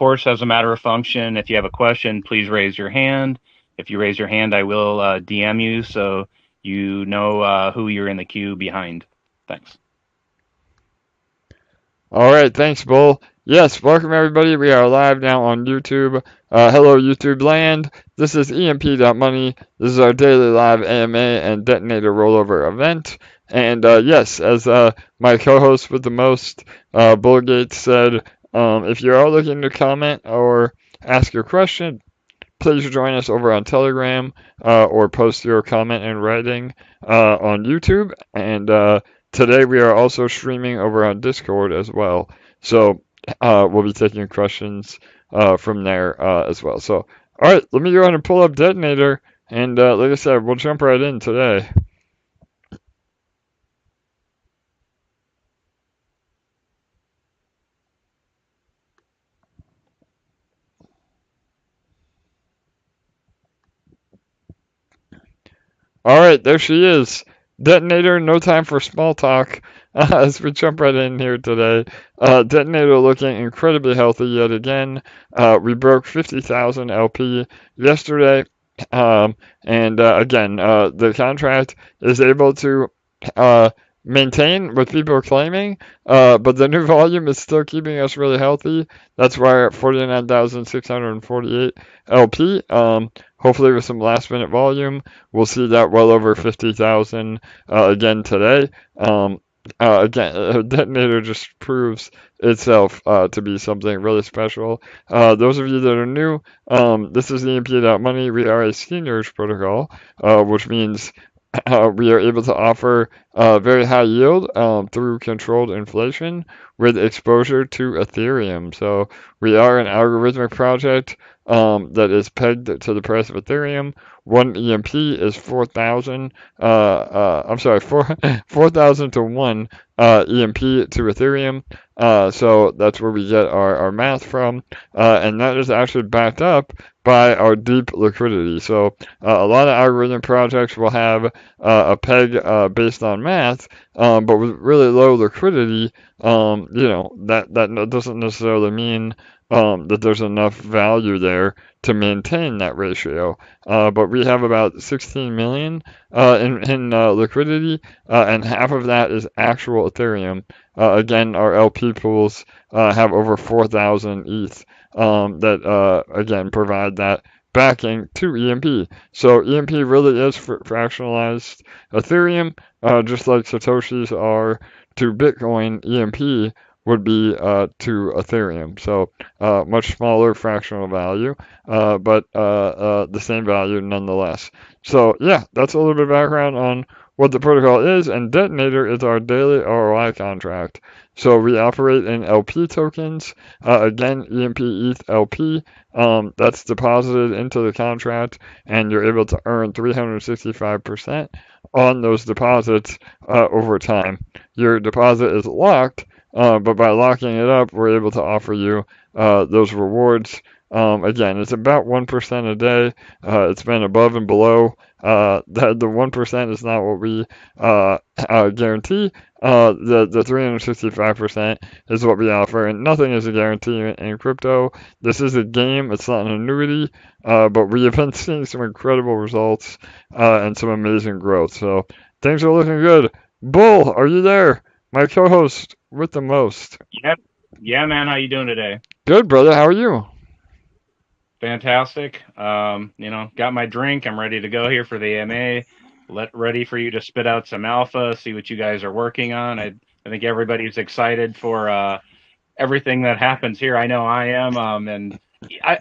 course, as a matter of function, if you have a question, please raise your hand. If you raise your hand, I will DM you so you know who you're in the queue behind. Thanks. All right, thanks, Bull. Yes, welcome everybody. We are live now on YouTube. Hello, YouTube land. This is EMP.Money. This is our daily live AMA and Detonator rollover event. And yes, as my co-host with the most, Bull Gates said, if you are looking to comment or ask your question, please join us over on Telegram or post your comment in writing on YouTube. And today we are also streaming over on Discord as well. So we'll be taking questions from there as well. So, all right, let me go ahead and pull up Detonator. And like I said, we'll jump right in today. All right, there she is. Detonator, no time for small talk as we jump right in here today. Detonator looking incredibly healthy yet again. We broke 50,000 LP yesterday. And again, the contract is able to maintain what people are claiming, but the new volume is still keeping us really healthy. That's why we're at 49,648 LP. Hopefully, with some last minute volume, we'll see that well over 50,000 again today. Again, Detonator just proves itself to be something really special. Those of you that are new, this is EMP.Money. We are a seigniorage protocol, which means we are able to offer very high yield through controlled inflation with exposure to Ethereum. So we are an algorithmic project that is pegged to the price of Ethereum. One EMP is 4,000. I'm sorry, 4,000 to 1 EMP to Ethereum. So that's where we get our math from, and that is actually backed up by our deep liquidity. So a lot of algorithm projects will have a peg based on math, but with really low liquidity, that doesn't necessarily mean that there's enough value there to maintain that ratio. But we have about 16 million in liquidity, and half of that is actual Ethereum. Again, our LP pools have over 4,000 ETH that again provide that backing to EMP. So EMP really is fractionalized Ethereum, just like Satoshis are to Bitcoin. EMP would be to Ethereum. So much smaller fractional value, but the same value nonetheless. So yeah, that's a little bit of background on what the protocol is, and Detonator is our daily ROI contract. So we operate in LP tokens. Again, EMP ETH LP. That's deposited into the contract, and you're able to earn 365% on those deposits over time. Your deposit is locked, but by locking it up, we're able to offer you those rewards. Again, it's about 1% a day. It's been above and below. The 1% is not what we guarantee. The 365% is what we offer, and nothing is a guarantee in crypto. This is a game, it's not an annuity, but we have been seeing some incredible results and some amazing growth. So things are looking good. Bull, are you there? My co-host with the most. Yep. Yeah, man. How you doing today? Good, brother. How are you? Fantastic. Got my drink. I'm ready to go here for the AMA. Ready for you to spit out some alpha, see what you guys are working on. I think everybody's excited for everything that happens here. I know I am. And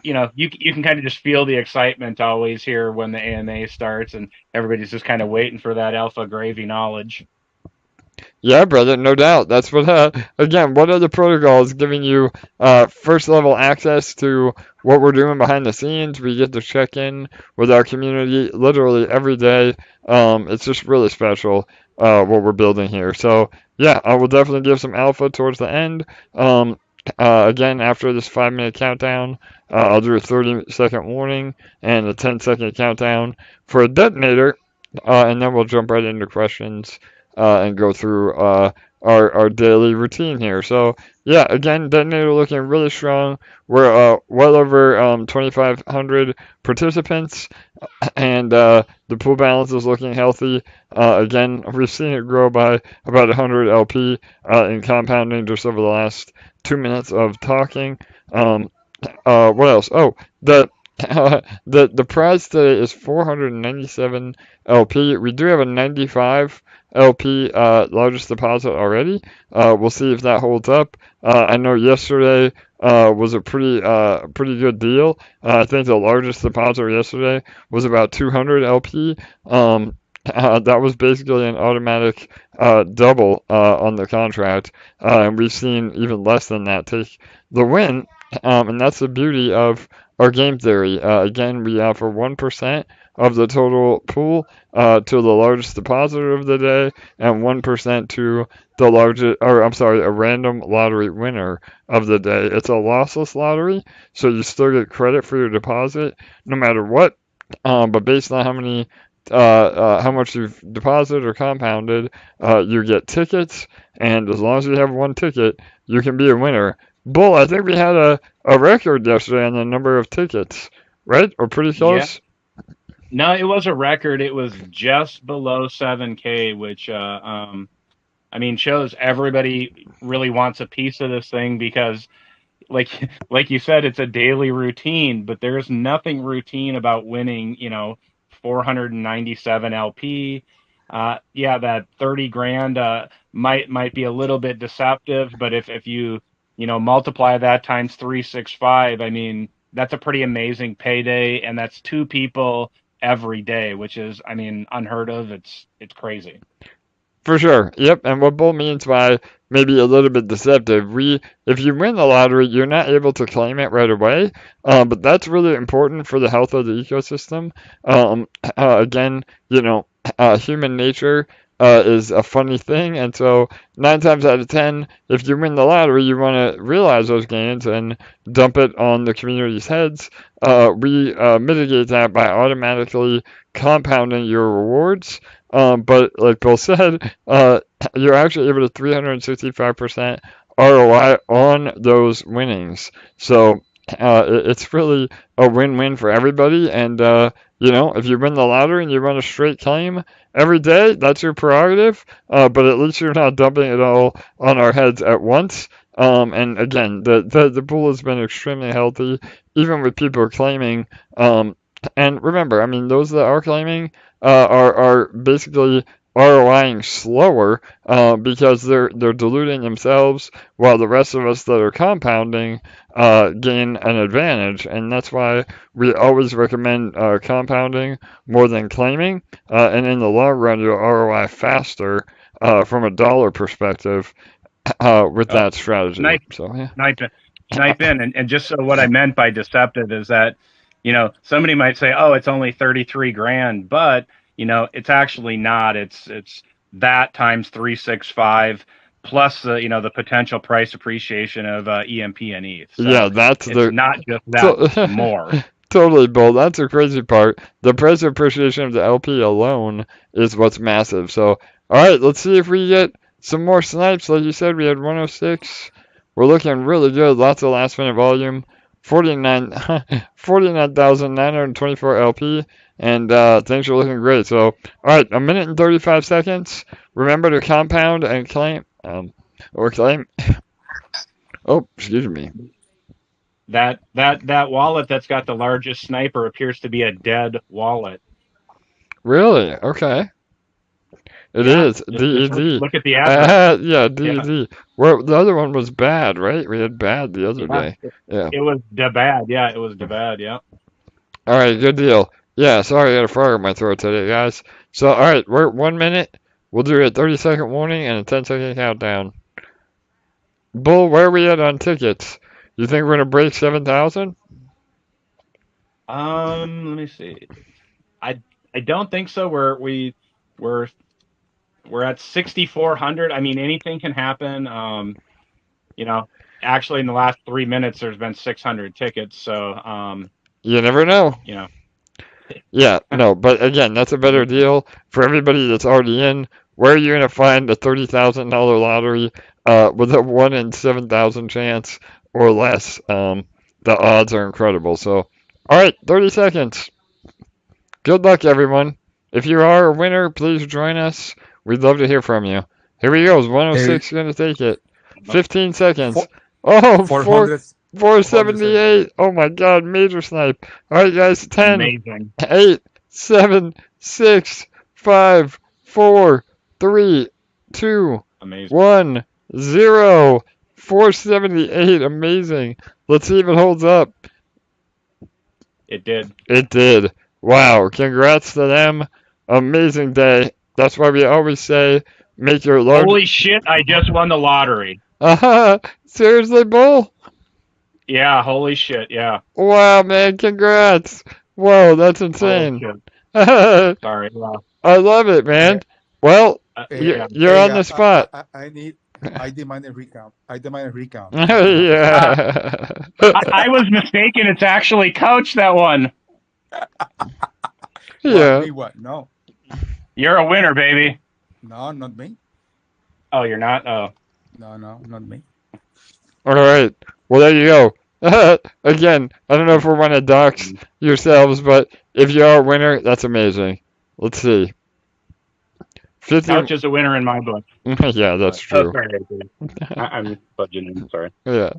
you can kind of just feel the excitement always here when the AMA starts, and everybody's just kind of waiting for that alpha gravy knowledge. Yeah, brother, no doubt. That's what, again, what are the protocols giving you first level access to what we're doing behind the scenes? We get to check in with our community literally every day. It's just really special what we're building here. So, yeah, I will definitely give some alpha towards the end. Again, after this 5-minute countdown, I'll do a 30-second warning and a 10-second countdown for a detonator, and then we'll jump right into questions and go through our daily routine here. So yeah, again, Detonator looking really strong. We're well over 2,500 participants, and the pool balance is looking healthy. Again, we've seen it grow by about 100 LP in compounding just over the last 2 minutes of talking. Um, what else? Oh, the the prize today is 497 LP. We do have a 95 LP largest deposit already. We'll see if that holds up. I know yesterday was a pretty good deal. I think the largest deposit yesterday was about 200 LP. That was basically an automatic double on the contract, and we've seen even less than that take the win. And that's the beauty of our game theory. Again, we offer 1% of the total pool to the largest depositor of the day, and 1% to the largest, or I'm sorry, a random lottery winner of the day. It's a lossless lottery, so you still get credit for your deposit no matter what. But based on how much you've deposited or compounded, you get tickets, and as long as you have one ticket, you can be a winner. Bull, I think we had a record yesterday on the number of tickets, right? Or pretty Yeah. close? No, it was a record. It was just below 7K, which I mean shows everybody really wants a piece of this thing because like like you said, it's a daily routine, but there's nothing routine about winning, 497 LP. Yeah, that 30 grand might be a little bit deceptive, but if you multiply that times 365, I mean that's a pretty amazing payday, and that's two people every day, which is, I mean, unheard of. It's crazy. For sure. Yep. And what Bull means by maybe a little bit deceptive, if you win the lottery, you're not able to claim it right away. But that's really important for the health of the ecosystem. Again, human nature is a funny thing, and so 9 times out of 10, if you win the lottery, you want to realize those gains and dump it on the community's heads. We mitigate that by automatically compounding your rewards. But like Bill said, you're actually able to 365% ROI on those winnings. So it's really a win-win for everybody. And if you win the lottery and you run a straight claim every day, that's your prerogative. But at least you're not dumping it all on our heads at once. And again, the pool has been extremely healthy, even with people claiming. And remember, I mean, those that are claiming are basically ROIing slower because they're diluting themselves while the rest of us that are compounding gain an advantage, and that's why we always recommend compounding more than claiming. And in the long run, you'll ROI faster from a dollar perspective with Uh, that strategy. Snipe, So yeah. snipe in, and just so what I meant by deceptive is that, somebody might say, oh, it's only 33 grand, but it's actually not. It's that times 365 plus the potential price appreciation of EMP and ETH. Yeah, So that's it's the not just that, so, it's more. totally, Bull. That's the crazy part. The price appreciation of the LP alone is what's massive. So, all right, let's see if we get some more snipes. Like you said, we had 106. We're looking really good. Lots of last minute volume. 49 49,924 LP. And things are looking great. So, all right, a minute and 35 seconds. Remember to compound and claim. Or claim. Oh, excuse me. That wallet that's got the largest sniper appears to be a dead wallet. Really? Okay. It Yeah, is just DED. look at the address. Yeah, Yeah, DED. Well, the other one was bad, right? We had bad the other yeah. day. Yeah. It was the bad. Yeah, it was the bad. Yeah. All right, good deal. Yeah, sorry I got a frog in my throat today, guys. So, all right, we're at 1 minute. We'll do a 30-second warning and a 10-second countdown. Bull, where are we at on tickets? You think we're gonna break 7,000? Let me see. I I don't think so. We're we're at 6,400. I mean, anything can happen. You know, actually, in the last 3 minutes, there's been 600 tickets. So, You never know. you know, Yeah, no, but again, that's a better deal for everybody that's already in. where are you going to find a $30,000 lottery with a 1 in 7,000 chance or less? The odds are incredible. So, all right, 30 seconds. Good luck, everyone. If you are a winner, please join us. We'd love to hear from you. Here we go. 106 going to take it. 15 seconds. Oh, 400, 478. Oh my God, major snipe. All right, guys. 10, Amazing. 8, 7, 6, 5, 4, 3, 2, Amazing. 1, 0. 478. Amazing. Let's see if it holds up. It did. It did. Wow. Congrats to them. Amazing day. That's why we always say make your large. Holy shit, I just won the lottery. Seriously, Bull? Yeah, holy shit, yeah. Wow, man. Congrats. Whoa, that's insane. Sorry. Yeah. I love it, man. Well, Yeah. you're on the spot. I demand a recount. Yeah. I was mistaken. It's actually Couch that won. Yeah. What? No. You're a winner, baby. No, not me. Oh, you're not? Oh. No, not me. All right. Well, there you go. Again, I don't know if we want to dox yourselves, but if you are a winner, that's amazing. Let's see. 50... Couch is a winner in my book. Yeah, that's true. I'm budgeting. Sorry. Yeah.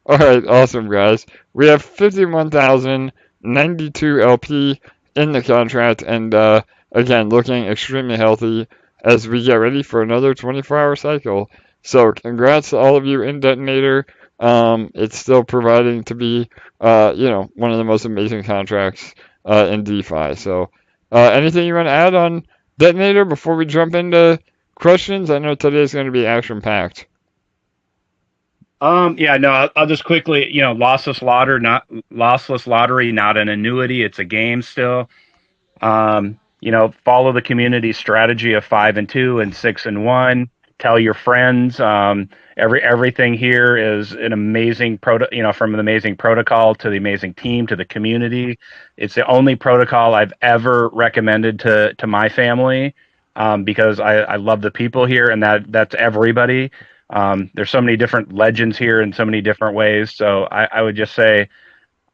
All right. Awesome, guys. We have 51,092 LP in the contract, and again, looking extremely healthy as we get ready for another 24-hour cycle. So, congrats to all of you in Detonator. It's still providing to be, one of the most amazing contracts in DeFi. So, anything you want to add on Detonator before we jump into questions? I know today's going to be action-packed. Yeah, no, I'll just quickly, lossless lottery, not an annuity. It's a game still. Follow the community strategy of 5 and 2 and 6 and 1. Tell your friends. Everything here is an amazing from an amazing protocol to the amazing team to the community. It's the only protocol I've ever recommended to my family because I love the people here, and that's everybody. There's so many different legends here in so many different ways. So I would just say,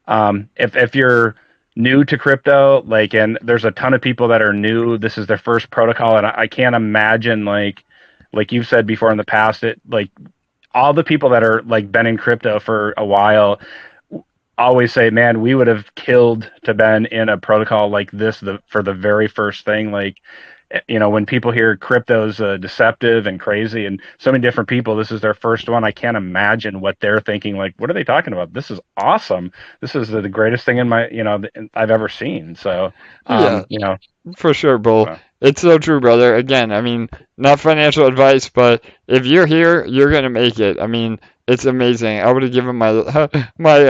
if you're new to crypto, and there's a ton of people that are new, this is their first protocol, and I can't imagine like you've said before in the past, all the people that are been in crypto for a while always say, man, we would have killed to been in a protocol like this for the very first thing. When people hear crypto's deceptive and crazy and so many different people, this is their first one. I can't imagine what they're thinking. What are they talking about? This is awesome. This is the greatest thing in my, I've ever seen. So, for sure, Bull. It's so true, brother. Again, I mean, not financial advice, but if you're here, you're gonna make it. I mean, it's amazing. I would have given my my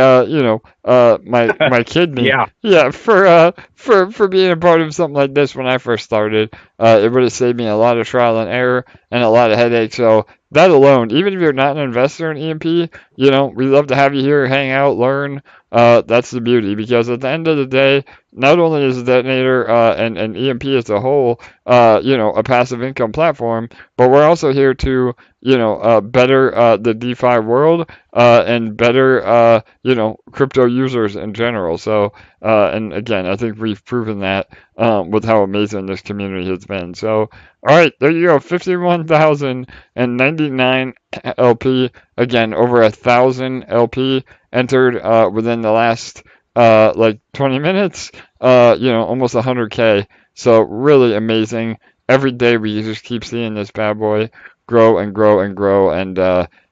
kidney. Yeah, for being a part of something like this when I first started. It would have saved me a lot of trial and error and a lot of headaches. So that alone, even if you're not an investor in EMP, we love to have you here, hang out, learn. That's the beauty, because at the end of the day, not only is Detonator and EMP as a whole, a passive income platform, but we're also here to, better the DeFi world and better, crypto users in general. So, and again, I think we've proven that with how amazing this community has been. So, all right, there you go, 51,099 LP. Again, over 1,000 LP entered within the last 20 minutes. Almost 100K. So really amazing. Every day we just keep seeing this bad boy grow and grow and grow, and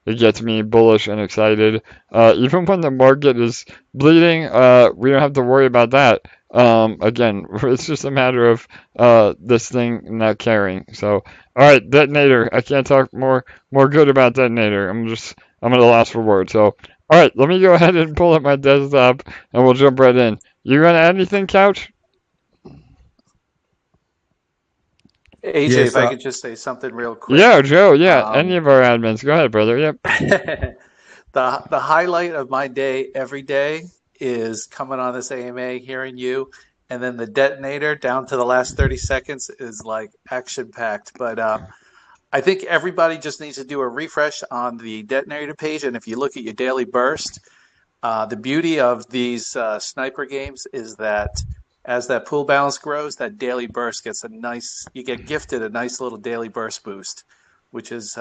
it gets me bullish and excited. Even when the market is bleeding, we don't have to worry about that. Again, it's just a matter of this thing not caring. So, all right, Detonator. I can't talk more good about Detonator. I'm at a loss for words. So, all right, let me go ahead and pull up my desktop, and we'll jump right in. You gonna add anything, Couch? AJ, yes, if I could just say something real quick. Yeah, Joe. Yeah, any of our admins. Go ahead, brother. Yep. The highlight of my day every day is coming on this AMA, hearing you, and then the detonator down to the last 30 seconds is like action packed. But I think everybody just needs to do a refresh on the detonator page. And if you look at your daily burst, the beauty of these sniper games is that as that pool balance grows, that daily burst gets you get gifted a nice little daily burst boost, which is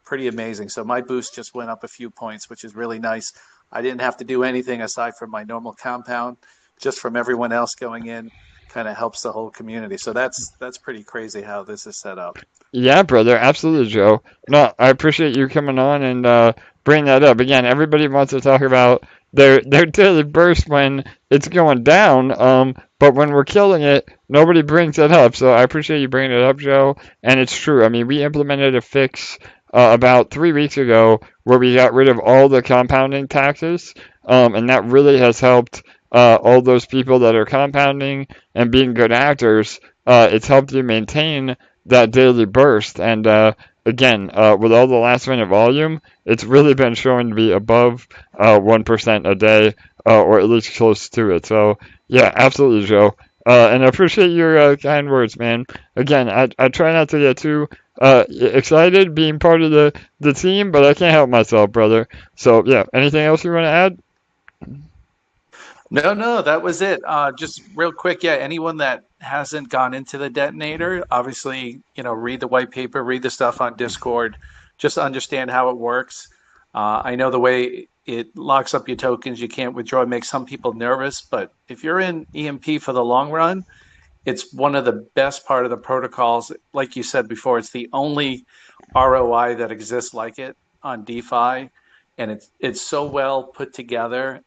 pretty amazing. So my boost just went up a few points, which is really nice. I didn't have to do anything aside from my normal compound, just from everyone else going in, kind of helps the whole community. So that's pretty crazy how this is set up. Yeah, brother, absolutely, Joe. No, I appreciate you coming on and bringing that up. Again, everybody wants to talk about their daily burst when it's going down, but when we're killing it, nobody brings it up. So I appreciate you bringing it up, Joe. And it's true. I mean, we implemented a fix about 3 weeks ago where we got rid of all the compounding taxes, and that really has helped all those people that are compounding and being good actors. It's helped you maintain that daily burst. And again, with all the last minute volume, it's really been showing to be above 1% a day, or at least close to it. So yeah, absolutely, Joe. And I appreciate your kind words, man. Again, I try not to get too excited being part of the team, but I can't help myself, brother. So yeah, anything else you want to add? No, that was it. Just real quick, yeah, anyone that hasn't gone into the detonator, obviously, read the white paper, read the stuff on Discord, just understand how it works. I know the way it locks up your tokens, you can't withdraw. It makes some people nervous, but if you're in EMP for the long run, it's one of the best part of the protocols. Like you said before, it's the only ROI that exists like it on DeFi, and it's so well put together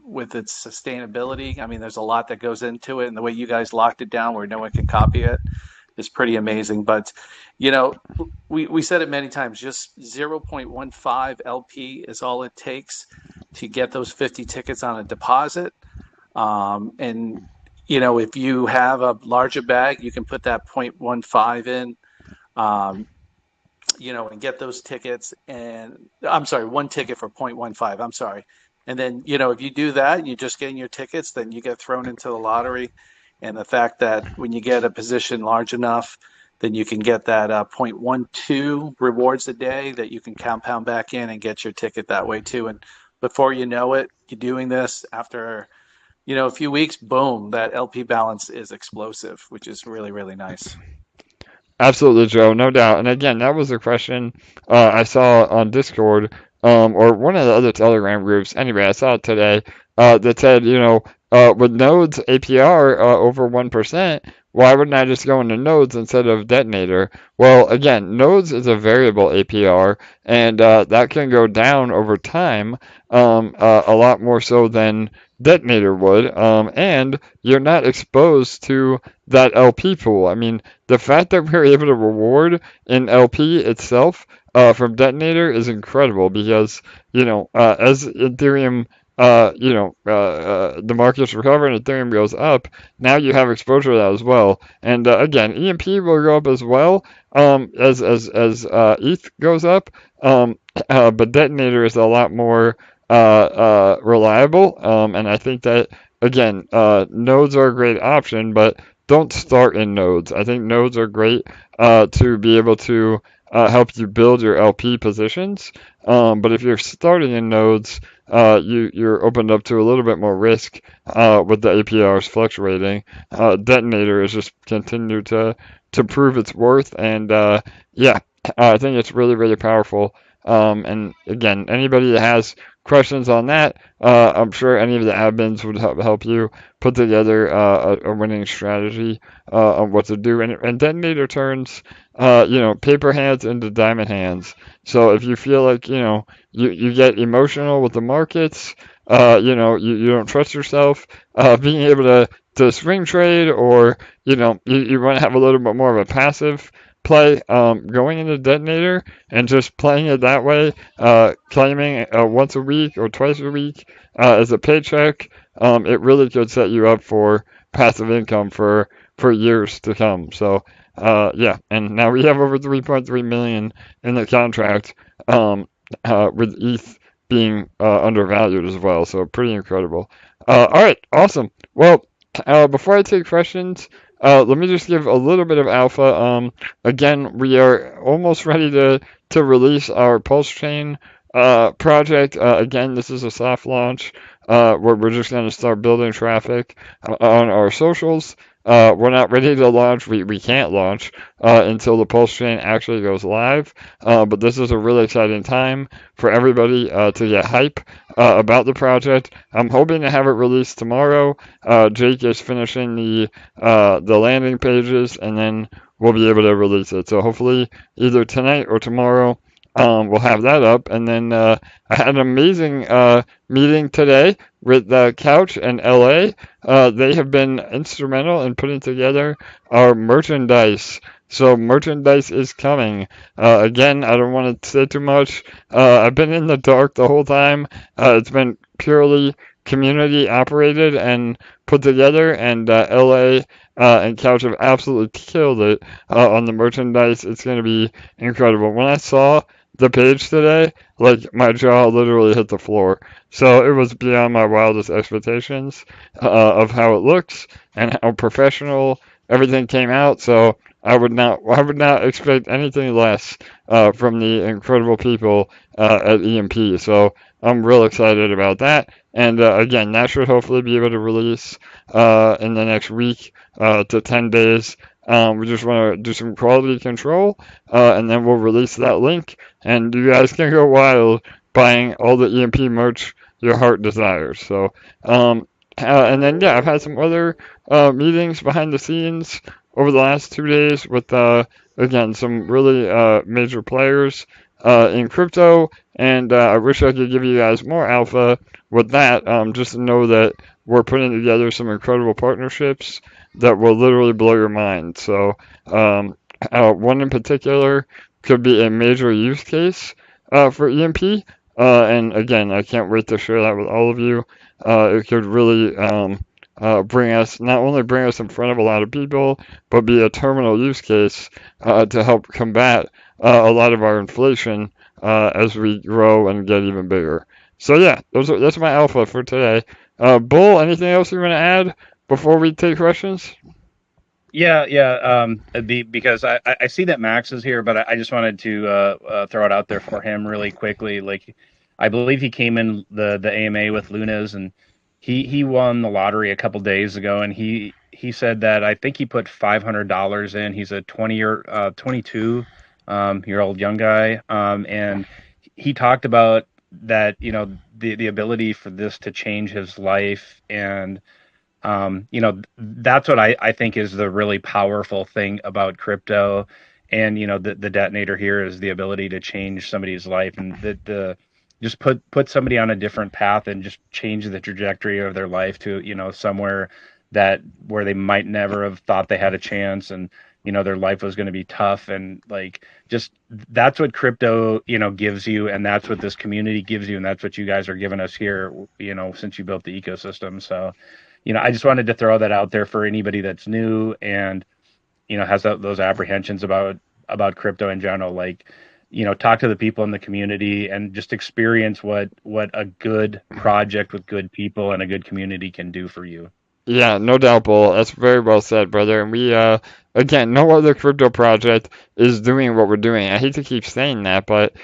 with its sustainability. I mean, there's a lot that goes into it, and the way you guys locked it down where no one can copy it is pretty amazing. But we said it many times, just 0.15 LP is all it takes to get those 50 tickets on a deposit. And if you have a larger bag, you can put that 0.15 in, and get those tickets. And I'm sorry, one ticket for 0.15. I'm sorry. And then, if you do that, you're just getting your tickets, then you get thrown into the lottery. And the fact that when you get a position large enough, then you can get that 0.12 rewards a day that you can compound back in and get your ticket that way too. And before you know it, you're doing this after a few weeks, boom, that LP balance is explosive, which is really, really nice. Absolutely, Joe, no doubt. And again, that was a question I saw on Discord, or one of the other Telegram groups. Anyway, I saw it today that said, with nodes APR over 1%, why wouldn't I just go into nodes instead of detonator? Well, again, nodes is a variable APR, and that can go down over time a lot more so than detonator would, and you're not exposed to that LP pool. I mean, the fact that we're able to reward in LP itself from detonator is incredible because, as Ethereum, the markets recover and Ethereum goes up, now you have exposure to that as well. And again, EMP will go up as well as ETH goes up, but detonator is a lot more reliable, and I think that again, nodes are a great option, but don't start in nodes. I think nodes are great to be able to help you build your LP positions, but if you're starting in nodes, you're opened up to a little bit more risk with the APRs fluctuating. Detonator is just continue to prove its worth, and yeah, I think it's really, really powerful. And again, anybody that has questions on that, I'm sure any of the admins would help you put together a winning strategy on what to do. And detonator turns, paper hands into diamond hands. So if you feel like, you get emotional with the markets, you don't trust yourself, being able to swing trade, or, you want to have a little bit more of a passive play going into detonator and just playing it that way, claiming once a week or twice a week as a paycheck, it really could set you up for passive income for years to come. So yeah, and now we have over 3.3 million in the contract, with ETH being undervalued as well. So pretty incredible. All right, awesome. Well, Before I take questions, let me just give a little bit of alpha. Again, we are almost ready to release our Pulse Chain project. Again, this is a soft launch where we're just going to start building traffic on our socials. We're not ready to launch. We can't launch until the Pulse Chain actually goes live. But this is a really exciting time for everybody to get hype about the project. I'm hoping to have it released tomorrow. Jake is finishing the landing pages, and then we'll be able to release it. So hopefully either tonight or tomorrow. We'll have that up, and then I had an amazing meeting today with Couch and LA. They have been instrumental in putting together our merchandise. So merchandise is coming. Again, I don't want to say too much. I've been in the dark the whole time. It's been purely community operated and put together, and LA and Couch have absolutely killed it on the merchandise. It's going to be incredible. When I saw the page today, like my jaw literally hit the floor. So it was beyond my wildest expectations of how it looks and how professional everything came out. So I would not expect anything less from the incredible people at EMP. So I'm real excited about that. And again, that should hopefully be able to release in the next week to 10 days. We just want to do some quality control, and then we'll release that link, and you guys can go wild buying all the EMP merch your heart desires. So, and then yeah, I've had some other meetings behind the scenes over the last 2 days with again some really major players in crypto, and I wish I could give you guys more alpha with that. Just to know that we're putting together some incredible partnerships that will literally blow your mind. So, one in particular could be a major use case for EMP. And again, I can't wait to share that with all of you. It could really not only bring us in front of a lot of people, but be a terminal use case to help combat a lot of our inflation as we grow and get even bigger. So yeah, that's my alpha for today. Bull, anything else you want to add before we take questions? Yeah. Because I see that Max is here, but I just wanted to throw it out there for him really quickly. Like, I believe he came in the AMA with Lunas, and he won the lottery a couple days ago, and he said that I think he put $500 in. He's a 22 year old young guy, and he talked about that, the ability for this to change his life. And that's what I think is the really powerful thing about crypto. And the detonator here is the ability to change somebody's life, and the just put somebody on a different path and just change the trajectory of their life to somewhere where they might never have thought they had a chance, and their life was going to be tough. And like, just that's what crypto gives you, and that's what this community gives you, and that's what you guys are giving us here, since you built the ecosystem. So I just wanted to throw that out there for anybody that's new and has those apprehensions about crypto in general. Like, talk to the people in the community and just experience what a good project with good people and a good community can do for you. Yeah, no doubt, Bull. That's very well said, brother. And we, again, no other crypto project is doing what we're doing. I hate to keep saying that, but,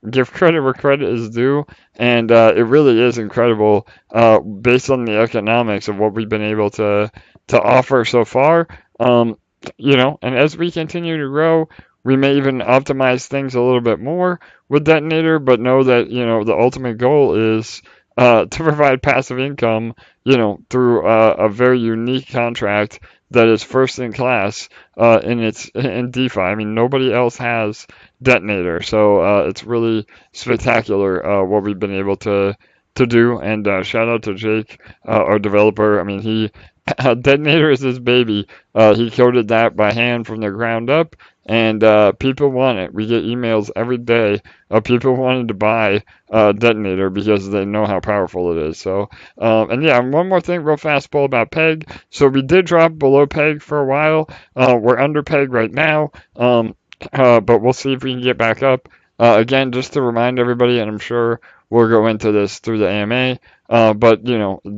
give credit where credit is due. And it really is incredible based on the economics of what we've been able to offer so far. And as we continue to grow, we may even optimize things a little bit more with Detonator, but know that, the ultimate goal is to provide passive income through a very unique contract that is first in class in DeFi. I mean, nobody else has Detonator, so it's really spectacular what we've been able to do. And shout out to Jake, our developer. I mean, Detonator is his baby. He coded that by hand from the ground up, and people want it. We get emails every day of people wanting to buy Detonator because they know how powerful it is. So, and yeah, one more thing real fast, Paul, about PEG. So we did drop below PEG for a while. We're under PEG right now, but we'll see if we can get back up. Again, just to remind everybody, and I'm sure we'll go into this through the AMA, but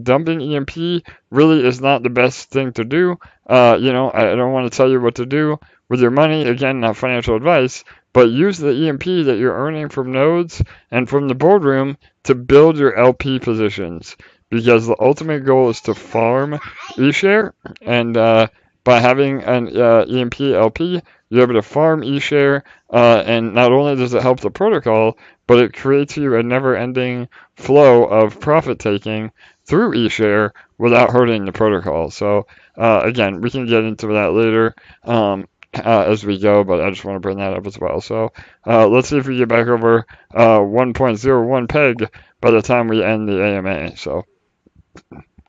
dumping EMP really is not the best thing to do. I don't want to tell you what to do with your money. Again, not financial advice, but use the EMP that you're earning from nodes and from the boardroom to build your LP positions. Because the ultimate goal is to farm eShare, and by having an EMP LP, you're able to farm eShare, and not only does it help the protocol, but it creates you a never-ending flow of profit taking through eShare without hurting the protocol. So again, we can get into that later as we go, but I just want to bring that up as well. So let's see if we get back over 1.01 peg by the time we end the AMA. So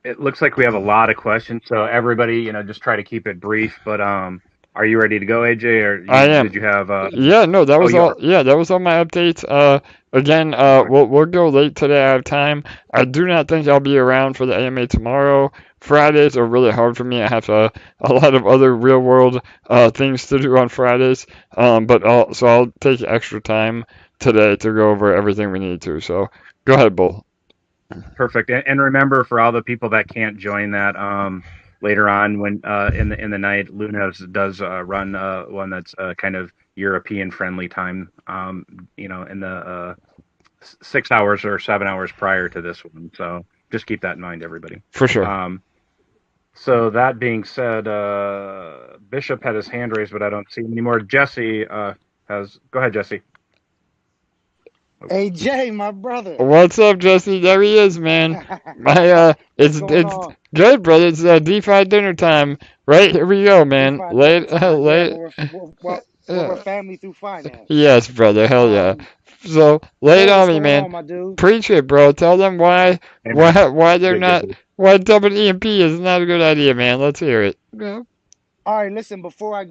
It looks like we have a lot of questions, so everybody, just try to keep it brief. But are you ready to go, AJ, or I am. did you have? Yeah, no, that Oh, was you all. are. Yeah, that was all my updates. Again, we'll go late today. I have time. I do not think I'll be around for the AMA tomorrow. Fridays are really hard for me. I have a lot of other real world things to do on Fridays. So I'll take extra time today to go over everything we need to. So go ahead, Bull. Perfect. And remember, for all the people that can't join that, later on when in the night, Lunas does run one that's kind of European friendly time. In the 6 hours or 7 hours prior to this one. So just keep that in mind, everybody. For sure. So that being said, Bishop had his hand raised, but I don't see him anymore. Jesse has. Go ahead, Jesse. AJ, my brother. What's up, Jesse? There he is, man. What's It's going on? good, brother. It's DeFi dinner time. Right here we go, man. DeFi dinner Late, time. Yeah, late. we're family through finance. Yes, brother. Hell yeah. Um, So lay it Bull, on what's me, going man. on, my dude? Preach it, bro. Tell them why, Hey, man. why they're Good, good, not, good. why dumping EMP is not a good idea, man. Let's hear it. Yeah. All right, listen. Before I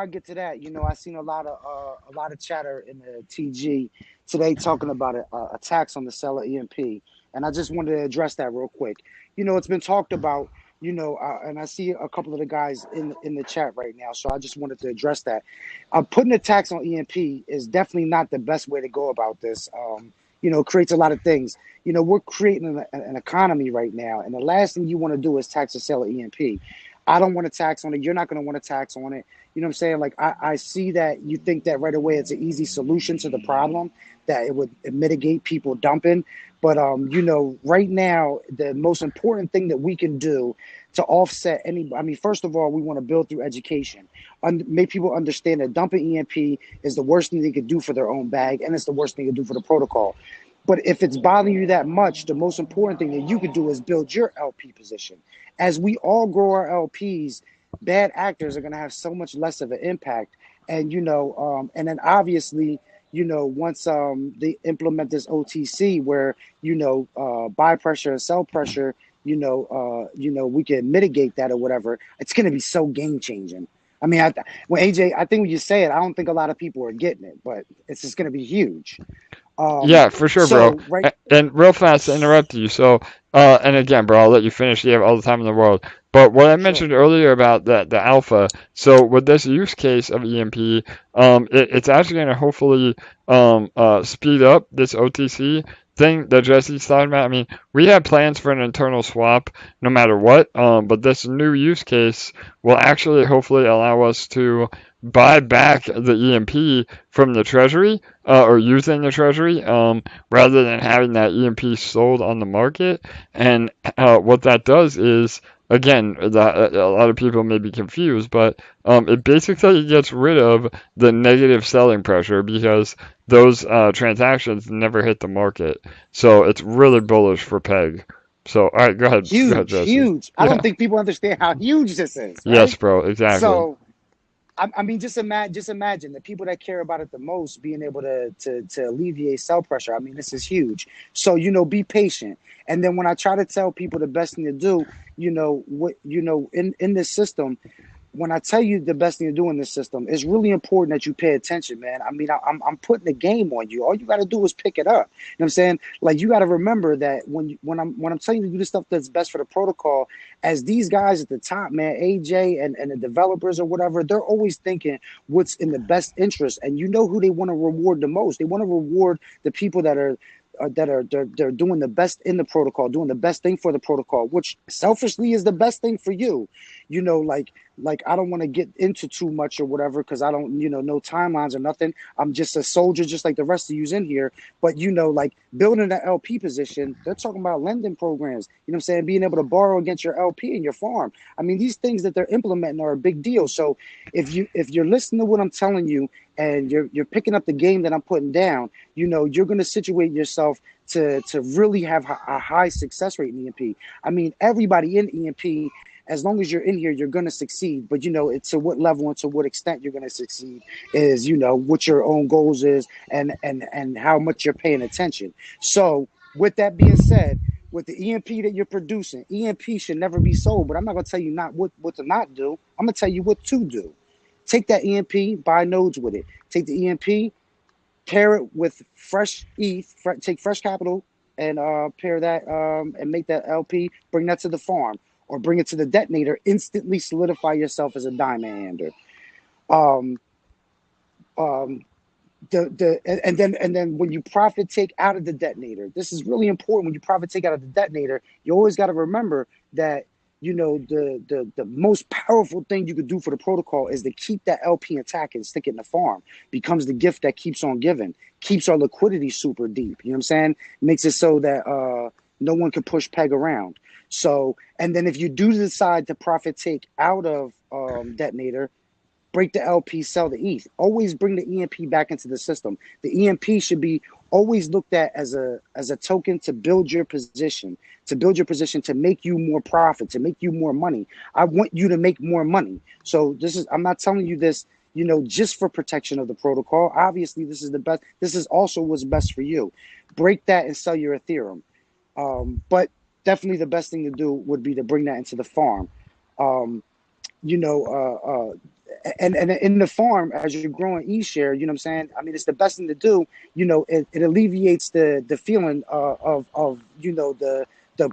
get to that, I seen a lot of chatter in the TG today talking about attacks on the seller EMP, and I just wanted to address that real quick. It's been talked about. And I see a couple of the guys in the chat right now, so I just wanted to address that. Putting attacks on EMP is definitely not the best way to go about this. It creates a lot of things. We're creating an economy right now, and the last thing you want to do is tax a seller EMP. I don't want to tax on it. You're not going to want to tax on it. You know what I'm saying? Like, I see that you think that right away it's an easy solution to the problem, that it would mitigate people dumping. But, right now, the most important thing that we can do to offset first of all, we want to build through education. Make people understand that dumping EMP is the worst thing they could do for their own bag, and it's the worst thing to do for the protocol. But if it's bothering you that much, the most important thing that you could do is build your LP position. As we all grow our LPs, bad actors are going to have so much less of an impact. And and then obviously, once they implement this OTC where buy pressure and sell pressure, we can mitigate that or whatever. It's going to be so game changing. When AJ, I think when you say it, I don't think a lot of people are getting it, but it's just going to be huge. Yeah, for sure, bro. And real fast to interrupt you. So, and again, bro, I'll let you finish. You have all the time in the world. But what I mentioned earlier about the alpha. So with this use case of EMP, it's actually going to hopefully speed up this OTC thing that Jesse's talking about. We have plans for an internal swap no matter what. But this new use case will actually hopefully allow us to buy back the EMP from the treasury or using the treasury rather than having that EMP sold on the market. And what that does is, again, a lot of people may be confused, but it basically gets rid of the negative selling pressure because those transactions never hit the market. So it's really bullish for PEG. So, all right, go ahead. Huge, go ahead, Jesse. huge. I don't think people understand how huge this is. Right? Yes, bro, exactly. So, just imagine the people that care about it the most being able to alleviate sell pressure. This is huge. So, be patient. And then when I try to tell people the best thing to do, in this system, when I tell you the best thing to do in this system, it's really important that you pay attention, man. I mean, I'm putting the game on you. All you got to do is pick it up. You know what I'm saying? Like, you got to remember that when I'm telling you to do the stuff that's best for the protocol, as these guys at the top, man, AJ and the developers or whatever, they're always thinking what's in the best interest. And you know who they want to reward the most? They want to reward the people that are they're doing the best in the protocol, doing the best thing for the protocol, which selfishly is the best thing for you. You know, like I don't want to get into too much or whatever because I don't, no timelines or nothing. I'm just a soldier, just like the rest of you's in here. But like building that LP position, they're talking about lending programs. You know what I'm saying? Being able to borrow against your LP and your farm. I mean, these things that they're implementing are a big deal. So if you're listening to what I'm telling you and you're picking up the game that I'm putting down, you're going to situate yourself to really have a high success rate in EMP. I mean, everybody in EMP, as long as you're in here, you're going to succeed. But, it's to what level and to what extent you're going to succeed is, what your own goals is and how much you're paying attention. So with that being said, with the EMP that you're producing, EMP should never be sold. But I'm not going to tell you not what to not do. I'm going to tell you what to do. Take that EMP, buy nodes with it. Take the EMP, pair it with fresh ETH, take fresh capital and pair that and make that LP, bring that to the farm or bring it to the detonator, instantly solidify yourself as a diamond hander. Um, um, and then when you profit take out of the detonator, this is really important. When you profit take out of the detonator, you always got to remember that the most powerful thing you could do for the protocol is to keep that LP intact and stick it in the farm. Becomes the gift that keeps on giving, keeps our liquidity super deep. You know what I'm saying? Makes it so that no one can push peg around. So, and then if you do decide to profit take out of detonator, break the LP, sell the ETH. Always bring the EMP back into the system. The EMP should be always looked at as a token to build your position, to make you more profit, to make you more money. I want you to make more money. So I'm not telling you this, just for protection of the protocol. Obviously, this is the best. This is also what's best for you. Break that and sell your Ethereum. But definitely the best thing to do would be to bring that into the farm. And in the farm, as you're growing eShare, you know what I'm saying? I mean, it's the best thing to do. It alleviates the feeling of the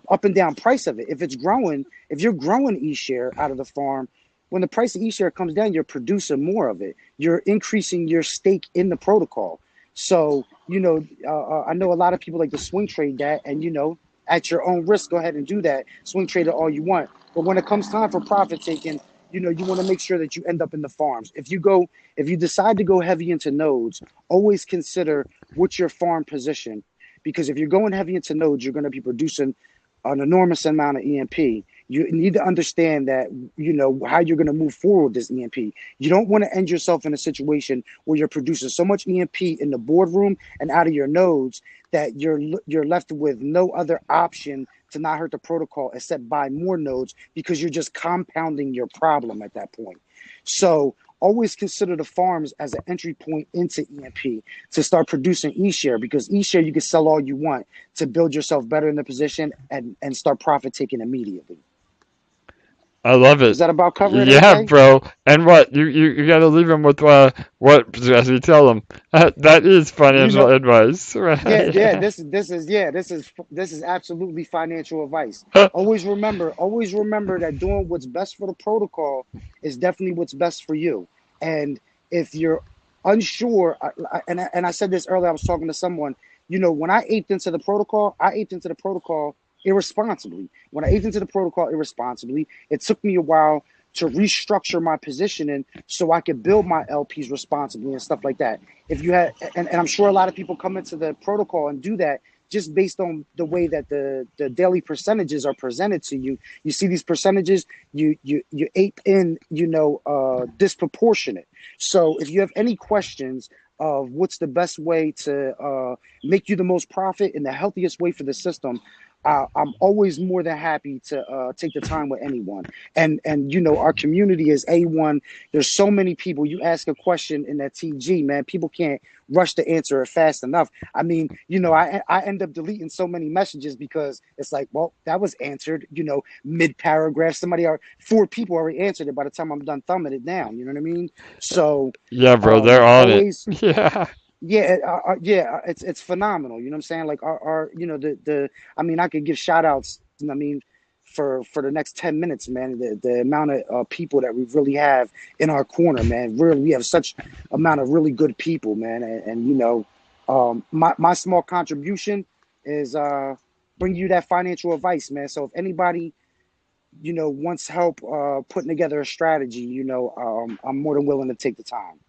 up and down price of it. If you're growing eShare out of the farm, when the price of eShare comes down, you're producing more of it. You're increasing your stake in the protocol. So, I know a lot of people like to swing trade that, and, at your own risk, go ahead and do that. Swing trade it all you want. But when it comes time for profit taking, you want to make sure that you end up in the farms. If you decide to go heavy into nodes, always consider what's your farm position. Because if you're going heavy into nodes, you're going to be producing an enormous amount of EMP. You need to understand that, how you're going to move forward with this EMP. You don't want to end yourself in a situation where you're producing so much EMP in the boardroom and out of your nodes that you're left with no other option to not hurt the protocol except buy more nodes, because you're just compounding your problem at that point. So always consider the farms as an entry point into EMP to start producing eShare, because eShare you can sell all you want to build yourself better in the position and start profit taking immediately. I love it. Is that about covering it, Yeah, AJ? bro. And what you got to leave them with what as you tell them. That is financial advice, right? Yeah. This is absolutely financial advice. Always remember that doing what's best for the protocol is definitely what's best for you. And if you're unsure, and I said this earlier, I was talking to someone. When I aped into the protocol, irresponsibly. When I aped into the protocol irresponsibly, it took me a while to restructure my positioning so I could build my LPs responsibly and stuff like that. If you had, and I'm sure a lot of people come into the protocol and do that just based on the way that the daily percentages are presented to you. You see these percentages, you ape in, disproportionate. So if you have any questions of what's the best way to make you the most profit in the healthiest way for the system, I'm always more than happy to take the time with anyone. And our community is A1. There's so many people. You ask a question in that TG, man, people can't rush to answer it fast enough. I mean, I end up deleting so many messages because it's like, well, that was answered, mid paragraph. Four people already answered it by the time I'm done thumbing it down. You know what I mean? So Yeah, bro, they're on it. always. Yeah. Yeah, it's phenomenal. You know what I'm saying? Like our I mean, I could give shout outs. I mean, for the next 10 minutes, man. The amount of people that we really have in our corner, man. Really, we have such amount of really good people, man. And my small contribution is bring you that financial advice, man. So if anybody wants help putting together a strategy, I'm more than willing to take the time.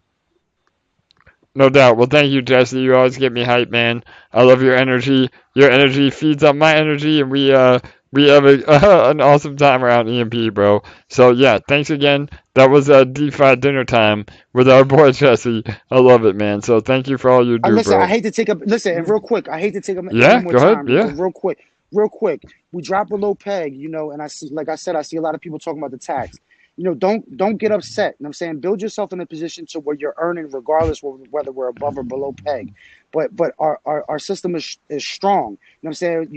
No doubt. Well, thank you, Jesse. You always get me hype, man. I love your energy. Your energy feeds on my energy, and we have an awesome time around EMP, bro. So yeah, thanks again. That was DeFi dinner time with our boy Jesse. I love it, man. So thank you for all you do, Listen, bro. I hate to take up. Listen, and real quick, I hate to take up any Yeah, more go ahead. time. Yeah. Real quick. We drop below peg, and I see, like I said, I see a lot of people talking about the tax. Don't get upset. You know what I'm saying? Build yourself in a position to where you're earning, regardless whether we're above or below peg. But our system is strong. You know what I'm saying?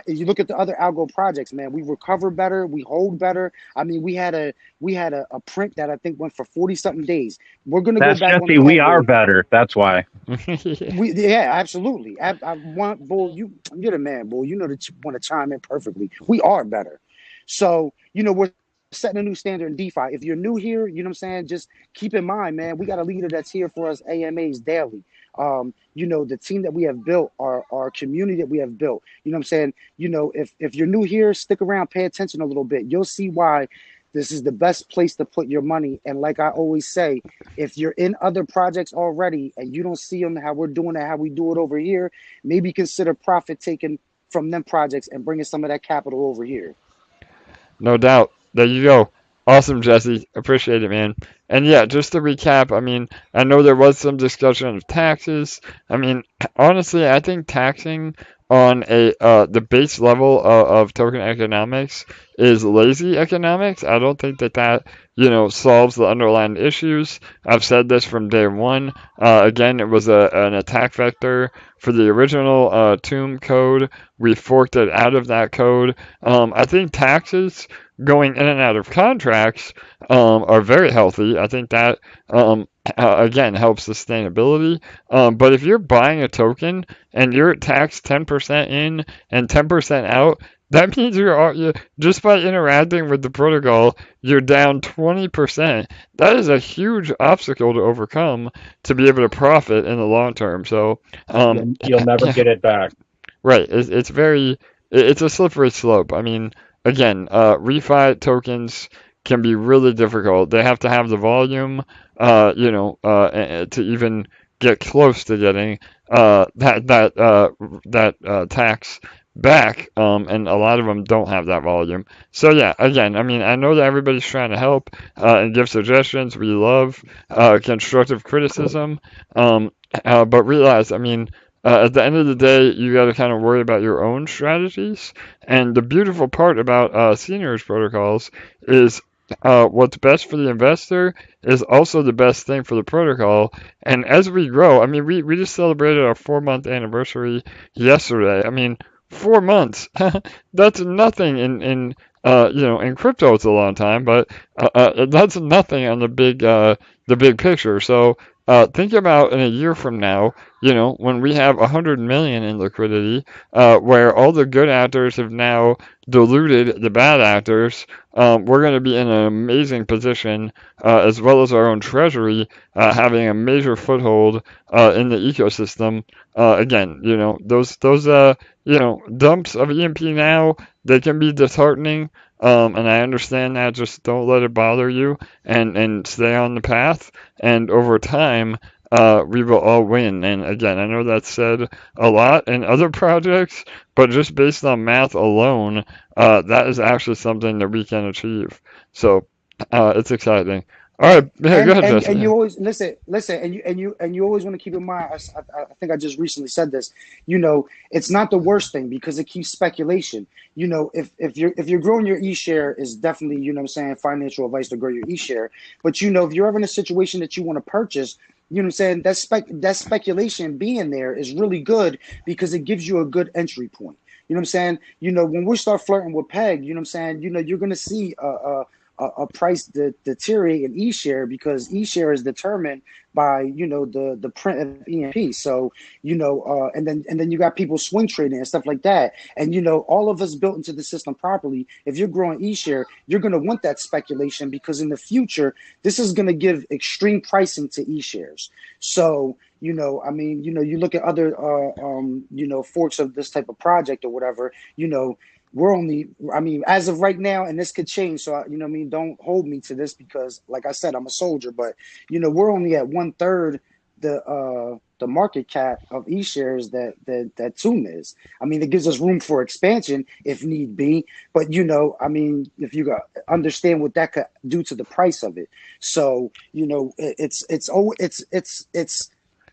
You look at the other algo projects, man. We recover better, we hold better. I mean, we had a print that I think went for 40 something days. We're gonna go That's back on the Jesse. We peg are wave. better. That's why. Yeah, absolutely. I want, bull. You're the man, bull. You know that you want to chime in perfectly. We are better. So we're setting a new standard in DeFi. If you're new here, you know what I'm saying. Just keep in mind, man. We got a leader that's here for us AMAs daily. The team that we have built, our community that we have built. You know what I'm saying. If you're new here, stick around, pay attention a little bit. You'll see why this is the best place to put your money. And like I always say, if you're in other projects already and you don't see them how we're doing it, how we do it over here, maybe consider profit taking from them projects and bringing some of that capital over here. No doubt. There you go. Awesome, Jesse. Appreciate it, man. And yeah, just to recap, I mean, I know there was some discussion of taxes. I mean, honestly, I think taxing on the base level of token economics is lazy economics. I don't think that solves the underlying issues. I've said this from day one. Again, it was an attack vector for the original Tomb code. We forked it out of that code. I think taxes going in and out of contracts are very healthy. I think that again helps sustainability. But if you're buying a token and you're taxed 10% in and 10% out, that means you're just by interacting with the protocol, you're down 20%. That is a huge obstacle to overcome to be able to profit in the long term. So You'll never get it back. right, it's a slippery slope. I mean, again, refi tokens can be really difficult. They have to have the volume, to even get close to getting that tax back, and a lot of them don't have that volume. So yeah, again, I mean, I know that everybody's trying to help and give suggestions. We love constructive criticism, but realize, I mean, at the end of the day, you got to kind of worry about your own strategies. And the beautiful part about seigniorage protocols is what's best for the investor is also the best thing for the protocol. And as we grow, I mean, we just celebrated our 4-month anniversary yesterday. I mean, 4 months, that's nothing in crypto it's a long time, but that's nothing on the big picture. So think about in a year from now, when we have 100 million in liquidity, where all the good actors have now diluted the bad actors, we're going to be in an amazing position, as well as our own treasury having a major foothold in the ecosystem. Again, those dumps of EMP now, they can be disheartening. And I understand that. Just don't let it bother you, and stay on the path. And over time, we will all win. And again, I know that's said a lot in other projects, but just based on math alone, that is actually something that we can achieve. So it's exciting. All right, yeah, go ahead, Jesse. And you always listen, and you always want to keep in mind. I think I just recently said this. You know, it's not the worst thing because it keeps speculation. You know, if you're growing your e-share is definitely, you know what I'm saying, financial advice to grow your e-share. But you know, if you're ever in a situation that you want to purchase, you know what I'm saying, that speculation being there is really good because it gives you a good entry point. You know what I'm saying? You know, when we start flirting with PEG, you know what I'm saying, you know, you're gonna see a price deteriorate in eShare because eShare is determined by, you know, the print of EMP. So, you know, and then you got people swing trading and stuff like that. And you know, all of us built into the system properly. If you're growing eShare, you're going to want that speculation because in the future, this is going to give extreme pricing to eShares. So, you know, I mean, you know, you look at other, you know, forks of this type of project or whatever, you know, we're only, I mean, as of right now, and this could change. So, you know what I mean? Don't hold me to this because, like I said, I'm a soldier, but, you know, we're only at 1/3 the market cap of eShares that Zoom is. I mean, it gives us room for expansion if need be. But, you know, I mean, if you understand what that could do to the price of it. So, you know, it's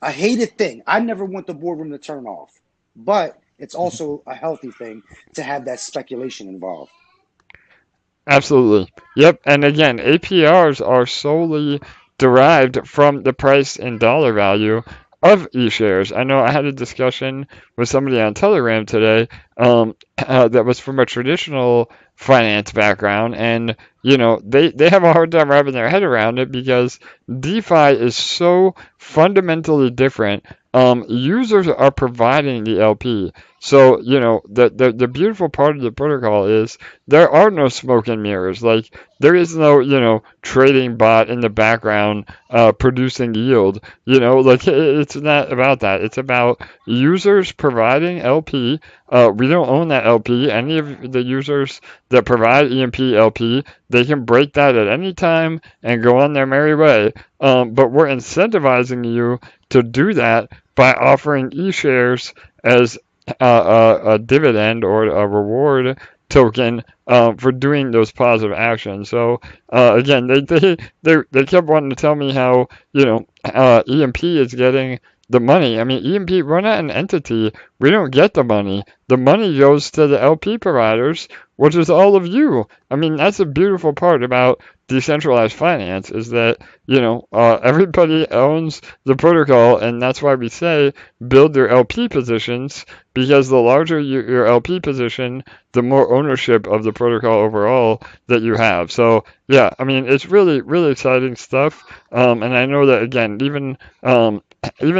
a hated thing. I never want the boardroom to turn off, but it's also a healthy thing to have that speculation involved. Absolutely. Yep. And again, APRs are solely derived from the price and dollar value of e-shares. I know I had a discussion with somebody on Telegram today that was from a traditional finance background, and you know they have a hard time wrapping their head around it because DeFi is so fundamentally different. Users are providing the LP. So, you know, the beautiful part of the protocol is there are no smoke and mirrors. Like, there is no, you know, trading bot in the background producing yield. You know, like, it's not about that. It's about users providing LP. We don't own that LP. Any of the users that provide EMP LP, they can break that at any time and go on their merry way. But we're incentivizing you to do that by offering e-shares as a dividend or a reward token for doing those positive actions. So again, they kept wanting to tell me how, you know, EMP is getting the money. I mean, EMP, we're not an entity. We don't get the money. The money goes to the LP providers, which is all of you. I mean, that's a beautiful part about decentralized finance is that, you know, everybody owns the protocol, and that's why we say build your LP positions, because the larger your LP position, the more ownership of the protocol overall that you have. So yeah, I mean, it's really, really exciting stuff. And I know that again, even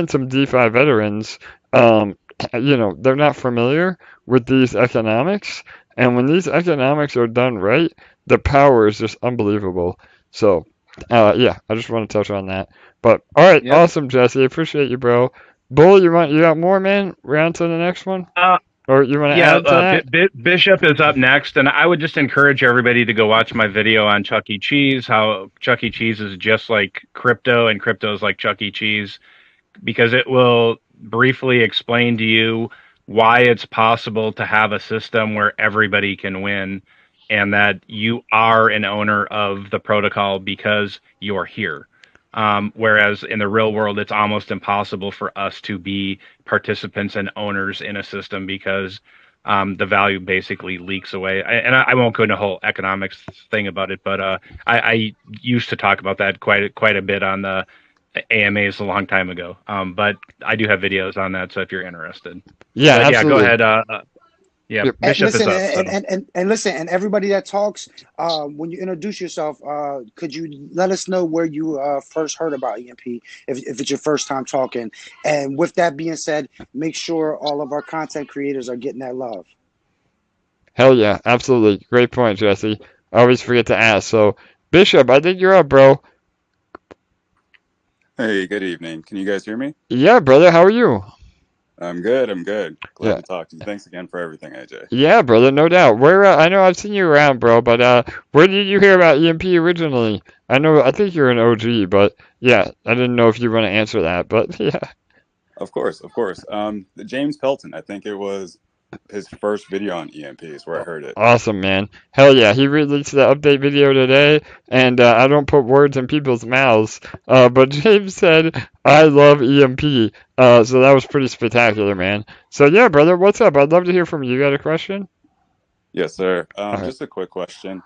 some DeFi veterans, you know, they're not familiar with these economics, and when these economics are done right, the power is just unbelievable. So, yeah, I just want to touch on that. But all right, Yep. awesome, Jesse. Appreciate you, bro. Bull, you got more, man? We're on to the next one, or you want to Yeah, add to that? Bishop is up next, and I would just encourage everybody to go watch my video on Chuck E. Cheese, how Chuck E. Cheese is just like crypto, and crypto is like Chuck E. Cheese, because it will briefly explain to you why it's possible to have a system where everybody can win, and that you are an owner of the protocol because you're here. Whereas in the real world, it's almost impossible for us to be participants and owners in a system because the value basically leaks away. I won't go into a whole economics thing about it, but I used to talk about that quite a bit on the AMAs a long time ago. But I do have videos on that, so if you're interested. Yeah, But yeah, go absolutely. ahead. Yeah, Yep. And Bishop is listen, up. So. and listen, and everybody that talks, when you introduce yourself, could you let us know where you first heard about EMP, if it's your first time talking? And with that being said, make sure all of our content creators are getting that love. Hell yeah, absolutely. Great point, Jesse. I always forget to ask. So, Bishop, I think you're up, bro. Hey, good evening. Can you guys hear me? Yeah, brother. How are you? I'm good. I'm good. Glad Yeah. to talk to you. Thanks again for everything, AJ. Yeah, brother, no doubt. Where I know I've seen you around, bro, but where did you hear about EMP originally? I think you're an OG, but yeah, I didn't know if you want to answer that, but yeah. Of course, of course. James Pelton. I think it was his first video on EMPs where I heard it. Awesome, man. Hell yeah. He released the update video today, and I don't put words in people's mouths, but James said, I love EMP. So that was pretty spectacular, man. So yeah, brother, what's up? I'd love to hear from you. You got a question? Yes, sir. All right. Just a quick question.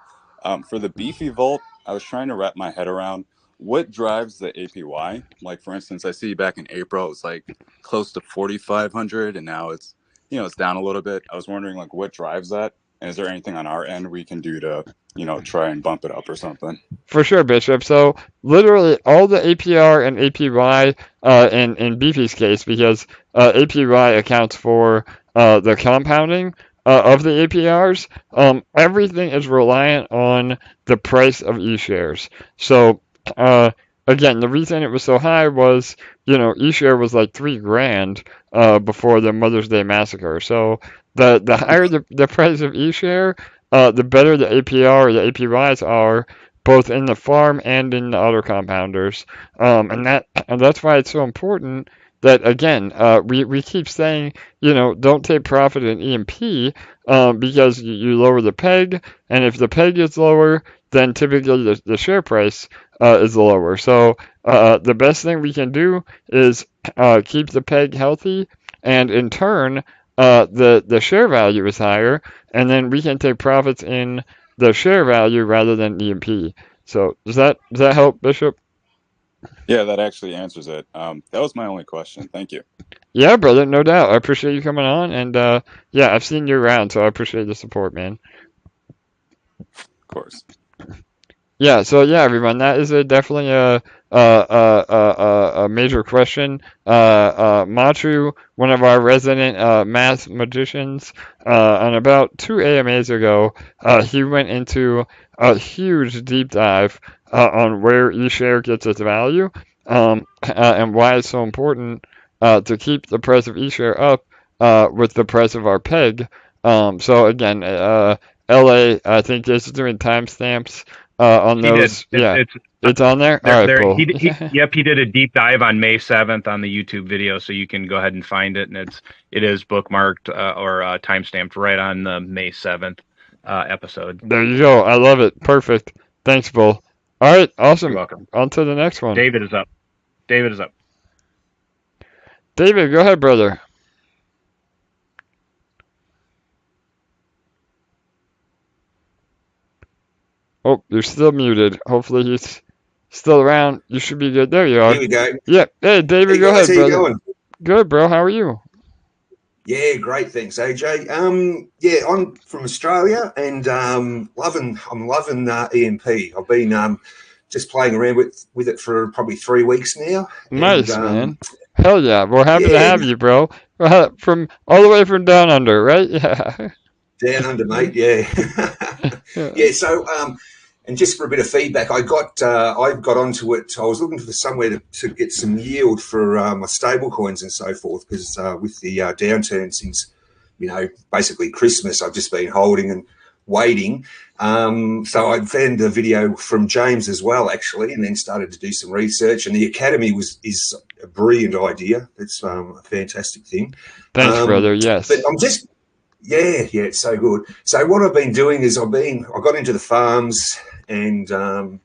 For the beefy vault, I was trying to wrap my head around what drives the APY. Like, for instance, I see back in April it was like close to 4,500, and now it's it's down a little bit. I was wondering like what drives that, and is there anything on our end we can do to try and bump it up or something? For sure, Bishop. So literally all the APR and APY in Beefy's case, because APY accounts for the compounding of the APRs, everything is reliant on the price of eShares. So again, the reason it was so high was, eShare was like $3,000 before the Mother's Day massacre. So the higher the price of eShare, the better the APR or the APYs are, both in the farm and in the auto compounders. And that's why it's so important that, again, we keep saying, don't take profit in EMP because you lower the peg, and if the peg is lower, then typically the share price is lower. So the best thing we can do is keep the peg healthy, and in turn, the share value is higher, and then we can take profits in the share value rather than EMP. So does that help, Bishop? Yeah, that actually answers it. That was my only question. Thank you. Yeah, brother, no doubt. I appreciate you coming on, and yeah, I've seen you around, so I appreciate the support, man. Of course. Yeah, so yeah, everyone, that is definitely a major question. Matru, one of our resident math magicians, on about 2 AMAs ago, he went into a huge deep dive on where eShare gets its value, and why it's so important to keep the price of eShare up with the price of our peg. So again, LA, I think, is doing timestamps on He those. did. Yeah, it's on there. All right, cool. Yep, he did a deep dive on May 7th on the YouTube video, so you can go ahead and find it, and it is bookmarked or timestamped right on the May 7th episode. There you go. I love it. Perfect. Thanks, Bull. All right, awesome. You're welcome. On to the next one. David is up. David, go ahead, brother. Oh, you're still muted. Hopefully he's still around. You should be good. There you are. Here we go. Yeah. Hey, David, Hey go guys, ahead, how you brother. going? Good, bro. How are you? Yeah, great. Thanks, AJ. Yeah, I'm from Australia, and I'm loving EMP. I've been just playing around with it for probably 3 weeks now. Nice, and, man. Hell yeah. We're happy to have you, bro. From all the way from down under, right? Yeah. Down under, mate. Yeah. Yeah. So, and just for a bit of feedback, I got onto it. I was looking for somewhere to get some yield for my stable coins and so forth, because with the downturn since, basically Christmas, I've just been holding and waiting. So I found a video from James as well, actually, and then started to do some research. And the Academy is a brilliant idea. It's a fantastic thing. Thanks, brother. Yes. But I'm just, yeah, it's so good. So what I've been doing is I got into the farms, and I'm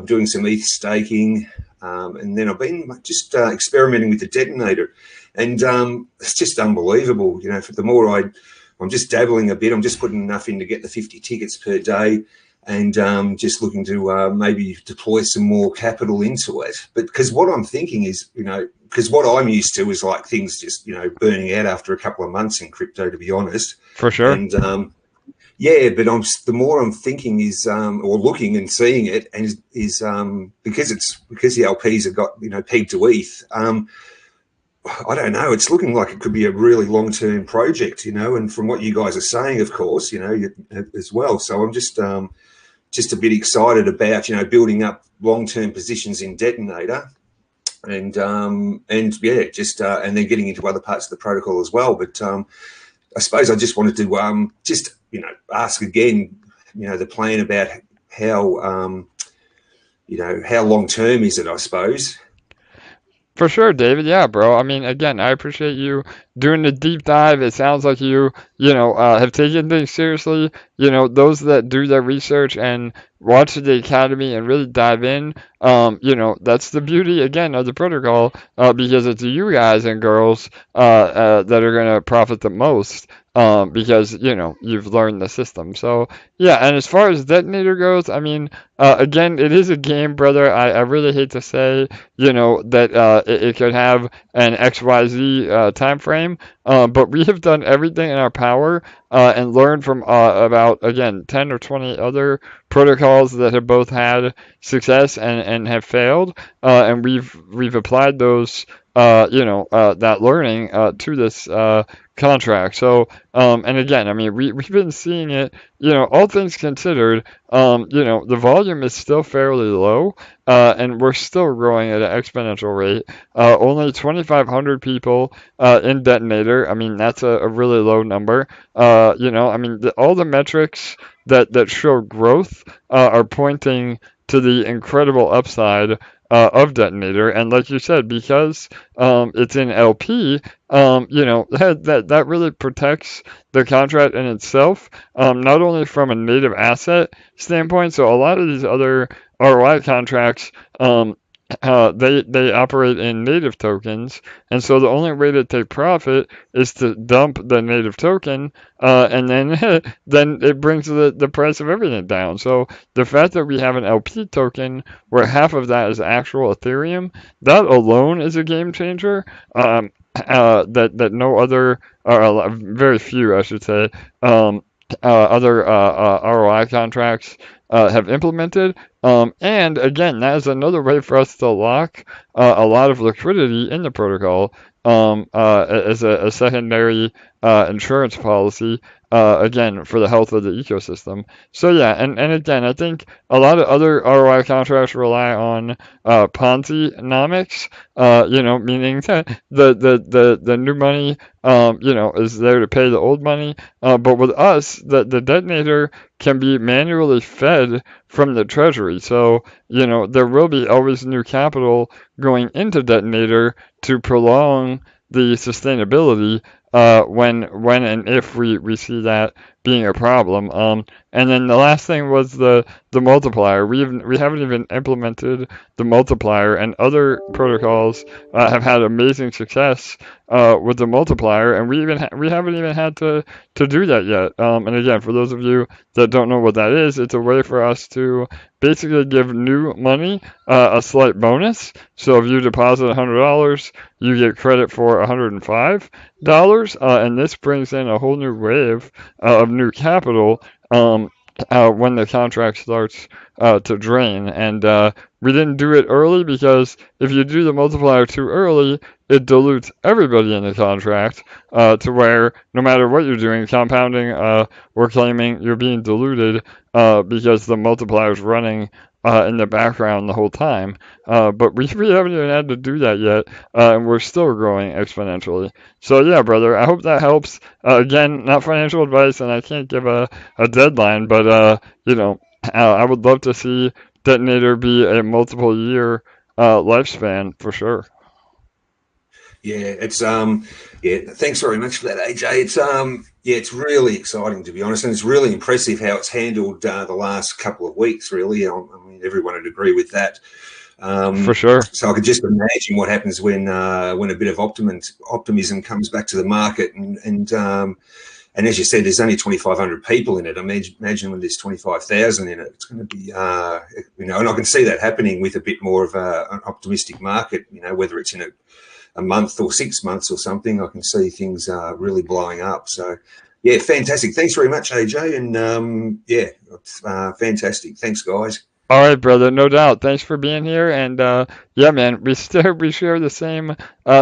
doing some ETH staking, and then I've been just experimenting with the detonator, and it's just unbelievable. For the more I'm just dabbling a bit. I'm just putting enough in to get the 50 tickets per day, and just looking to maybe deploy some more capital into it. But because what I'm thinking is, because what I'm used to is like things just, burning out after a couple of months in crypto, to be honest. For sure. And yeah, but the more I'm thinking is, or looking and seeing it, and is because the LPs have got pegged to ETH. I don't know. It's looking like it could be a really long-term project, and from what you guys are saying, of course, as well. So I'm just a bit excited about building up long-term positions in Detonator, and yeah, just and then getting into other parts of the protocol as well. But I suppose I just wanted to just ask again, the plan about how how long-term is it, I suppose. For sure, David. Yeah, bro. I mean, again, I appreciate you doing the deep dive. It sounds like you have taken things seriously. Those that do their research and watch the academy and really dive in, that's the beauty, again, of the protocol, because it's you guys and girls that are going to profit the most. Because you've learned the system. So yeah, and as far as Detonator goes, I mean, again, it is a game, brother. I really hate to say, that it could have an XYZ time frame. But we have done everything in our power and learned from about, again, 10 or 20 other protocols that have both had success and have failed. And we've applied those, that learning to this contract. So, and again, I mean, we've been seeing it, all things considered, the volume is still fairly low, and we're still growing at an exponential rate. Only 2,500 people in Detonator. I mean, that's a really low number. I mean, all the metrics that show growth are pointing to the incredible upside of Detonator. And like you said, because it's in LP, that really protects the contract in itself, not only from a native asset standpoint. So a lot of these other ROI contracts, they operate in native tokens, and so the only way to take profit is to dump the native token, and then then it brings the price of everything down. So the fact that we have an LP token where half of that is actual Ethereum, that alone is a game changer. That no other, or very few, I should say, other ROI contracts have implemented. And again, that is another way for us to lock a lot of liquidity in the protocol as a secondary insurance policy, again, for the health of the ecosystem. So yeah, and again, I think a lot of other ROI contracts rely on Ponzi-nomics, meaning that the new money, is there to pay the old money. But with us, the detonator can be manually fed from the treasury. So, there will be always new capital going into detonator to prolong the sustainability when and if we see that being a problem. And then the last thing was the multiplier. We haven't even implemented the multiplier, and other protocols have had amazing success with the multiplier, and we haven't even had to do that yet. And again, for those of you that don't know what that is, it's a way for us to basically give new money a slight bonus. So if you deposit $100, you get credit for $105, and this brings in a whole new wave of new capital when the contract starts to drain. And we didn't do it early because if you do the multiplier too early, it dilutes everybody in the contract to where no matter what you're doing, compounding or claiming, you're being diluted because the multiplier is running in the background the whole time. But we haven't even had to do that yet, and we're still growing exponentially. So yeah, brother, I hope that helps. Again, not financial advice, and I can't give a deadline, but I would love to see Detonator be a multiple year lifespan for sure. Yeah, it's yeah. Thanks very much for that, AJ. It's yeah, it's really exciting, to be honest, and it's really impressive how it's handled the last couple of weeks. Really, I mean, everyone would agree with that. For sure. So I could just imagine what happens when a bit of optimism comes back to the market, and as you said, there's only 2,500 people in it. Imagine when there's 25,000 in it, it's going to be, and I can see that happening with a bit more of an optimistic market. Whether it's in a month or 6 months or something, I can see things really blowing up. So, yeah, fantastic. Thanks very much, AJ, and yeah, fantastic. Thanks, guys. All right, brother, no doubt. Thanks for being here, and yeah, man, we share the same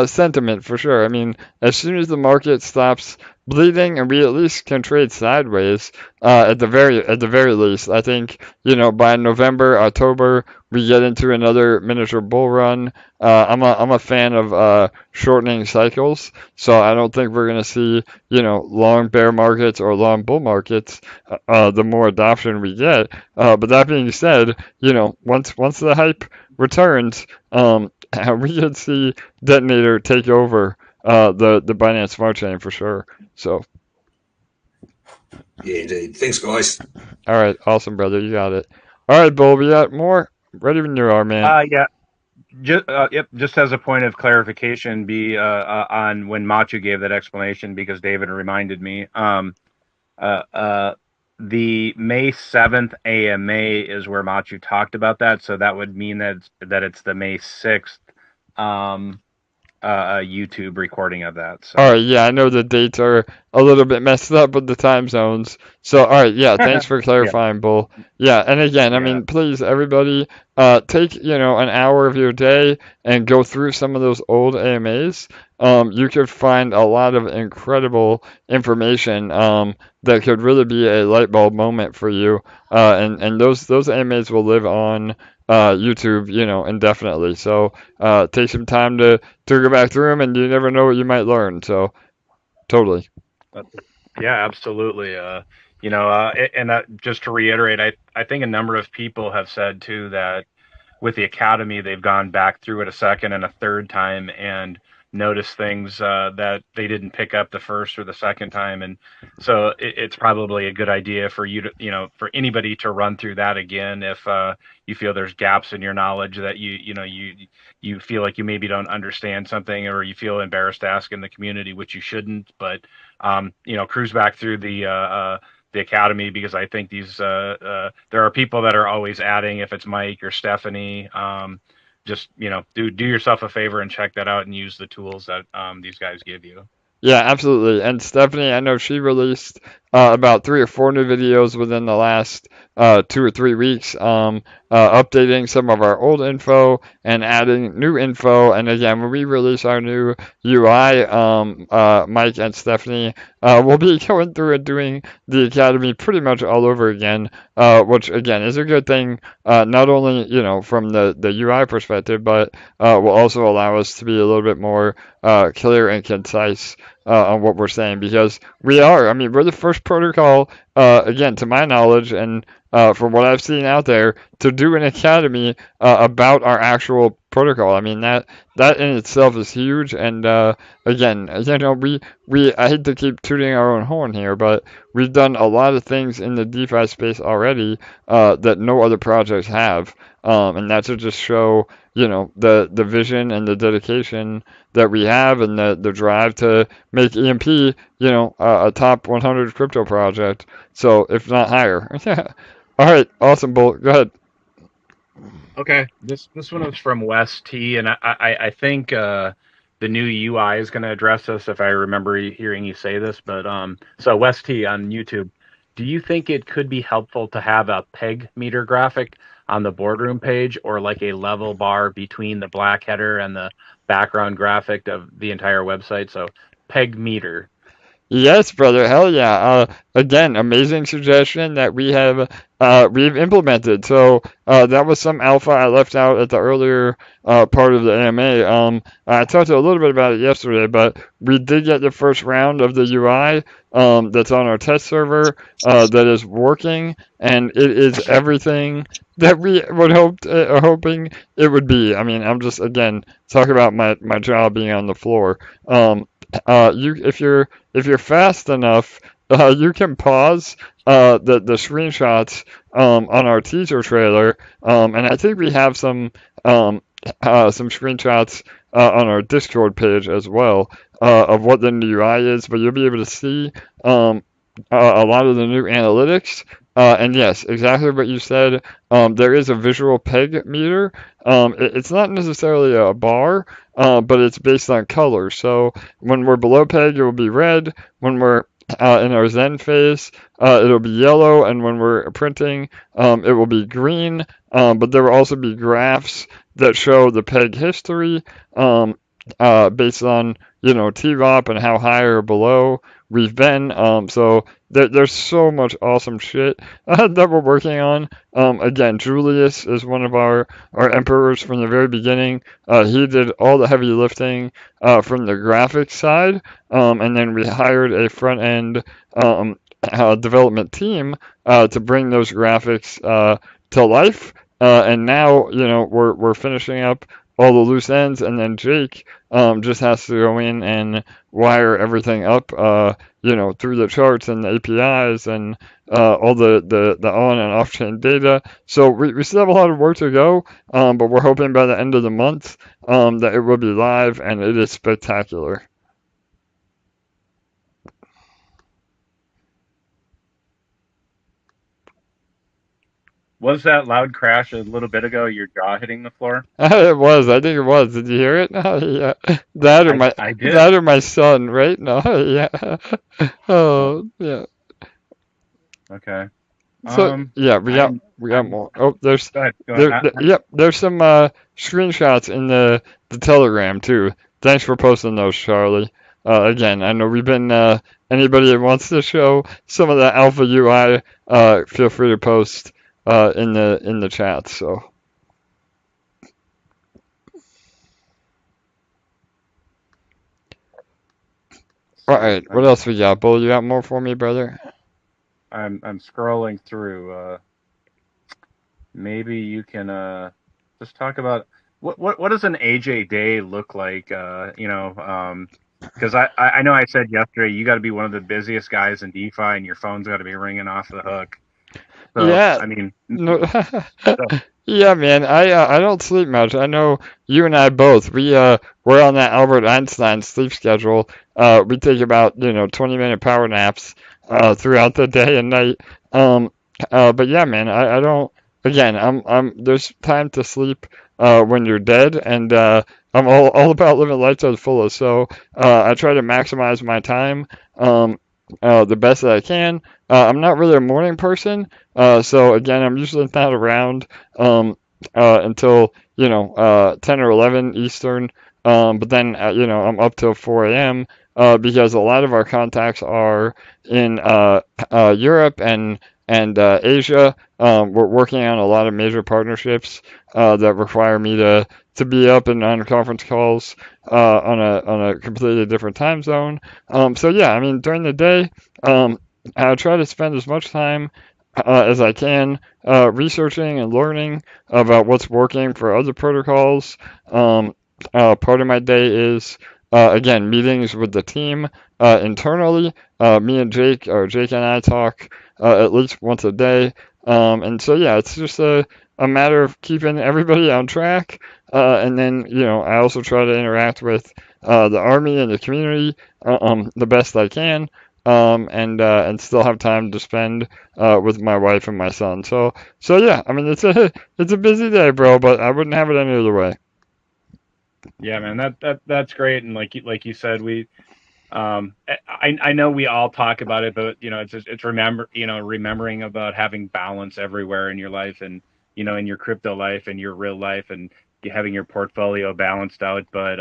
sentiment for sure. I mean, as soon as the market stops bleeding, and we at least can trade sideways at the very least. I think by November, October, we get into another miniature bull run. I'm a fan of shortening cycles, so I don't think we're gonna see long bear markets or long bull markets. The more adoption we get. But that being said, once the hype returns, we could see Detonator take over the Binance Smart Chain for sure. So, Yeah, indeed. Thanks, guys. all right, awesome, brother, you got it. All right, Bull, we got more. Ready when you are, man. Yeah. Just as a point of clarification, on when Machu gave that explanation, because David reminded me. Uh, uh, the May 7th AMA is where Machu talked about that, so that would mean that it's the May 6th YouTube recording of that. So. All right, yeah, I know the dates are a little bit messed up with the time zones. So, all right, yeah, thanks for clarifying, Bull. Yeah, and again, I mean, please, everybody, take an hour of your day and go through some of those old AMAs. You could find a lot of incredible information that could really be a light bulb moment for you. And those AMAs will live on YouTube, indefinitely. So take some time to go back through them, and you never know what you might learn. So totally. Yeah, absolutely. Just to reiterate, I think a number of people have said too that with the academy, they've gone back through it a second and a third time and noticed things that they didn't pick up the first or the second time. And so it's probably a good idea for you to, for anybody to run through that again if you feel there's gaps in your knowledge that you feel like you maybe don't understand something, or you feel embarrassed to ask in the community, which you shouldn't. But cruise back through the academy, because I think there are people that are always adding, if it's Mike or Stephanie. Just do yourself a favor and check that out and use the tools that these guys give you. Yeah, absolutely. And Stephanie, I know she released about 3 or 4 new videos within the last 2 or 3 weeks, updating some of our old info and adding new info. And again, when we release our new UI, Mike and Stephanie will be going through and doing the academy pretty much all over again, which again is a good thing, not only from the UI perspective, but will also allow us to be a little bit more clear and concise on what we're saying, because we're the first protocol, again, to my knowledge, and from what I've seen out there, to do an academy about our actual protocol. I mean, that in itself is huge. And again, I hate to keep tooting our own horn here, but we've done a lot of things in the DeFi space already that no other projects have, and that should just show the vision and the dedication that we have, and the drive to make EMP a top 100 crypto project, so if not higher. All right, awesome, Bull, go ahead. Okay, this one was from Wes T, and I think the new UI is going to address this, if I remember hearing you say this. But so Wes T on YouTube, do you think it could be helpful to have a peg meter graphic on the boardroom page, or like a level bar between the black header and the background graphic of the entire website? So peg meter. Yes, brother, hell yeah. Again, amazing suggestion that we've implemented. So that was some alpha I left out at the earlier part of the AMA. I talked a little bit about it yesterday, but we did get the first round of the UI that's on our test server that is working, and it is everything that we would hoping it would be. I mean, I'm just, again, talking about my job being on the floor. If you're fast enough, you can pause the screenshots on our teaser trailer, and I think we have some screenshots on our Discord page as well of what the new UI is, but you'll be able to see a lot of the new analytics. And yes, exactly what you said. There is a visual peg meter. It's not necessarily a bar, but it's based on color. So when we're below peg, it will be red. When we're in our Zen phase, it'll be yellow. And when we're printing, it will be green. But there will also be graphs that show the peg history based on T-ROP and how high or below we've been. So there's so much awesome shit that we're working on. Again, Julius is one of our emperors from the very beginning. He did all the heavy lifting from the graphics side, and then we hired a front end development team to bring those graphics to life. And now, we're finishing up all the loose ends, and then Jake just has to go in and wire everything up, through the charts and the APIs and all the on and off chain data. So we still have a lot of work to go, but we're hoping by the end of the month that it will be live, and it is spectacular. Was that loud crash a little bit ago your jaw hitting the floor? It was. I think it was. Did you hear it? Yeah. I did. That or my son, right? No. Yeah. Oh, yeah. Okay. So yeah, we got more. Oh, there's Go ahead. yep. There's some screenshots in the Telegram too. Thanks for posting those, Charlie. Again, I know we've been anybody that wants to show some of the alpha UI, feel free to post in the chat. So. All right, what else we got? Bull, you got more for me, brother? I'm scrolling through. Maybe you can just talk about what does an AJ day look like? Because I know I said yesterday you got to be one of the busiest guys in DeFi, and your phone's got to be ringing off the hook. So, Yeah. I mean, No. Yeah, man. I don't sleep much. I know you and I both. We're on that Albert Einstein sleep schedule. We take about 20-minute power naps throughout the day and night. But yeah, man. I don't. Again, there's time to sleep when you're dead, and I'm all about living life to the fullest. So I try to maximize my time the best that I can. I'm not really a morning person, so again, I'm usually not around until 10 or 11 Eastern. But then I'm up till 4 a.m. Because a lot of our contacts are in Europe and Asia. We're working on a lot of major partnerships that require me to be up and on conference calls on a completely different time zone. So yeah, I mean during the day, I try to spend as much time as I can researching and learning about what's working for other protocols. Part of my day is again meetings with the team internally. Me and Jake and I talk at least once a day. And so yeah, it's just a matter of keeping everybody on track. And then I also try to interact with the army and the community the best I can. And still have time to spend with my wife and my son. So yeah, I mean it's a busy day, bro, but I wouldn't have it any other way. Yeah, man, that's great. And like you said, I know we all talk about it, but it's remembering about having balance everywhere in your life, and in your crypto life and your real life, and having your portfolio balanced out. But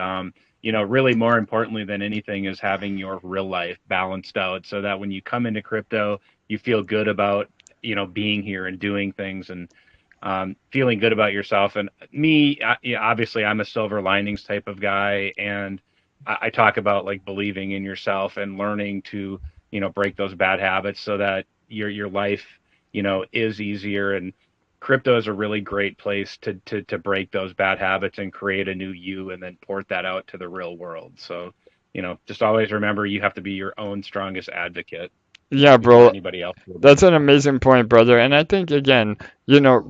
really more importantly than anything is having your real life balanced out, so that when you come into crypto, you feel good about being here and doing things, and feeling good about yourself. And me, obviously, I'm a silver linings type of guy, and I talk about like believing in yourself and learning to break those bad habits so that your life is easier. And crypto is a really great place to break those bad habits and create a new you, and then port that out to the real world. So just always remember, you have to be your own strongest advocate Yeah, before bro. anybody else will be. That's an amazing point, brother. And I think again,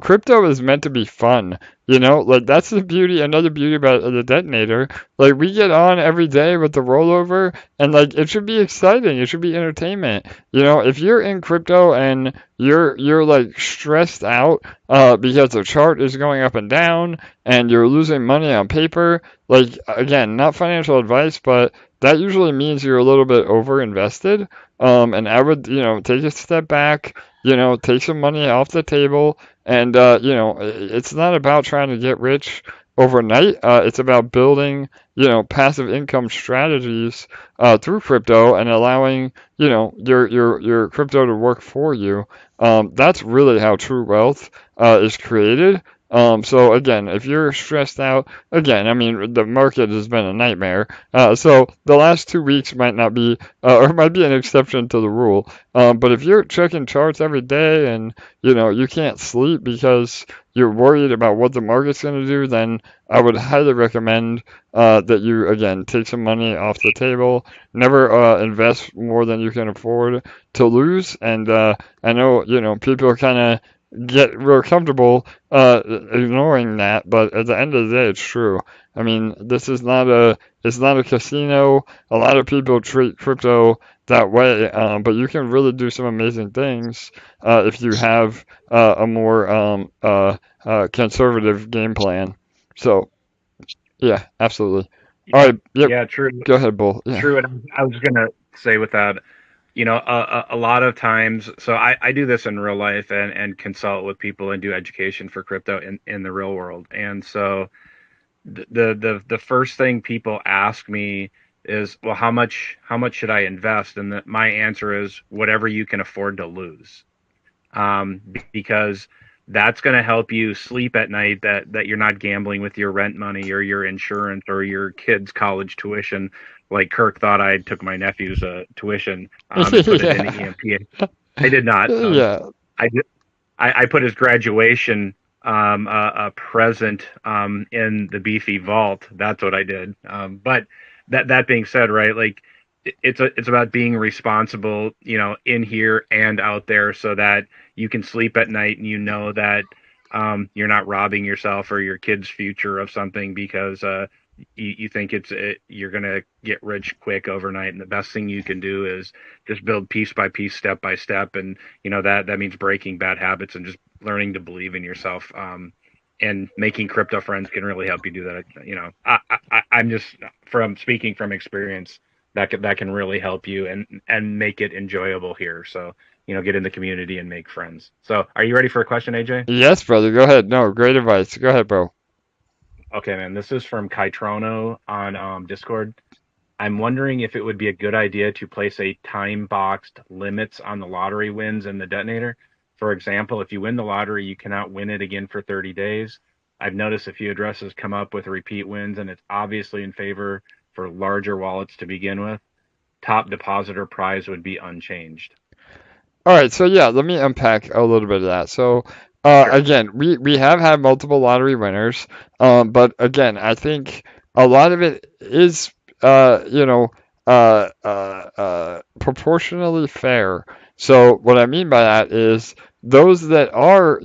crypto is meant to be fun. Like that's another beauty about the detonator. Like we get on every day with the rollover, and like it should be exciting. It should be entertainment. If you're in crypto and you're like stressed out because the chart is going up and down and you're losing money on paper, like again, not financial advice, but that usually means you're a little bit over invested. And I would, take a step back, take some money off the table. And, it's not about trying to get rich overnight. It's about building, passive income strategies through crypto and allowing, your crypto to work for you. That's really how true wealth is created. So again, if you're stressed out, again, I mean, the market has been a nightmare. So the last 2 weeks might not be, or might be an exception to the rule. But if you're checking charts every day and, you can't sleep because you're worried about what the market's going to do, then I would highly recommend that you, again, take some money off the table. Never invest more than you can afford to lose. And I know, people kind of get real comfortable ignoring that, but at the end of the day, it's true. I mean, this is not it's not a casino. A lot of people treat crypto that way, but you can really do some amazing things if you have a more conservative game plan. So, yeah, absolutely. All Yeah, right, yep, yeah, true, go ahead, Bull. Yeah. true. And I was gonna say with that, a lot of times, so I do this in real life and consult with people and do education for crypto in the real world. And so the first thing people ask me is, well, how much should I invest? And my answer is whatever you can afford to lose, because that's going to help you sleep at night, that you're not gambling with your rent money or your insurance or your kids' college tuition. Like Kirk thought I took my nephew's tuition and put it in the Yeah. EMP. I did not. Yeah. I did. I put his graduation present in the beefy vault. That's what I did. But that being said, right, like it's about being responsible, in here and out there, so that you can sleep at night and you know that you're not robbing yourself or your kid's future of something because you think you're gonna get rich quick overnight. And the best thing you can do is just build piece by piece, step by step, and that means breaking bad habits and just learning to believe in yourself. And making crypto friends can really help you do that. I'm just from speaking from experience, that can really help you and make it enjoyable here. So get in the community and make friends. So are you ready for a question, AJ? Yes, brother. Go ahead. No, great advice. Go ahead, bro. Okay, man. This is from Kytrono on Discord. I'm wondering if it would be a good idea to place a time boxed limits on the lottery wins in the detonator. For example, if you win the lottery, you cannot win it again for 30 days. I've noticed a few addresses come up with repeat wins, and it's obviously in favor for larger wallets to begin with. Top depositor prize would be unchanged. All right, so yeah, let me unpack a little bit of that. So, Sure. again, we have had multiple lottery winners, but again, I think a lot of it is, proportionally fair. So, what I mean by that is those that are,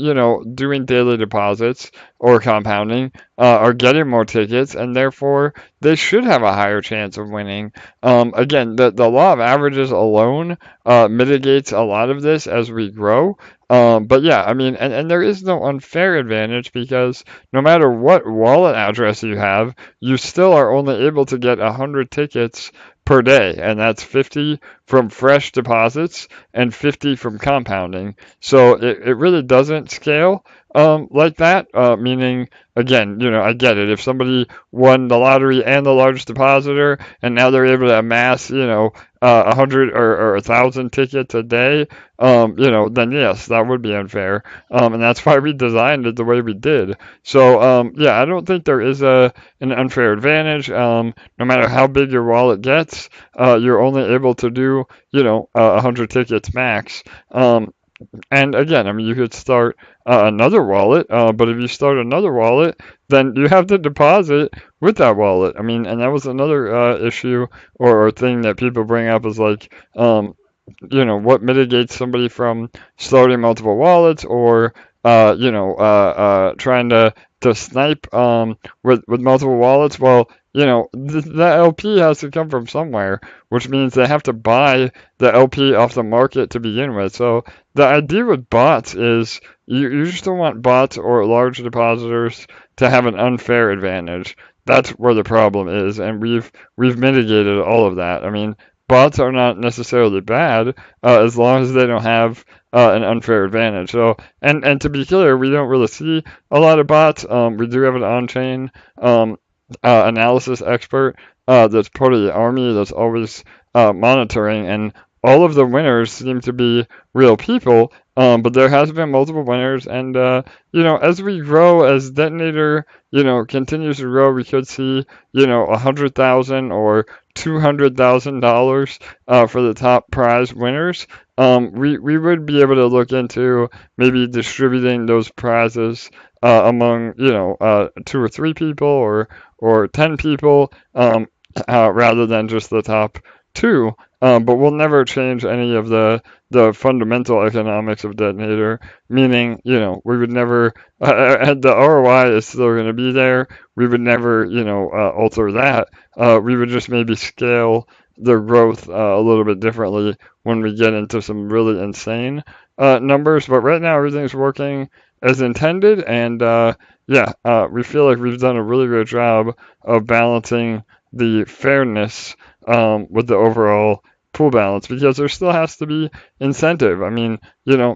doing daily deposits or compounding, are getting more tickets, and therefore they should have a higher chance of winning. Again, the law of averages alone mitigates a lot of this as we grow. But yeah, I mean, and there is no unfair advantage because no matter what wallet address you have, you still are only able to get 100 tickets per day, and that's 50 from fresh deposits and 50 from compounding. So it really doesn't scale like that, meaning, again, I get it. If somebody won the lottery and the largest depositor, and now they're able to amass, 100 or 1,000 tickets a day, then yes, that would be unfair. And that's why we designed it the way we did. So, yeah, I don't think there is an unfair advantage. No matter how big your wallet gets, you're only able to do, 100 tickets max. And again, I mean, you could start another wallet, but if you start another wallet, then you have to deposit with that wallet. I mean, and that was another issue or thing that people bring up is like, what mitigates somebody from starting multiple wallets or, trying to snipe with multiple wallets? Well, the LP has to come from somewhere, which means they have to buy the LP off the market to begin with. So the idea with bots is you just don't want bots or large depositors to have an unfair advantage. That's where the problem is, and we've mitigated all of that. I mean, bots are not necessarily bad as long as they don't have an unfair advantage. So, and to be clear, we don't really see a lot of bots. We do have an on-chain analysis expert that's part of the army that's always monitoring, and all of the winners seem to be real people. But there has been multiple winners, and as we grow, as Detonator, continues to grow, we could see, $100,000 or $200,000 for the top prize winners. We would be able to look into maybe distributing those prizes among 2 or 3 people or 10 people, rather than just the top 2. But we'll never change any of the fundamental economics of Detonator, meaning, we would never, the ROI is still going to be there. We would never, alter that. We would just maybe scale the growth a little bit differently when we get into some really insane numbers. But right now, everything's working as intended, and we feel like we've done a really good job of balancing the fairness with the overall pool balance, because there still has to be incentive. I mean,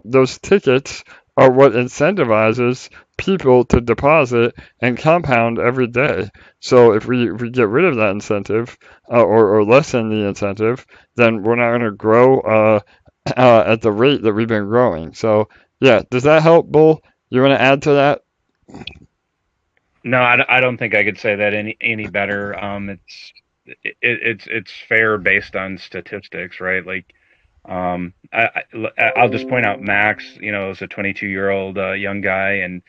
those tickets are what incentivizes people to deposit and compound every day. So if we get rid of that incentive, or lessen the incentive, then we're not going to grow at the rate that we've been growing. So yeah, does that help, Bull? You want to add to that? No, I don't think I could say that any better. It's fair based on statistics, right? Like, I'll just point out Max, is a 22-year-old young guy, and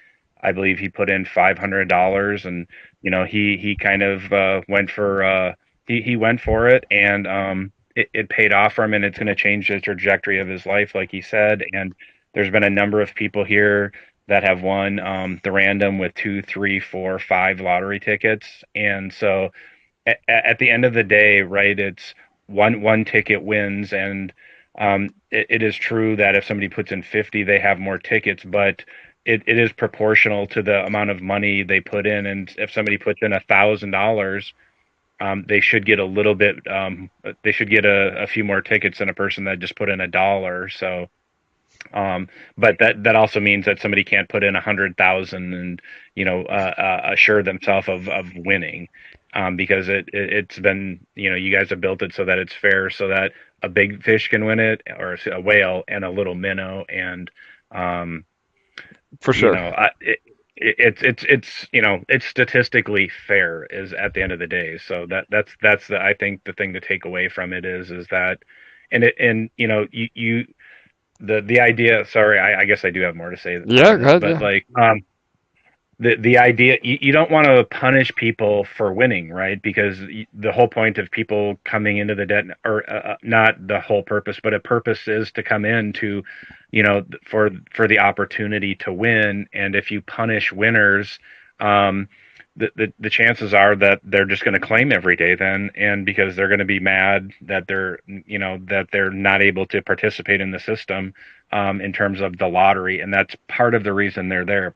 I believe he put in $500, and he kind of went for he went for it, and it paid off for him, and it's going to change the trajectory of his life, like he said. And there's been a number of people here that have won the random with 2, 3, 4, 5 lottery tickets, and so at the end of the day, right, it's one ticket wins, and it is true that if somebody puts in 50, they have more tickets, but it is proportional to the amount of money they put in. And if somebody puts in $1,000, they should get a little bit. They should get a few more tickets than a person that just put in $1. So. But that also means that somebody can't put in 100,000 and assure themselves of winning, because it's been, you guys have built it so that it's fair, so that a big fish can win it, or a whale, and a little minnow, and for sure, it's statistically fair is at the end of the day. So that's the, I think the thing to take away from it is that, you the idea, sorry, I guess I do have more to say. Yeah, go ahead, but like, the idea, you don't want to punish people for winning, right? Because the whole point of people coming into the debt, or not the whole purpose, but a purpose is to come in to, for the opportunity to win. And if you punish winners, the chances are that they're just going to claim every day then, and because they're going to be mad that they're not able to participate in the system, in terms of the lottery. And that's part of the reason they're there.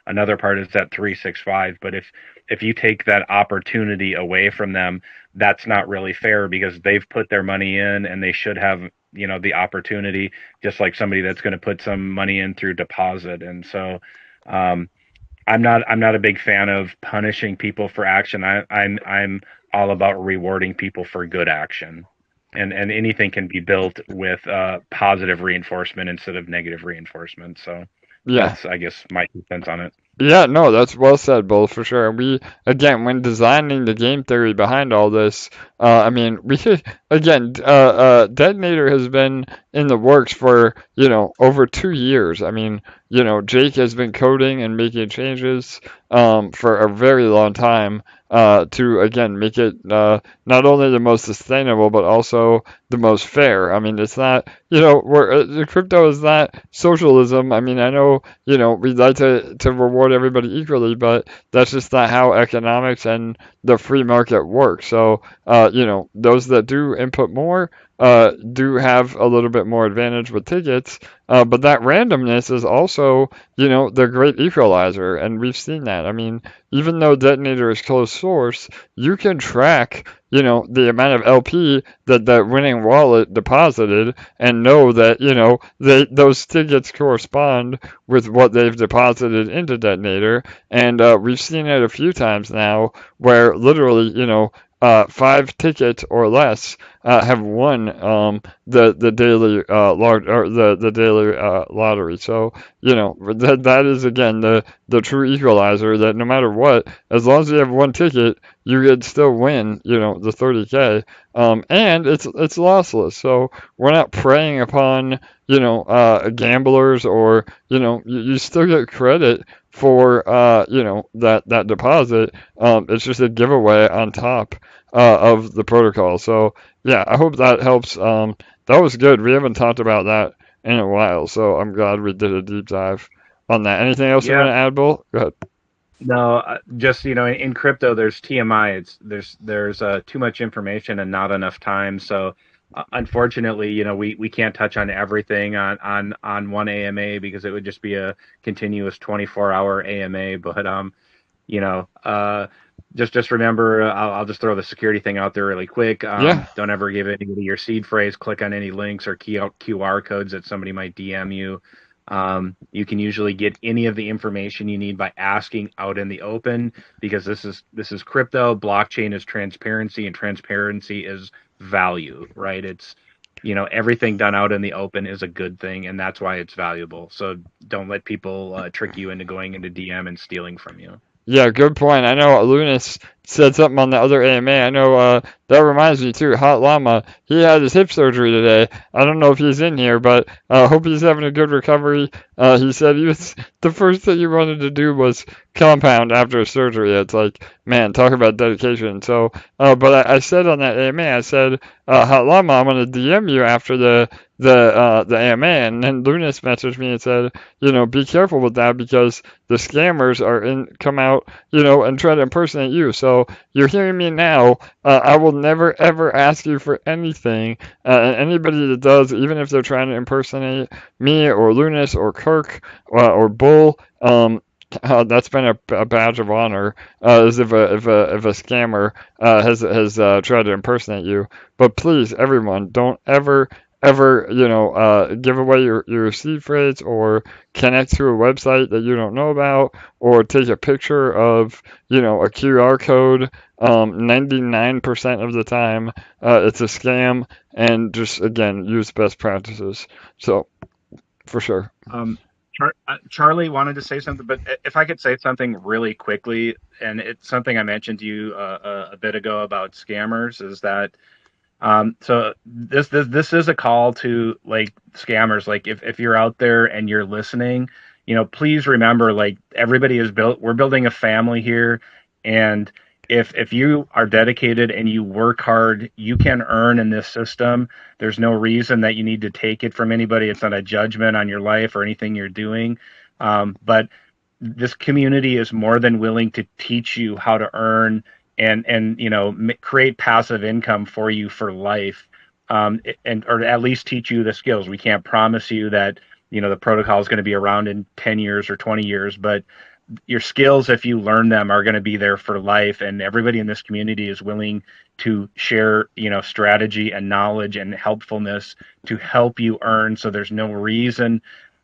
Another part is that 365. But if you take that opportunity away from them, that's not really fair, because they've put their money in, and they should have the opportunity, just like somebody that's going to put some money in through deposit. And so I'm not a big fan of punishing people for action. I'm all about rewarding people for good action, and anything can be built with positive reinforcement instead of negative reinforcement. So yeah, that's, I guess, my 2 cents on it. Yeah, no, that's well said, Bull, for sure. We, again, when designing the game theory behind all this, I mean, Detonator has been in the works for, over 2 years. I mean, Jake has been coding and making changes for a very long time to, again, make it not only the most sustainable, but also the most fair. I mean, it's not, the crypto is not socialism. I mean, I know, we'd like to reward everybody equally, but that's just not how economics and the free market works. So those that do input more do have a little bit more advantage with tickets. But that randomness is also, the great equalizer, and we've seen that. I mean, even though Detonator is closed source, you can track, the amount of LP that that winning wallet deposited, and know that, those tickets correspond with what they've deposited into Detonator. And we've seen it a few times now where literally, 5 tickets or less have won the daily the daily lottery. So that is again the true equalizer, that no matter what, as long as you have one ticket, you could still win the 30K. And it's lossless, so we're not preying upon gamblers, or you still get credit for that deposit. It's just a giveaway on top of the protocol. So yeah, I hope that helps. That was good. We haven't talked about that in a while, so I'm glad we did a deep dive on that. Anything else you want to add, Bull? Go ahead. No, just in crypto, there's TMI. There's too much information and not enough time. So unfortunately, we can't touch on everything on one AMA, because it would just be a continuous 24-hour AMA. But just remember, I'll just throw the security thing out there really quick. Don't ever give anybody your seed phrase. Click on any links or QR codes that somebody might DM you. You can usually get any of the information you need by asking out in the open, because this is crypto. Blockchain is transparency, and transparency is value, right? It's everything done out in the open is a good thing, and that's why it's valuable. So don't let people trick you into going into DM and stealing from you. Yeah, good point. I know Lunas said something on the other AMA. I know that reminds me too. Hot Llama, he had his hip surgery today. I don't know if he's in here, but I hope he's having a good recovery. He said the first thing he wanted to do was compound after a surgery. It's like, man, talk about dedication. So, but I said on that AMA, I said, Hot Llama, I'm gonna DM you after the AMA, and then Lunas messaged me and said, be careful with that, because the scammers come out, and try to impersonate you. So you're hearing me now. I will never ever ask you for anything. And anybody that does, even if they're trying to impersonate me or Lunas or Kirk or Bull, that's been a badge of honor, as if a scammer has tried to impersonate you. But please, everyone, don't ever give away your seed phrase, or connect to a website that you don't know about, or take a picture of a QR code. 99% of the time it's a scam, and just again, use best practices. So for sure. Charlie wanted to say something, but if I could say something really quickly, and it's something I mentioned to you a bit ago about scammers, is that so this is a call to like scammers. Like if you're out there and you're listening, please remember, like, we're building a family here, and if you are dedicated and you work hard, you can earn in this system. There's no reason that you need to take it from anybody. It's not a judgment on your life or anything you're doing. But this community is more than willing to teach you how to earn and create passive income for you for life, or at least teach you the skills. We can't promise you that the protocol is going to be around in 10 years or 20 years, but your skills, if you learn them, are going to be there for life. And everybody in this community is willing to share strategy and knowledge and helpfulness to help you earn. So there's no reason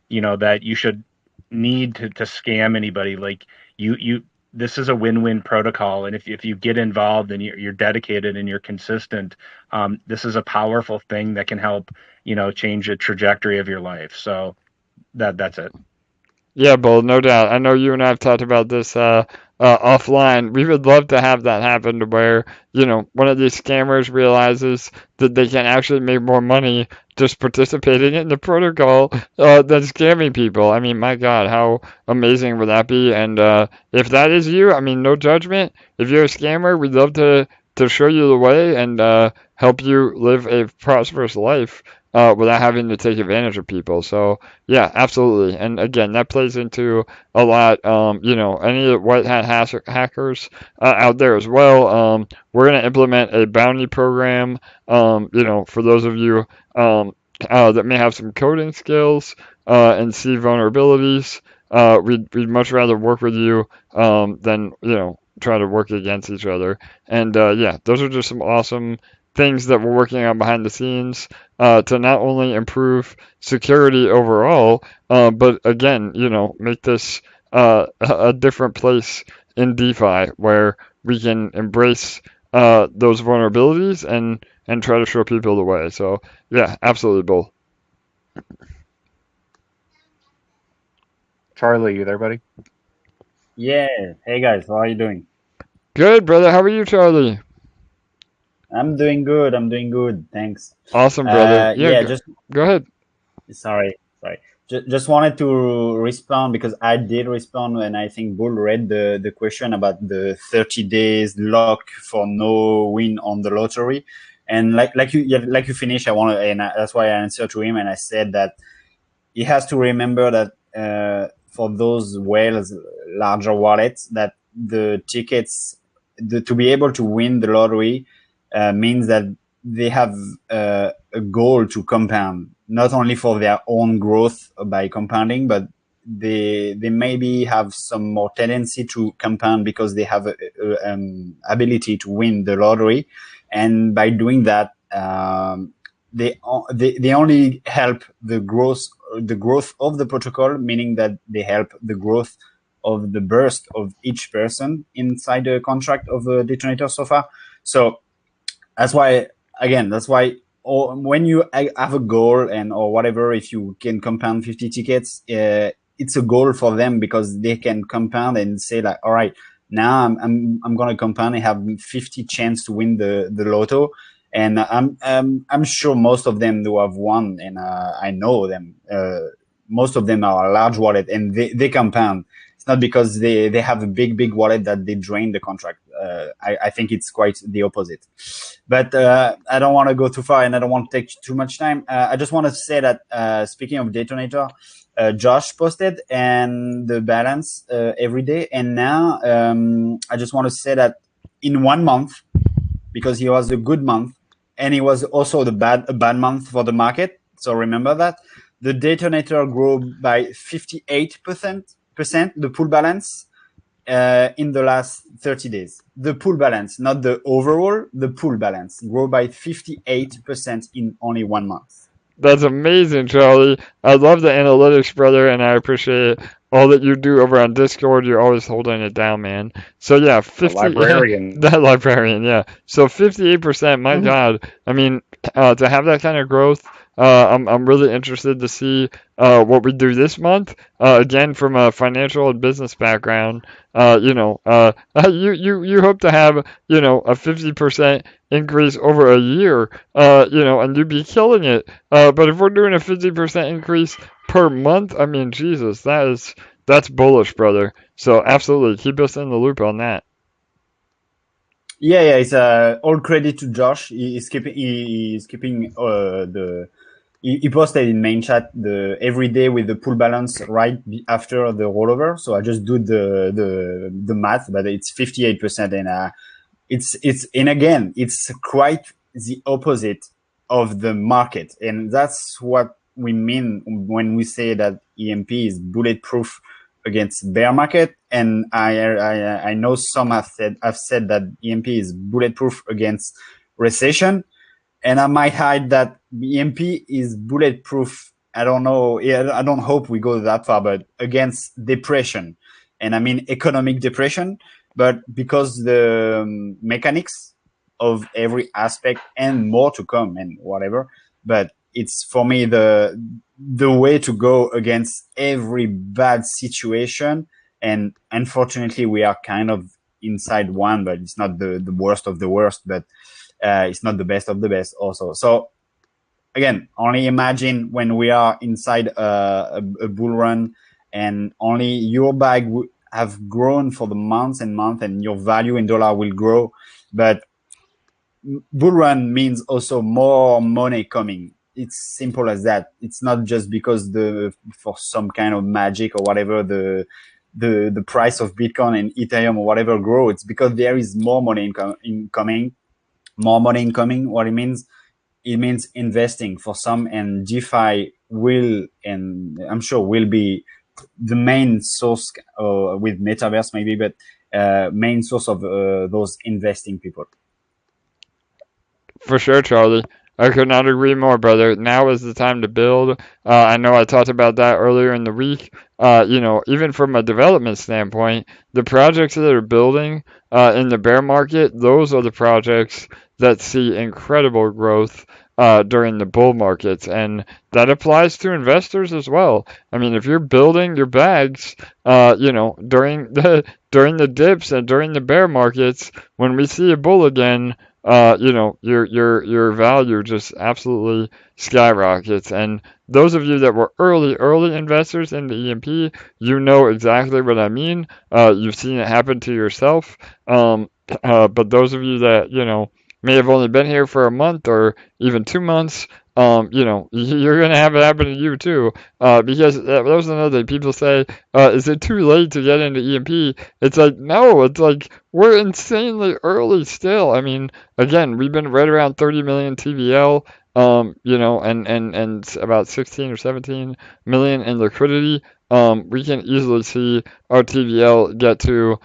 that you should need to scam anybody. Like this is a win-win protocol, and if you get involved and you're dedicated and you're consistent, this is a powerful thing that can help change the trajectory of your life. So that's it. Yeah, Bull, no doubt. I know you and I have talked about this offline. We would love to have that happen, to where one of these scammers realizes that they can actually make more money just participating in the protocol than scamming people. I mean, my God, how amazing would that be? And if that is you, I mean, no judgment. If you're a scammer, we'd love to show you the way and help you live a prosperous life without having to take advantage of people. So yeah, absolutely. And again, that plays into a lot. Any of the white hat hackers out there as well. We're going to implement a bounty program. For those of you that may have some coding skills and see vulnerabilities. We'd much rather work with you than try to work against each other. And yeah, those are just some awesome things that we're working on behind the scenes to not only improve security overall, but again, make this a different place in DeFi where we can embrace those vulnerabilities and try to show people the way. So yeah, absolutely, Bull. Charlie, you there, buddy? Yeah. Hey guys, how are you doing? Good, brother. How are you, Charlie? I'm doing good. I'm doing good. Thanks. Awesome, brother. Yeah, Yeah, go ahead. sorry. Just wanted to respond because I did respond when I think Bull read the question about the 30 days lock for no win on the lottery. And like you finished, that's why I answered to him and I said that he has to remember that for those whales, larger wallets, that the tickets, to be able to win the lottery means that they have a goal to compound, not only for their own growth by compounding, but they maybe have some more tendency to compound because they have a ability to win the lottery, and by doing that, they only help the growth of the protocol, meaning that they help the growth of the burst of each person inside the contract of a detonator so far. So that's why when you have a goal or whatever, if you can compound 50 tickets, it's a goal for them because they can compound and say like, all right, now I'm going to compound and have 50 chance to win the lotto. And I'm sure most of them who have won, and I know them, most of them are a large wallet and they compound. It's not because they have a big wallet that they drain the contract. I think it's quite the opposite. But I don't want to go too far and I don't want to take too much time. I just want to say that speaking of Detonator, Josh posted and the balance every day. And now I just want to say that in 1 month, because he was a good month and he was also a bad month for the market. So remember that the Detonator grew by 58%, the pool balance in the last 30 days. The pool balance, not the overall, the pool balance grew by 58% in only 1 month. That's amazing, Charlie. I love the analytics, brother, and I appreciate all that you do over on Discord. You're always holding it down, man. So yeah, 50 librarian. That librarian, yeah. So 58%, my God. I mean, to have that kind of growth, I'm really interested to see what we do this month. Again, from a financial and business background, you hope to have a 50% increase over a year, and you'd be killing it. But if we're doing a 50% increase per month, I mean, Jesus, that's bullish, brother. So absolutely, keep us in the loop on that. Yeah, it's all credit to Josh. He's keeping he posted in main chat every day with the pool balance right after the rollover. So I just do the math, but it's 58%, and it's quite the opposite of the market, and that's what we mean when we say that EMP is bulletproof against bear market. And I know some have said that EMP is bulletproof against recession, and I might hide that EMP is bulletproof. I don't know. I don't hope we go that far, but against depression, and I mean economic depression, but because the mechanics of every aspect and more to come and whatever. But it's for me the way to go against every bad situation. And unfortunately, we are kind of inside one, but it's not the worst of the worst, but it's not the best of the best also. So again, only imagine when we are inside a bull run and only your bag have grown for the months and months, and your value in dollar will grow. But bull run means also more money coming. it's simple as that. It's not just because for some kind of magic or whatever the price of Bitcoin and Ethereum or whatever grow. It's because there is more money incoming. More money incoming. What it means investing for some, and DeFi will, and I'm sure will be the main source with metaverse maybe, but main source of those investing people. For sure, Charlie. I could not agree more, brother. Now is the time to build. I know I talked about that earlier in the week. Even from a development standpoint, the projects that are building in the bear market, those are the projects that see incredible growth during the bull markets, and that applies to investors as well. I mean, if you're building your bags, during the dips and during the bear markets, when we see a bull again, your value just absolutely skyrockets. And those of you that were early investors in the EMP, you know exactly what I mean. You've seen it happen to yourself. But those of you that, may have only been here for a month or even 2 months, you're going to have it happen to you too. Because that was another thing. People say, is it too late to get into EMP? It's like, no, it's like we're insanely early still. I mean, again, we've been right around 30 million TVL, and about 16 or 17 million in liquidity. We can easily see our TVL get to,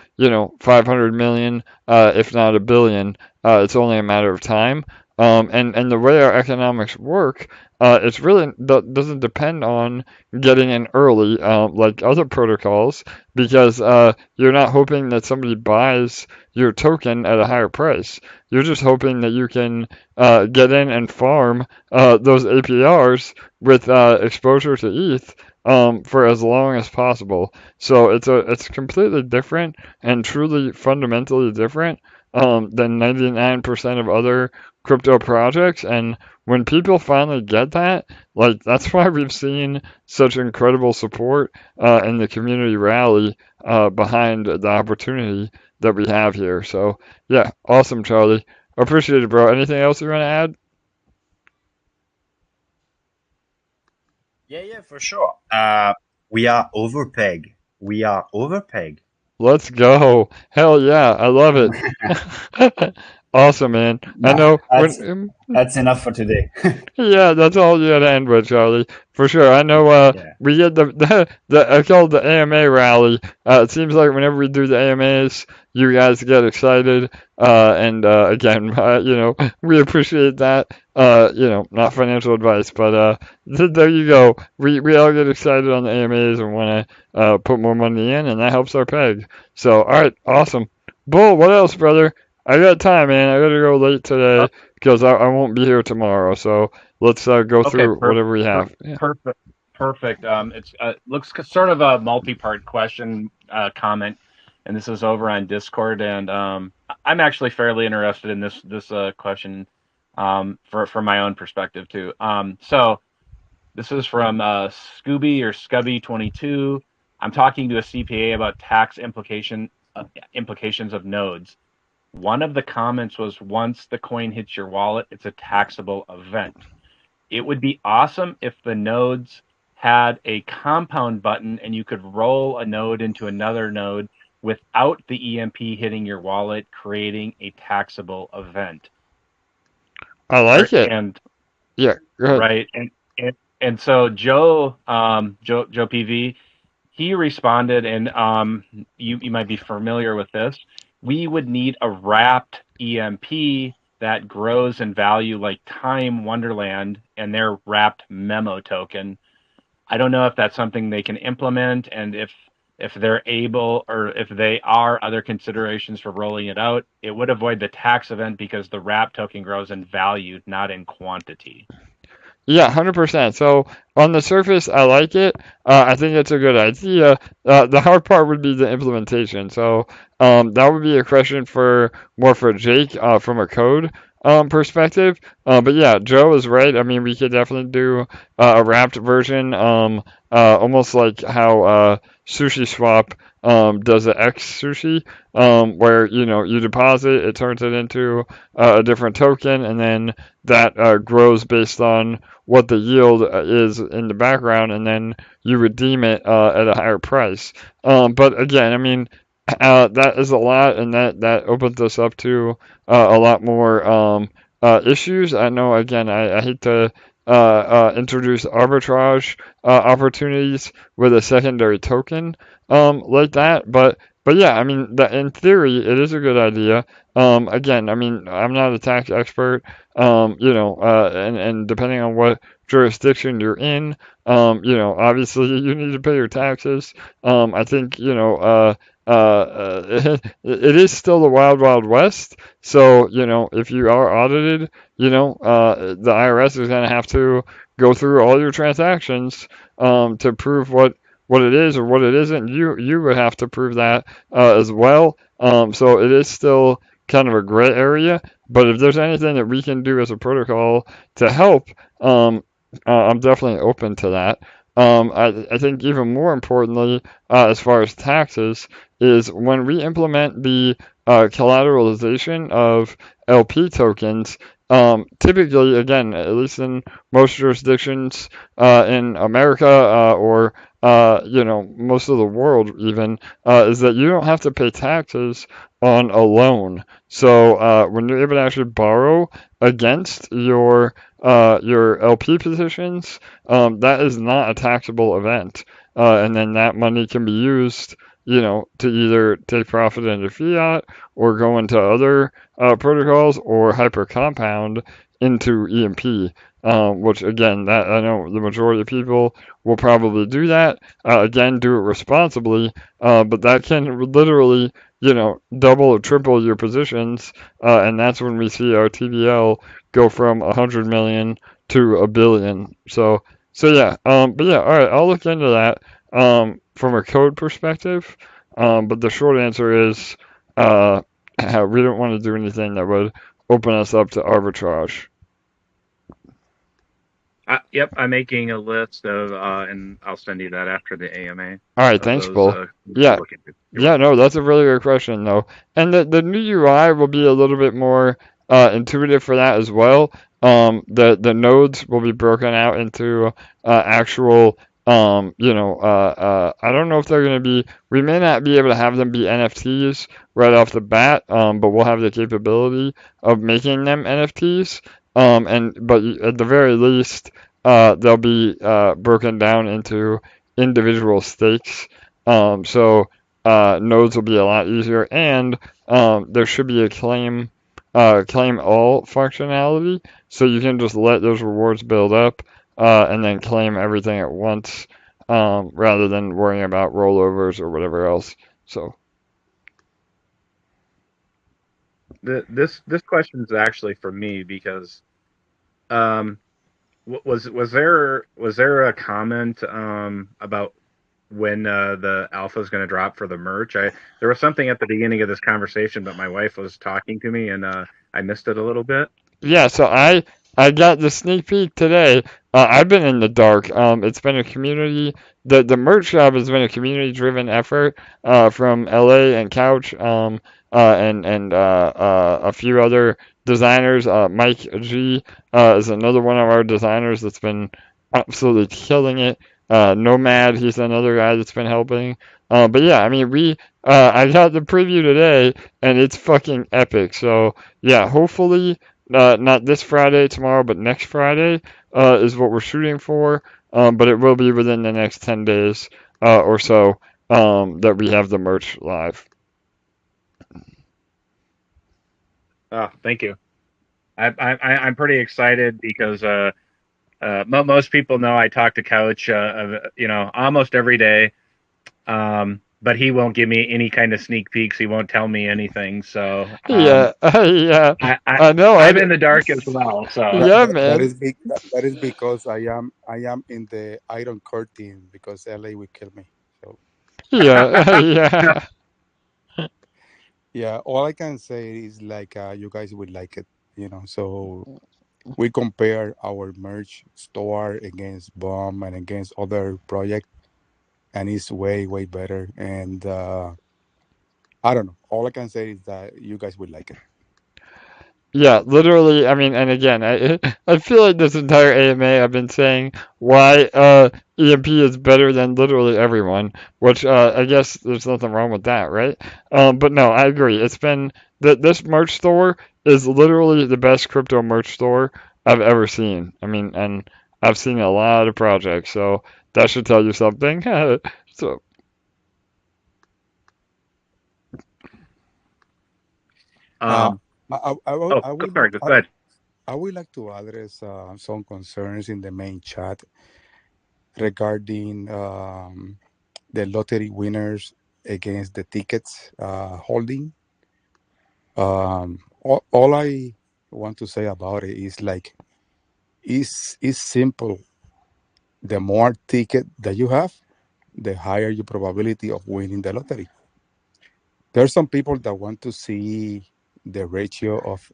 500 million, if not a billion. It's only a matter of time. And the way our economics work, it's really doesn't depend on getting in early, like other protocols, because you're not hoping that somebody buys your token at a higher price. You're just hoping that you can get in and farm those APRs with exposure to ETH for as long as possible. So it's completely different and truly fundamentally different than 99% of other crypto projects. And when people finally get that, like, that's why we've seen such incredible support in the community rally behind the opportunity that we have here. So yeah, awesome, Charlie. Appreciate it, bro. Anything else you want to add? Yeah, for sure. We are overpeg. We are overpeg. Let's go. Hell yeah, I love it. Awesome, man. I know That's enough for today. yeah, that's all you got to end with, Charlie. For sure. I know Yeah. we get the I call it the AMA rally. It seems like whenever we do the AMAs, you guys get excited. And again, we appreciate that. Not financial advice, but there you go. We all get excited on the AMAs and want to put more money in, and that helps our peg. So, all right, awesome. Bull, what else, brother? I got time, man. I gotta go late today because I won't be here tomorrow. So let's go through whatever we have. Yeah. Perfect. It's looks sort of a multi-part question comment, and this is over on Discord, and I'm actually fairly interested in this question for my own perspective too. So this is from Scooby or Scubby22. I'm talking to a CPA about tax implications of nodes. One of the comments was, once the coin hits your wallet, it's a taxable event. It would be awesome if the nodes had a compound button and you could roll a node into another node without the EMP hitting your wallet, creating a taxable event. I like it. And yeah, go ahead. Right. And so Joe PV, he responded, and you might be familiar with this. We would need a wrapped EMP that grows in value like Time Wonderland and their wrapped memo token. I don't know if that's something they can implement, and if they're able, or if they are other considerations for rolling it out. It would avoid the tax event because the wrap token grows in value, not in quantity. Yeah, 100%. So on the surface, I like it. I think it's a good idea. The hard part would be the implementation. So that would be a question more for Jake from a code perspective. But yeah, Joe is right. I mean, we could definitely do a wrapped version, almost like how Sushi Swap does the X Sushi, where you deposit, it turns it into a different token, and then that grows based on what the yield is in the background, and then you redeem it at a higher price. But again, I mean, that is a lot, and that opens us up to a lot more issues. I know, again, I hate to introduce arbitrage opportunities with a secondary token like that, but yeah, I mean, that in theory, it is a good idea. Again, I mean, I'm not a tax expert, and depending on what jurisdiction you're in, obviously you need to pay your taxes. I think, it is still the wild, wild west. So, if you are audited, the IRS is going to have to go through all your transactions to prove what it is or what it isn't. You would have to prove that as well. So it is still kind of a gray area. But if there's anything that we can do as a protocol to help, I'm definitely open to that. I think even more importantly, as far as taxes, is when we implement the collateralization of LP tokens. Typically, again, at least in most jurisdictions in America or most of the world, even, is that you don't have to pay taxes on a loan. So when you're able to actually borrow against your LP positions, that is not a taxable event, and then that money can be used, to either take profit into fiat or go into other protocols or hyper compound into EMP. Which again, that I know the majority of people will probably do that. Again, do it responsibly, but that can literally, double or triple your positions, and that's when we see our TVL go from 100 million to a billion. So yeah, but yeah, all right, I'll look into that from a code perspective. But the short answer is, we don't want to do anything that would open us up to arbitrage. Yep, I'm making a list of, and I'll send you that after the AMA All right, of thanks, those Bull. Yeah, look into. You're yeah, welcome. no, that's a really good question though. And the new UI will be a little bit more intuitive for that as well. The nodes will be broken out into actual I don't know if they're going to be, we may not be able to have them be NFTs right off the bat, but we'll have the capability of making them NFTs. But at the very least, they'll be broken down into individual stakes. Nodes will be a lot easier, and there should be a claim all functionality, so you can just let those rewards build up and then claim everything at once, rather than worrying about rollovers or whatever else. So This question is actually for me because um, was there a comment about when the alpha is going to drop for the merch? There was something at the beginning of this conversation, but my wife was talking to me and I missed it a little bit. yeah, so I got the sneak peek today. I've been in the dark. It's been a community. The merch shop has been a community driven effort from LA and Couch, and a few other designers. Mike G is another one of our designers that's been absolutely killing it. Nomad, he's another guy that's been helping. But yeah, I mean, I got the preview today, and it's fucking epic. So yeah, hopefully not this Friday, tomorrow, but next Friday is what we're shooting for. But it will be within the next 10 days or so that we have the merch live. Oh, thank you. I'm pretty excited because most people know I talk to Couch, almost every day. But he won't give me any kind of sneak peeks. He won't tell me anything. So Yeah, yeah. I I know. I'm in the dark as well. So Yeah, That man. is big. That is because I am in the Iron Curtain because LA will kill me. So Yeah, yeah. yeah, all I can say is like you guys would like it. So we compare our merch store against Bomb and against other projects, and it's way better. And I don't know. All I can say is that you guys would like it. Yeah, literally. I mean, and again, I feel like this entire AMA I've been saying why EMP is better than literally everyone, which I guess there's nothing wrong with that, right? But no, I agree. It's been that this merch store is literally the best crypto merch store I've ever seen. I mean, and I've seen a lot of projects, so that should tell you something. So Uh, Um, I oh, will sorry. Go ahead. I would like to address some concerns in the main chat regarding the lottery winners against the tickets holding. All I want to say about it is like it's simple. The more ticket that you have, the higher your probability of winning the lottery. There's some people that want to see the ratio of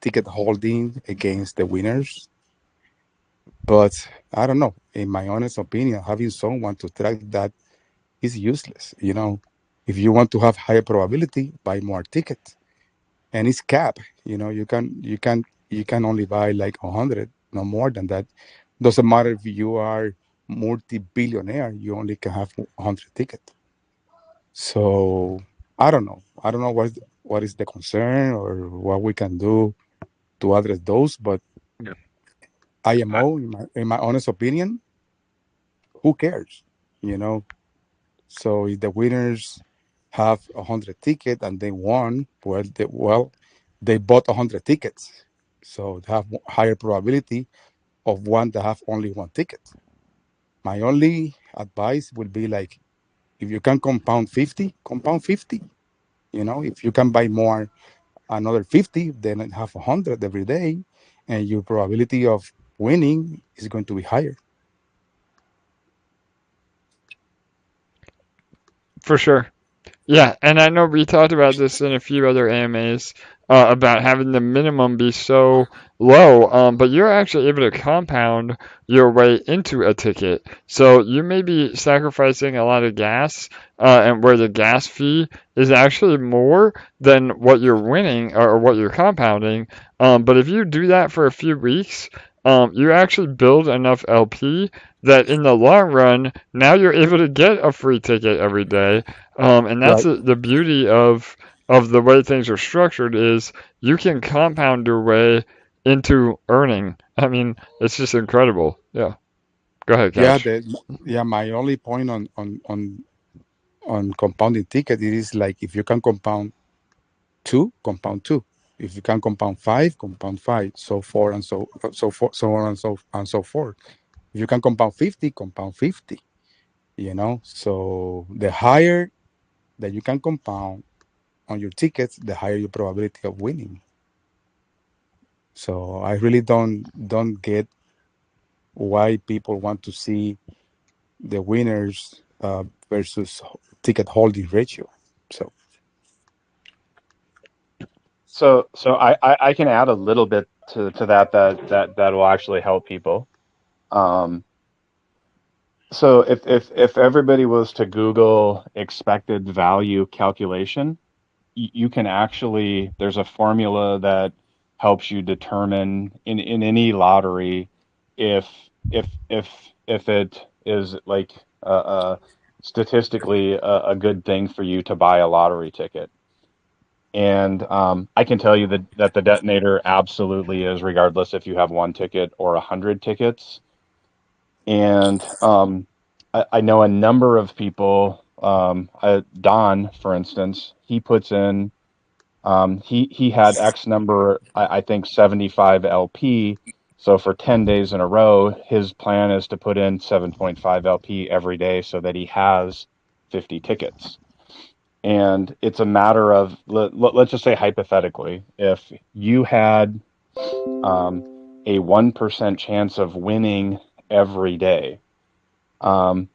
ticket holding against the winners, but I don't know. In my honest opinion, having someone to track that is useless. If you want to have higher probability, buy more tickets, and it's cap. You can only buy like 100, no more than that. Doesn't matter if you are multi-billionaire, you only can have 100 tickets. So I don't know what is the concern or what we can do to address those. But Yeah. IMO, in my honest opinion, who cares? You know. So if the winners have 100 tickets and they won, they bought 100 tickets, so they have higher probability of one that have only one ticket. My only advice would be like, if you can compound 50, compound 50. If you can buy more, another 50, then have 100 every day, and your probability of winning is going to be higher. for sure. Yeah, and I know we talked about this in a few other AMAs about having the minimum be so low, but you're actually able to compound your way into a ticket. So you may be sacrificing a lot of gas, and where the gas fee is actually more than what you're winning or what you're compounding. But if you do that for a few weeks, you actually build enough LP that in the long run, now you're able to get a free ticket every day, and that's Right. the beauty of the way things are structured is you can compound your way into earning. I mean, it's just incredible. Yeah. Go ahead, Yeah. Cash. My only point on compounding ticket, it is like, if you can compound two, compound two. If you can compound five, compound five. So forth and so on and so forth. If you can compound 50, compound 50. So the higher that you can compound on your tickets, the higher your probability of winning. So I really don't get why people want to see the winners versus ticket holding ratio. So So I can add a little bit to that will actually help people. Um, so if everybody was to Google expected value calculation, you can actually, there's a formula that helps you determine in any lottery if if if if it is like statistically a good thing for you to buy a lottery ticket. And I can tell you that the detonator absolutely is, regardless if you have one ticket or 100 tickets. And I know a number of people. Don, for instance, he puts in. He had X number, I think 75 LP. So for 10 days in a row, his plan is to put in 7.5 LP every day so that he has 50 tickets. And it's a matter of, let's just say hypothetically, if you had a 1% chance of winning every day, um,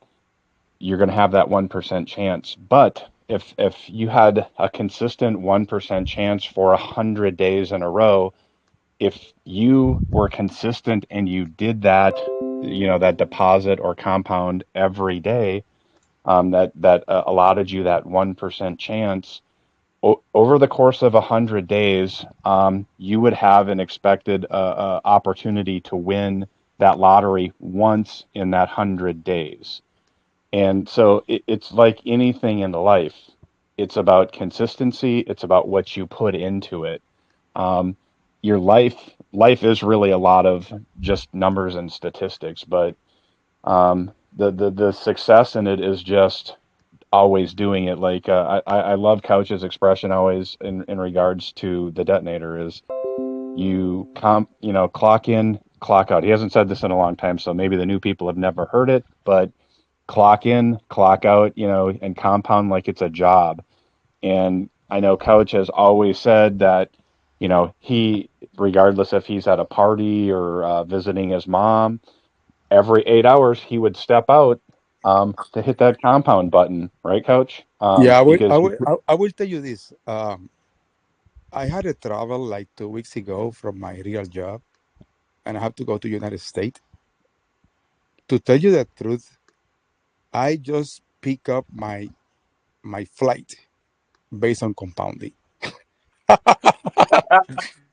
you're going to have that 1% chance. But if you had a consistent 1% chance for 100 days in a row, if you were consistent and you did that, that deposit or compound every day, that allotted you that 1% chance, over the course of 100 days, you would have an expected opportunity to win that lottery once in that 100 days. And so it's like anything in life. It's about consistency. It's about what you put into it. Um, your life is really a lot of just numbers and statistics, but the success in it is just always doing it. Like I love Couch's expression always in regards to the detonator is clock in, clock out. He hasn't said this in a long time, so maybe the new people have never heard it, but clock in, clock out, and compound like it's a job. And I know Couch has always said that, he, regardless if he's at a party or visiting his mom, every 8 hours he would step out to hit that compound button, right, Couch? Yeah, Because he, I will tell you this. I had a travel like 2 weeks ago from my real job, and I have to go to United States. To tell you the truth, I just pick up my flight based on compounding.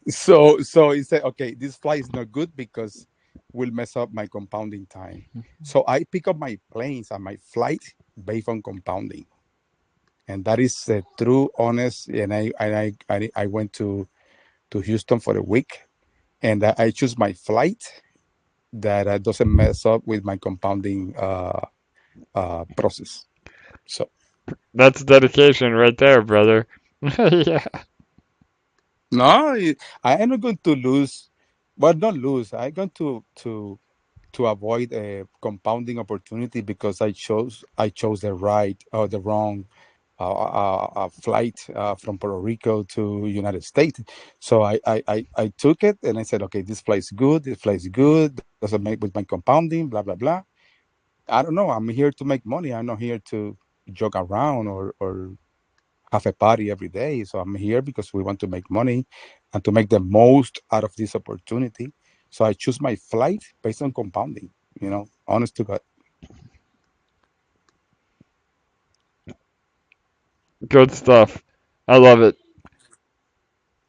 So he said, okay, this flight is not good because will mess up my compounding time. So I pick up my planes and my flight based on compounding, and that is true, honest. And I went to Houston for a week, and I choose my flight that doesn't mess up with my compounding process. So That's dedication right there, brother. Yeah. no, I am not going to lose, but not lose. I'm going to avoid a compounding opportunity because I chose the right or the wrong flight from Puerto Rico to United States. So I took it and I said, okay, this flight's good. This flight's good. Doesn't make with my compounding. Blah blah blah. I don't know. I'm here to make money. I'm not here to joke around or have a party every day. So I'm here because we want to make money and to make the most out of this opportunity. So I choose my flight based on compounding, honest to God. Good stuff. I love it.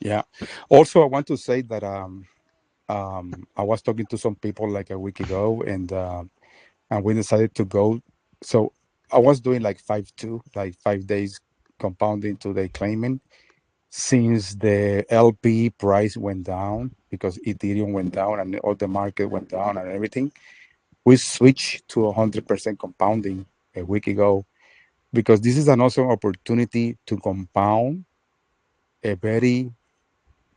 Yeah. Also, I want to say that I was talking to some people like a week ago, and we decided to go. So I was doing like 5-2, like 5 days compounding to the claiming. Since the LP price went down because Ethereum went down and all the market went down and everything, we switched to 100% compounding a week ago because this is an awesome opportunity to compound a very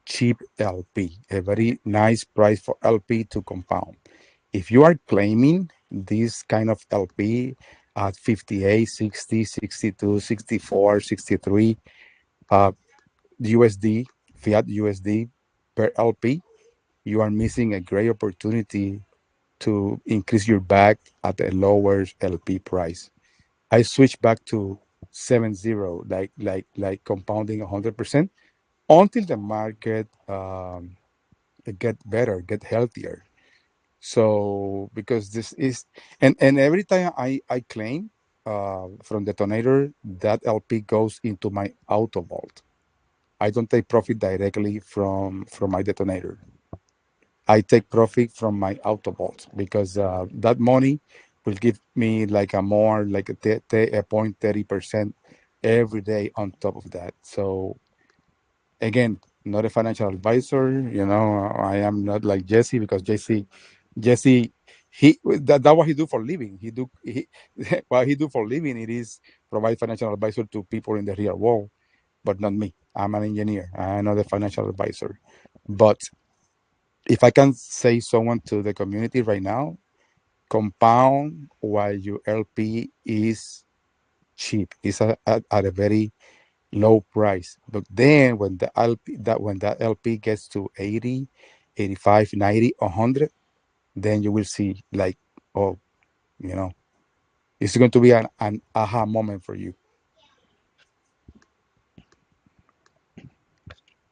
cheap LP, a very nice price for LP to compound. If you are claiming this kind of LP at 58, 60, 62, 64, 63 uh, USD, fiat USD per LP, you are missing a great opportunity to increase your bag at a lower LP price. I switched back to 7-0, like compounding 100% until the market get better, get healthier. So because this is and every time I claim from Detonator, that LP goes into my auto vault. I don't take profit directly from my Detonator. I take profit from my auto vault because that money will give me like a more like a 0.30% every day on top of that. So again, not a financial advisor. I am not like Jesse because Jesse, that what he do for living. What he do for living. It is provide financial advisor to people in the real world, but not me. I'm an engineer. I'm not a financial advisor. But if I can say someone to the community right now, compound while your LP is cheap. It's at a very low price. But then when that LP gets to 80, 85, 90, 100, then you will see like, oh, you know, it's going to be an aha moment for you.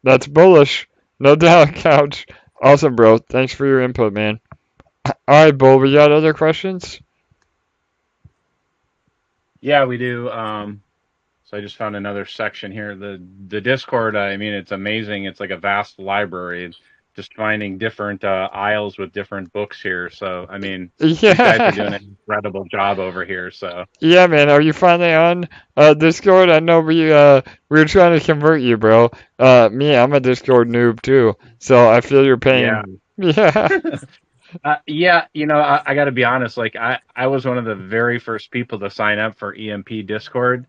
That's bullish. No doubt, Couch. Awesome, bro. Thanks for your input, man. All right, Bull, we got other questions? Yeah, we do. So I just found another section here. The Discord, I mean, it's amazing. It's like a vast library. Just finding different aisles with different books here. So I mean, these guys are doing Yeah. an incredible job over here. So Yeah, man. Are you finally on Discord? I know we were trying to convert you, bro. Me, I'm a Discord noob too, so I feel your yeah. pain. Yeah. Yeah, I got to be honest. Like, I was one of the very first people to sign up for EMP Discord.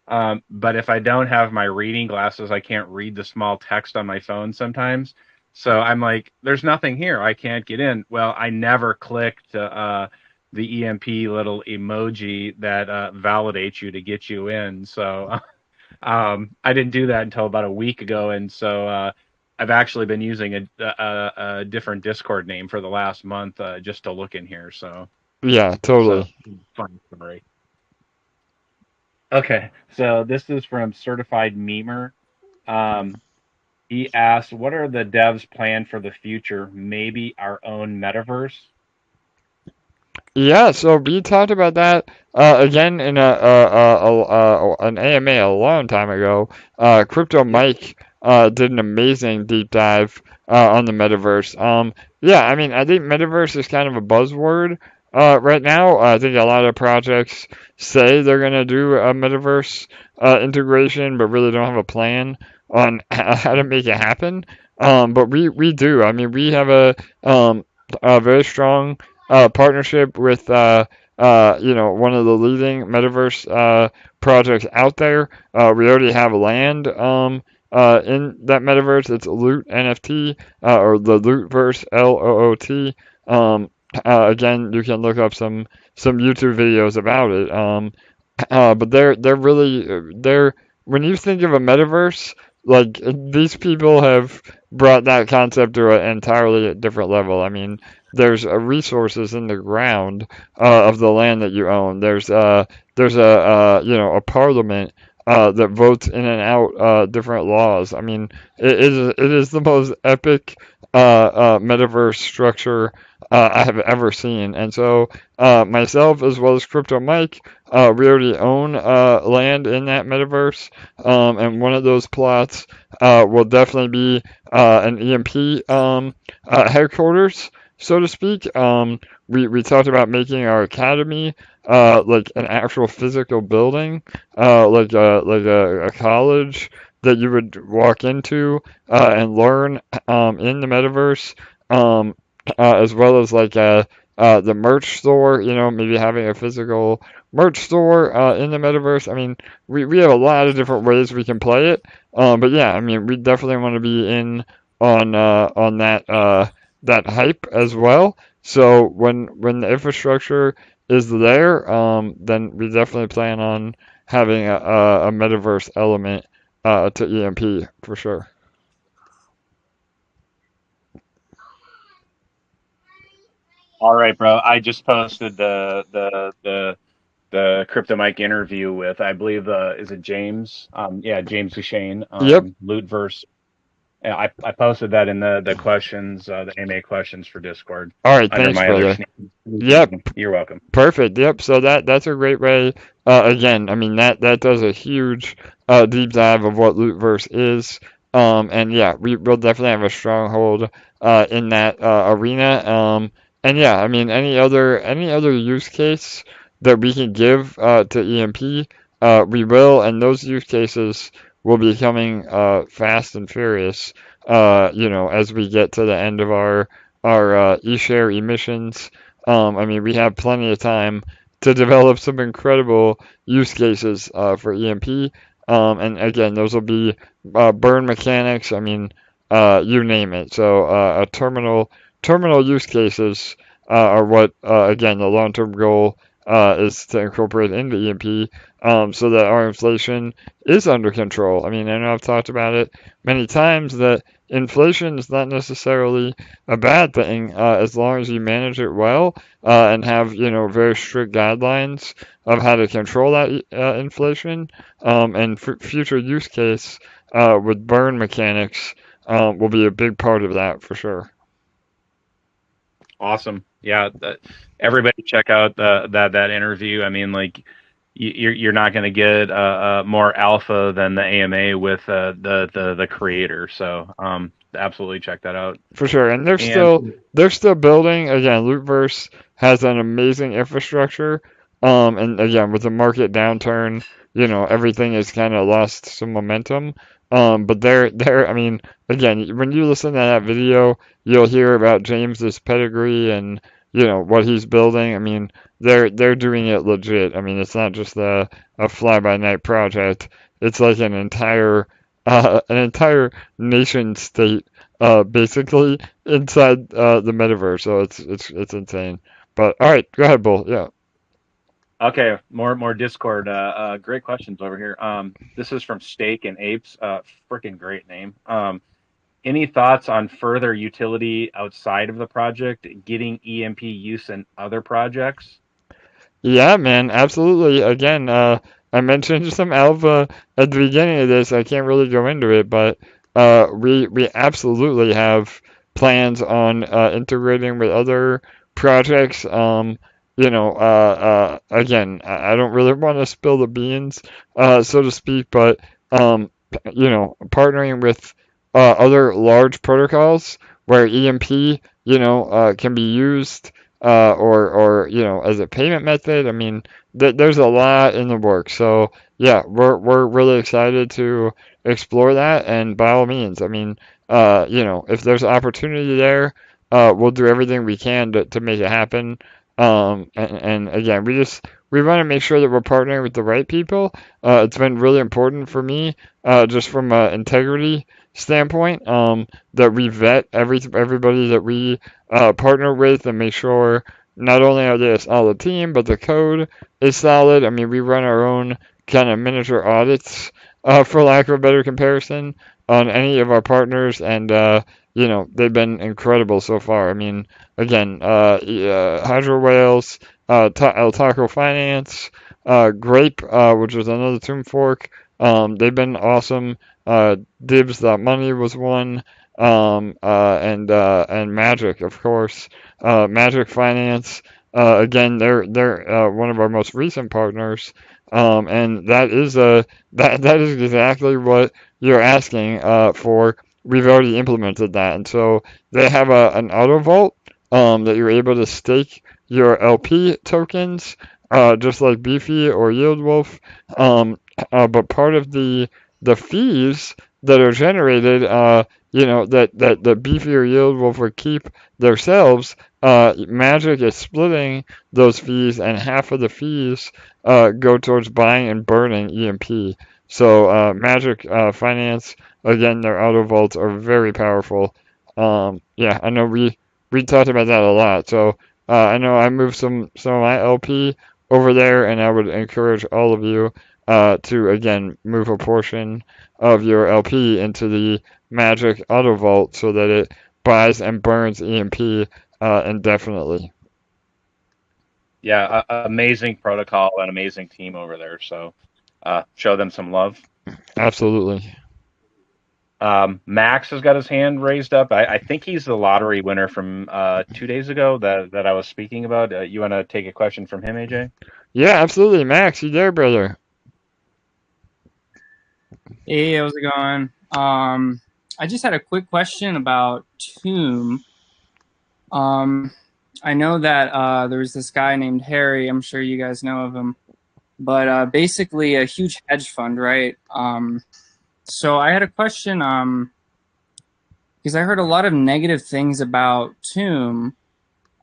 But if I don't have my reading glasses, I can't read the small text on my phone sometimes. So I'm like, there's nothing here. I can't get in. Well, I never clicked the EMP little emoji that validates you to get you in. So I didn't do that until about a week ago, and so I've actually been using a different Discord name for the last month just to look in here. Yeah, So totally. fun story. Okay, so this is from Certified Memer. Um, he asked, "What are the devs' plan for the future? Maybe our own metaverse." Yeah, so we talked about that again in an AMA a long time ago. Crypto Yep. Mike did an amazing deep dive on the metaverse. Yeah, I mean, I think metaverse is kind of a buzzword right now. I think a lot of projects say they're gonna do a metaverse integration, but really don't have a plan on how to make it happen. But we do. I mean, we have a very strong partnership with one of the leading metaverse projects out there. We already have land in that metaverse. It's Loot NFT or the Lootverse LOOT. Again, you can look up some YouTube videos about it. But they're really they're when you think of a metaverse, like these people have brought that concept to an entirely different level. I mean, there's resources in the ground of the land that you own. There's a parliament that votes in and out different laws. I mean, it is the most epic metaverse structure I have ever seen. And so myself as well as Crypto Mike, we already own land in that metaverse, and one of those plots will definitely be an EMP headquarters, so to speak. We talked about making our academy like an actual physical building, like a college that you would walk into and learn in the metaverse, as well as like the merch store. Maybe having a physical merch store in the metaverse. I mean, we have a lot of different ways we can play it. But yeah, I mean, we definitely want to be in on that hype as well. So when the infrastructure is there, then we definitely plan on having a metaverse element to EMP for sure. All right, bro. I just posted the Crypto Mike interview with, I believe, is it James? Yeah, James Duchesne, Yep. Lootverse. Yeah, I posted that in the questions, the AMA questions for Discord All right. under Thanks, my other brother. sneak. Yep. You're welcome. Perfect. Yep. So that's a great way. Again, I mean that does a huge deep dive of what Lootverse is. And yeah, we will definitely have a stronghold in that arena. And yeah, I mean any other use case that we can give to EMP, we will, and those use cases will be coming fast and furious. As we get to the end of our e-share emissions. I mean, we have plenty of time to develop some incredible use cases for EMP. And again, those will be burn mechanics. I mean, you name it. So a terminal use cases are what again the long-term goal is to incorporate into EMP, so that our inflation is under control. I mean, I know I've talked about it many times that inflation is not necessarily a bad thing as long as you manage it well and have very strict guidelines of how to control that inflation. And future use case with burn mechanics will be a big part of that for sure. Awesome. Yeah. Everybody check out that interview. I mean, like, you're not going to get more alpha than the AMA with the creator. So absolutely check that out. For sure, and And they're still building. Again, Lootverse has an amazing infrastructure. And again, with the market downturn, everything has kind of lost some momentum. But I mean, again, when you listen to that video, you'll hear about James's pedigree and what he's building. I mean, they're doing it legit. I mean, it's not just a fly by night project. It's like an entire nation state basically inside the metaverse. So it's insane. But all right, go ahead, Bull. Yeah. okay, more Discord. Great questions over here. This is from Steak and Apes. Freaking great name. Any thoughts on further utility outside of the project, getting EMP use in other projects? Yeah, man, absolutely. Again, I mentioned some alpha at the beginning of this. I can't really go into it, but we absolutely have plans on integrating with other projects. Again, I don't really want to spill the beans, so to speak, but partnering with other large protocols where EMP, can be used or as a payment method. I mean, there's a lot in the works. So yeah, we're really excited to explore that. And by all means, I mean, if there's opportunity there, we'll do everything we can to make it happen. And again, we want to make sure that we're partnering with the right people. It's been really important for me, just from an integrity standpoint, that we vet everybody that we partner with and make sure not only are they a solid team, but the code is solid. I mean, we run our own kind of miniature audits, for lack of a better comparison, on any of our partners, and they've been incredible so far. I mean, again, Hydro Whales, El Taco Finance, Grape, which is another Tomb Fork. They've been awesome. Dibs.Money was one, and Magic, of course. Magic Finance, again, they're one of our most recent partners, and that is exactly what you're asking for. We've already implemented that, and so they have an auto vault, that you're able to stake your LP tokens, just like Beefy or Yield Wolf. But part of the fees that are generated, that the Beefy or Yield Wolf would keep themselves, Magic is splitting those fees, and half of the fees go towards buying and burning EMP. So Magic Finance, again, their auto vaults are very powerful. Yeah, I know we talked about that a lot. So I know I moved some of my LP over there, and I would encourage all of you to again move a portion of your LP into the Magic Auto Vault so that it buys and burns EMP indefinitely. Yeah, amazing protocol and amazing team over there. So show them some love. Absolutely. Max has got his hand raised up. I think he's the lottery winner from 2 days ago that I was speaking about. You want to take a question from him, AJ? Yeah, absolutely. Max, you there, brother? Hey, how's it going? I just had a quick question about Tomb. I know that there was this guy named Harry. I'm sure you guys know of him. But basically a huge hedge fund, right? So I had a question, because I heard a lot of negative things about Tomb,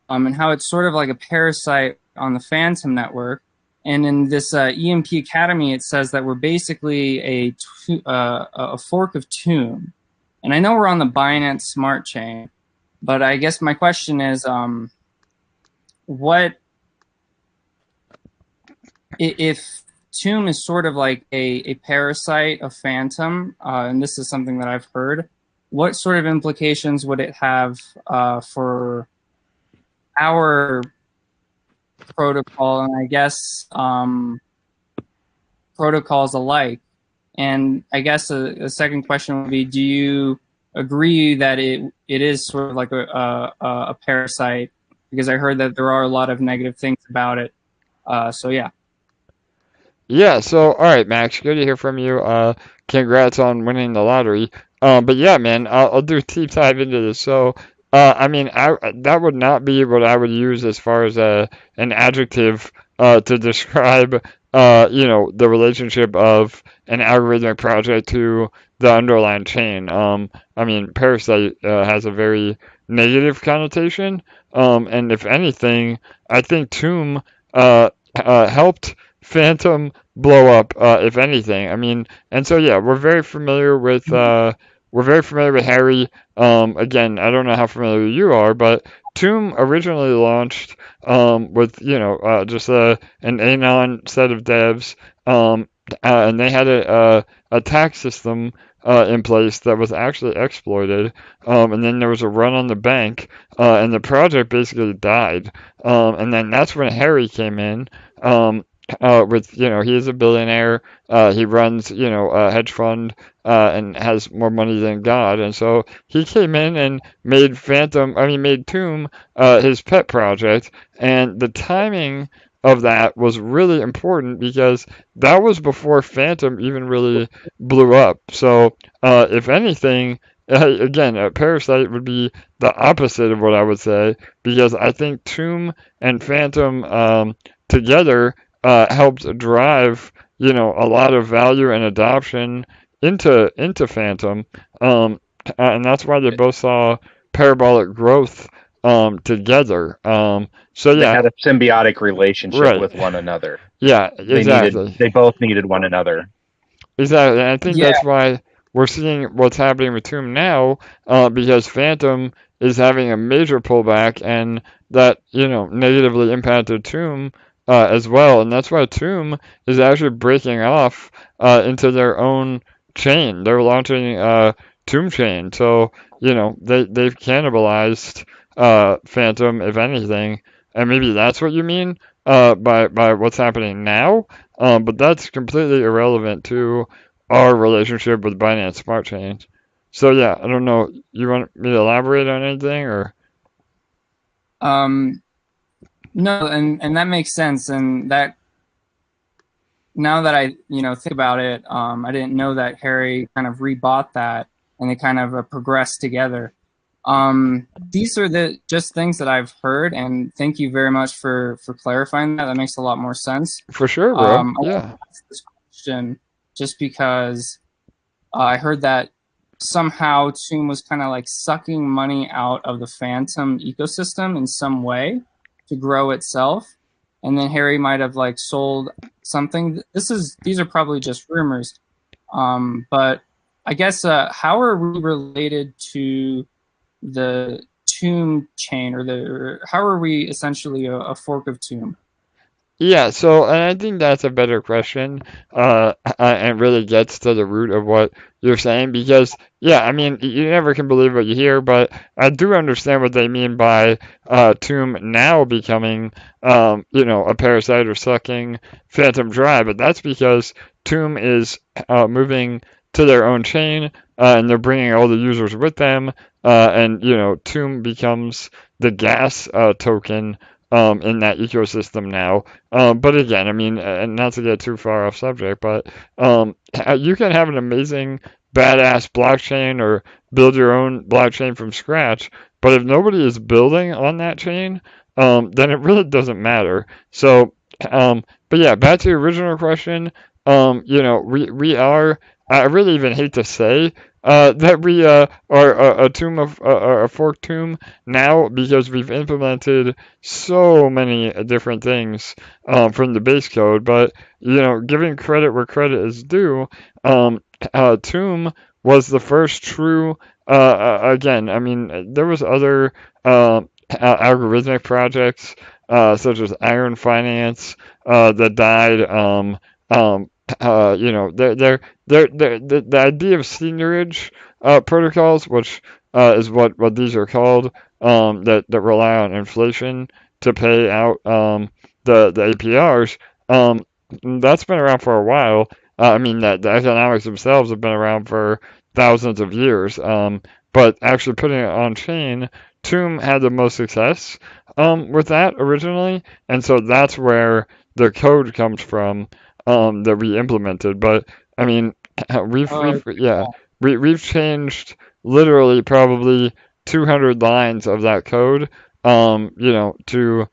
and how it's sort of like a parasite on the Phantom network. And in this EMP Academy, it says that we're basically a fork of Tomb. And I know we're on the Binance Smart Chain, but I guess my question is, what if Tomb is sort of like a parasite of Phantom, and this is something that I've heard, what sort of implications would it have for our protocol, and I guess protocols alike? And I guess a second question would be, do you agree that it is sort of like a parasite because I heard that there are a lot of negative things about it. So yeah. Yeah, so all right, Max, good to hear from you. Congrats on winning the lottery. But yeah, man, I'll do a deep dive into this. So, I mean, that would not be what I would use as far as an adjective to describe, the relationship of an algorithmic project to the underlying chain. I mean, parasite has a very negative connotation. And if anything, I think Tomb helped Phantom blow up, if anything. I mean, and so yeah, we're very familiar with Harry. Again, I don't know how familiar you are, but Tomb originally launched with just an anon set of devs, and they had a tax system in place that was actually exploited, and then there was a run on the bank, and the project basically died, and then that's when Harry came in. With he is a billionaire. He runs a hedge fund and has more money than God, and so he came in and made Tomb his pet project, and the timing of that was really important because that was before Phantom even really blew up. So if anything, again, Parasite would be the opposite of what I would say because I think Tomb and Phantom together helped drive a lot of value and adoption into Phantom, and that's why they both saw parabolic growth together. So They yeah, had a symbiotic relationship right, with one another. yeah, exactly, They both needed one another. exactly. And I think Yeah. that's why we're seeing what's happening with Tomb now, because Phantom is having a major pullback, and that negatively impacted Tomb as well, and that's why Tomb is actually breaking off into their own chain. They're launching Tomb Chain, so they've cannibalized Phantom, if anything, and maybe that's what you mean by what's happening now. But that's completely irrelevant to our relationship with Binance Smart Chain. So yeah, I don't know. You want me to elaborate on anything or? No, and that makes sense, and that now that I think about it, I didn't know that Harry kind of rebought that, and they kind of progressed together. These are just things that I've heard, and thank you very much for clarifying that. That makes a lot more sense. For sure, bro. I want Yeah. to ask this question just because I heard that somehow Tomb was kind of like sucking money out of the Phantom ecosystem in some way to grow itself, and then Harry might have like sold something. These are probably just rumors, but I guess how are we related to the Tomb chain, or how are we essentially a fork of Tomb? Yeah, so and I think that's a better question, and really gets to the root of what you're saying because, yeah, I mean, you never can believe what you hear, but I do understand what they mean by Tomb now becoming, a parasite or sucking Phantom dry, but that's because Tomb is moving to their own chain, and they're bringing all the users with them, and Tomb becomes the gas token in that ecosystem now. But again, I mean, and not to get too far off subject, but you can have an amazing, badass blockchain or build your own blockchain from scratch. But if nobody is building on that chain, then it really doesn't matter. So, but yeah, back to the original question. We are. I really even hate to say that we are a fork Tomb now because we've implemented so many different things from the base code. But giving credit where credit is due, Tomb was the first true. Again, I mean, there was other algorithmic projects such as Iron Finance that died. The idea of seigniorage protocols, which is what these are called, that rely on inflation to pay out the APRs. That's been around for a while. I mean, that the economics themselves have been around for thousands of years. But actually putting it on chain, Tomb had the most success, with that originally, and so that's where the code comes from that we implemented. But I mean, Oh, we've changed literally probably 200 lines of that code, to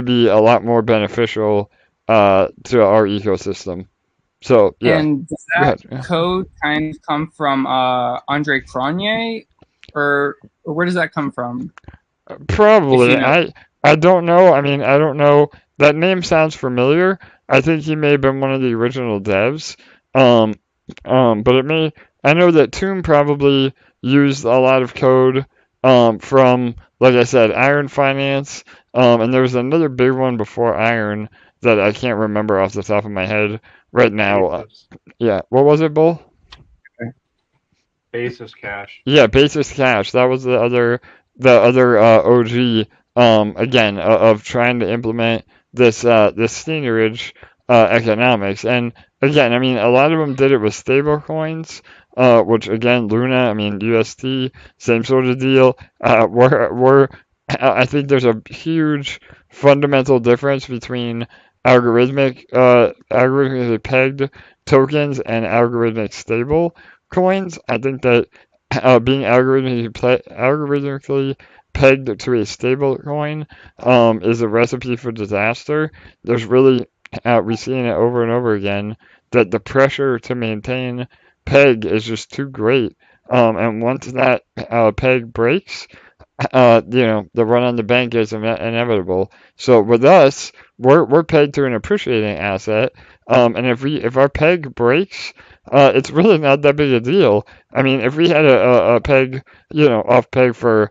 be a lot more beneficial to our ecosystem. So yeah, and does go that ahead. code kind of come from Andre Cronje, or where does that come from? If you Probably. know. I don't know. I mean, I don't know. That name sounds familiar. I think he may have been one of the original devs. Um, but it may. I know that Tomb probably used a lot of code from, like I said, Iron Finance. And there was another big one before Iron that I can't remember off the top of my head right now. Basis, Yeah, what was it, Bull? basis cash. Yeah, Basis Cash. That was the other OG again of trying to implement this seigniorage economics. And again, I mean, a lot of them did it with stable coins, which again, Luna, I mean, UST, same sort of deal. I think there's a huge fundamental difference between algorithmically pegged tokens and algorithmic stable coins. I think that being algorithmically pegged to a stable coin is a recipe for disaster. There's really, we're seeing it over and over again, that the pressure to maintain peg is just too great. And once that peg breaks, the run on the bank is inevitable. So with us, we're pegged to an appreciating asset, and if our peg breaks, it's really not that big a deal. I mean, if we had a peg, off peg for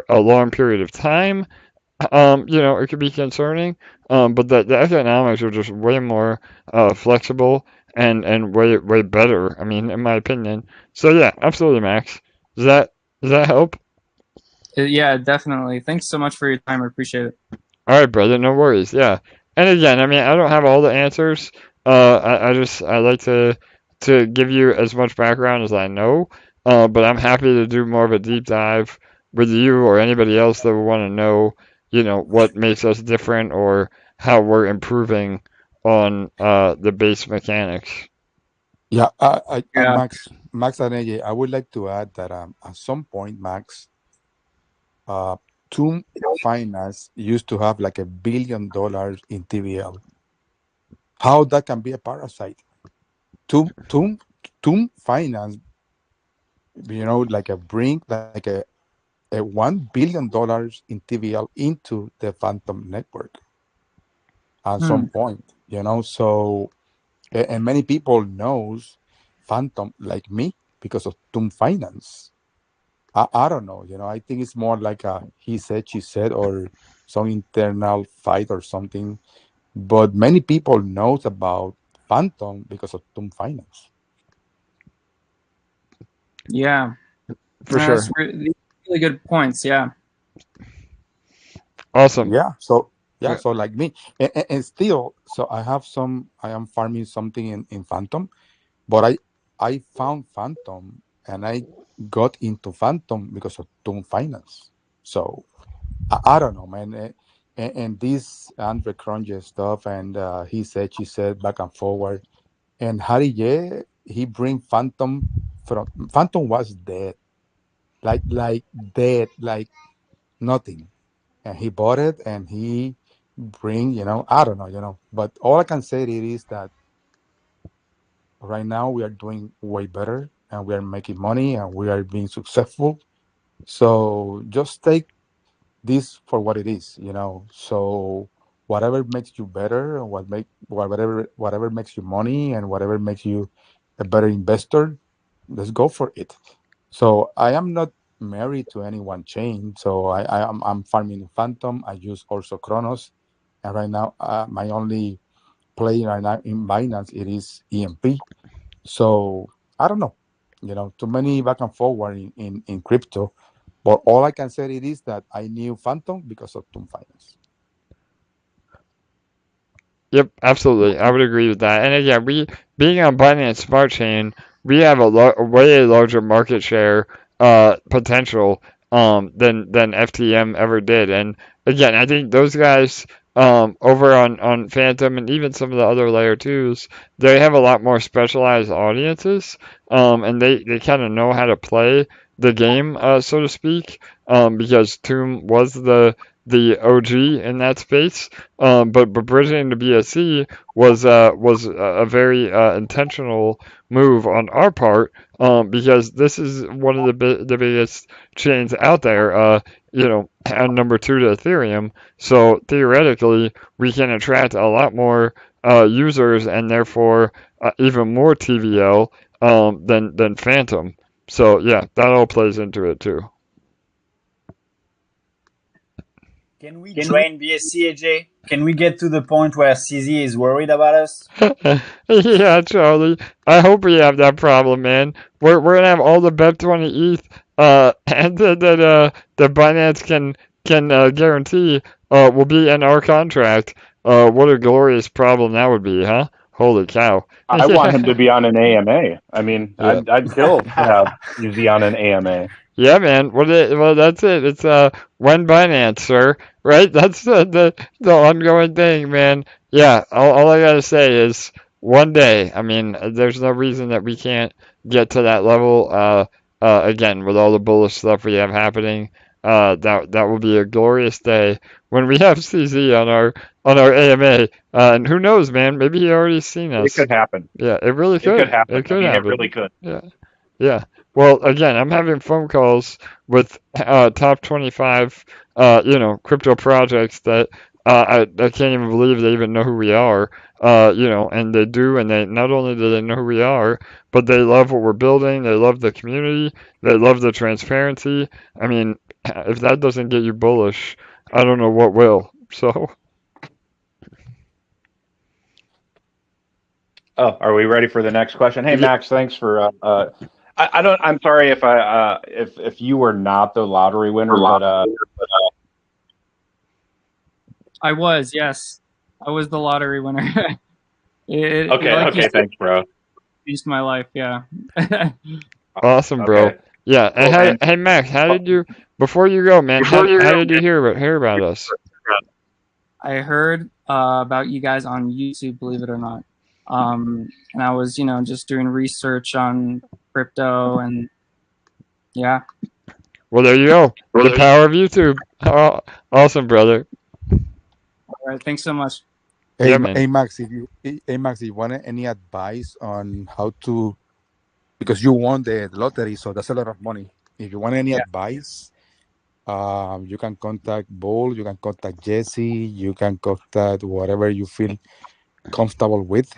a long period of time, it could be concerning. But the economics are just way more flexible and way better. I mean, in my opinion. So yeah, absolutely, Max. Does that help? Yeah, definitely. Thanks so much for your time. I appreciate it. All right, brother, no worries. Yeah, and again, I mean, I don't have all the answers. I like to give you as much background as I know. But I'm happy to do more of a deep dive with you or anybody else that would want to know, what makes us different or how we're improving on the base mechanics. Yeah, Yeah. Max and AJ, I would like to add that at some point, Max, uh, Tomb Finance used to have like $1 billion in TVL. How that can be a parasite? Tomb Finance, like a $1 billion in TVL into the Phantom network at some point. So and many people knows Phantom like me because of Tomb Finance. I don't know, I think it's more like a he said, she said, or some internal fight or something. But many people knows about Phantom because of Tomb Finance. Yeah. For sure. These are really good points. Yeah. Awesome. Yeah. So yeah, Yeah. so like me, and still, so I am farming something in Phantom, but I found Phantom and I got into Phantom because of Tomb Finance. So I don't know, man. And this Andre Cronje stuff, and he said, she said, back and forward. And Harry, yeah, he bring Phantom from Phantom was dead, like dead, like nothing. And he bought it, and he bring, I don't know, But all I can say it is that right now we are doing way better, and we are making money, and we are being successful. So just take this for what it is. So whatever makes you better, and whatever makes you money, and whatever makes you a better investor, let's go for it. So I am not married to any one chain. So I'm farming in Phantom. I use also Kronos, and right now my only play right now in Binance it is EMP. So I don't know, too many back and forward in crypto. But all I can say it is that I knew Phantom because of Tomb Finance. Yep, absolutely. I would agree with that. And again, we being on Binance Smart Chain, we have a way larger market share potential than FTM ever did. And again, I think those guys over on Phantom and even some of the other layer twos, they have a lot more specialized audiences, and they kind of know how to play the game, so to speak, because Tomb was the OG in that space, but bridging to BSC was a very intentional move on our part, because this is one of the biggest chains out there, and number two to Ethereum. So theoretically, we can attract a lot more users and therefore even more TVL than Phantom. So yeah, that all plays into it too. Can we join BSC, AJ? Can we get to the point where CZ is worried about us? Yeah, Charlie. I hope we have that problem, man. We're gonna have all the BEP20 ETH, and that Binance can guarantee will be in our contract. What a glorious problem that would be, huh? Holy cow! I want him to be on an AMA. I mean, Yeah. I'd kill to have UZ on an AMA. Yeah, man. Well, that's it. It's one Binance, sir. Right? That's the ongoing thing, man. Yeah. All I gotta say is one day. I mean, there's no reason that we can't get to that level. Again, with all the bullish stuff we have happening, that will be a glorious day when we have CZ on our AMA. And who knows, man? Maybe he already seen us. It could happen. Yeah, it really It could. could happen. It could I mean, happen. it really could. Yeah. Yeah. Well, again, I'm having phone calls with top 25, crypto projects that I can't even believe they even know who we are. And they do, and they not only do they know who we are, but they love what we're building. They love the community. They love the transparency. I mean, if that doesn't get you bullish, I don't know what will. So. Oh, are we ready for the next question? Hey, Max, thanks for. I'm sorry if if you were not the lottery winner, but I was, yes, I was the lottery winner. Okay, thanks, bro. Changed my life, yeah. Awesome, bro. Okay. Yeah. And hey, Max, how did you? Before you go, man, how did you hear about us? I heard about you guys on YouTube, believe it or not. And I was, just doing research on crypto, and yeah. Well, there you go. The power of YouTube. Oh, awesome, brother. All right, thanks so much. Hey, Yeah, man. hey Max, if you want any advice on how to, because you won the lottery, so that's a lot of money. If you want any advice, you can contact Bull, you can contact Jesse, you can contact whatever you feel comfortable with.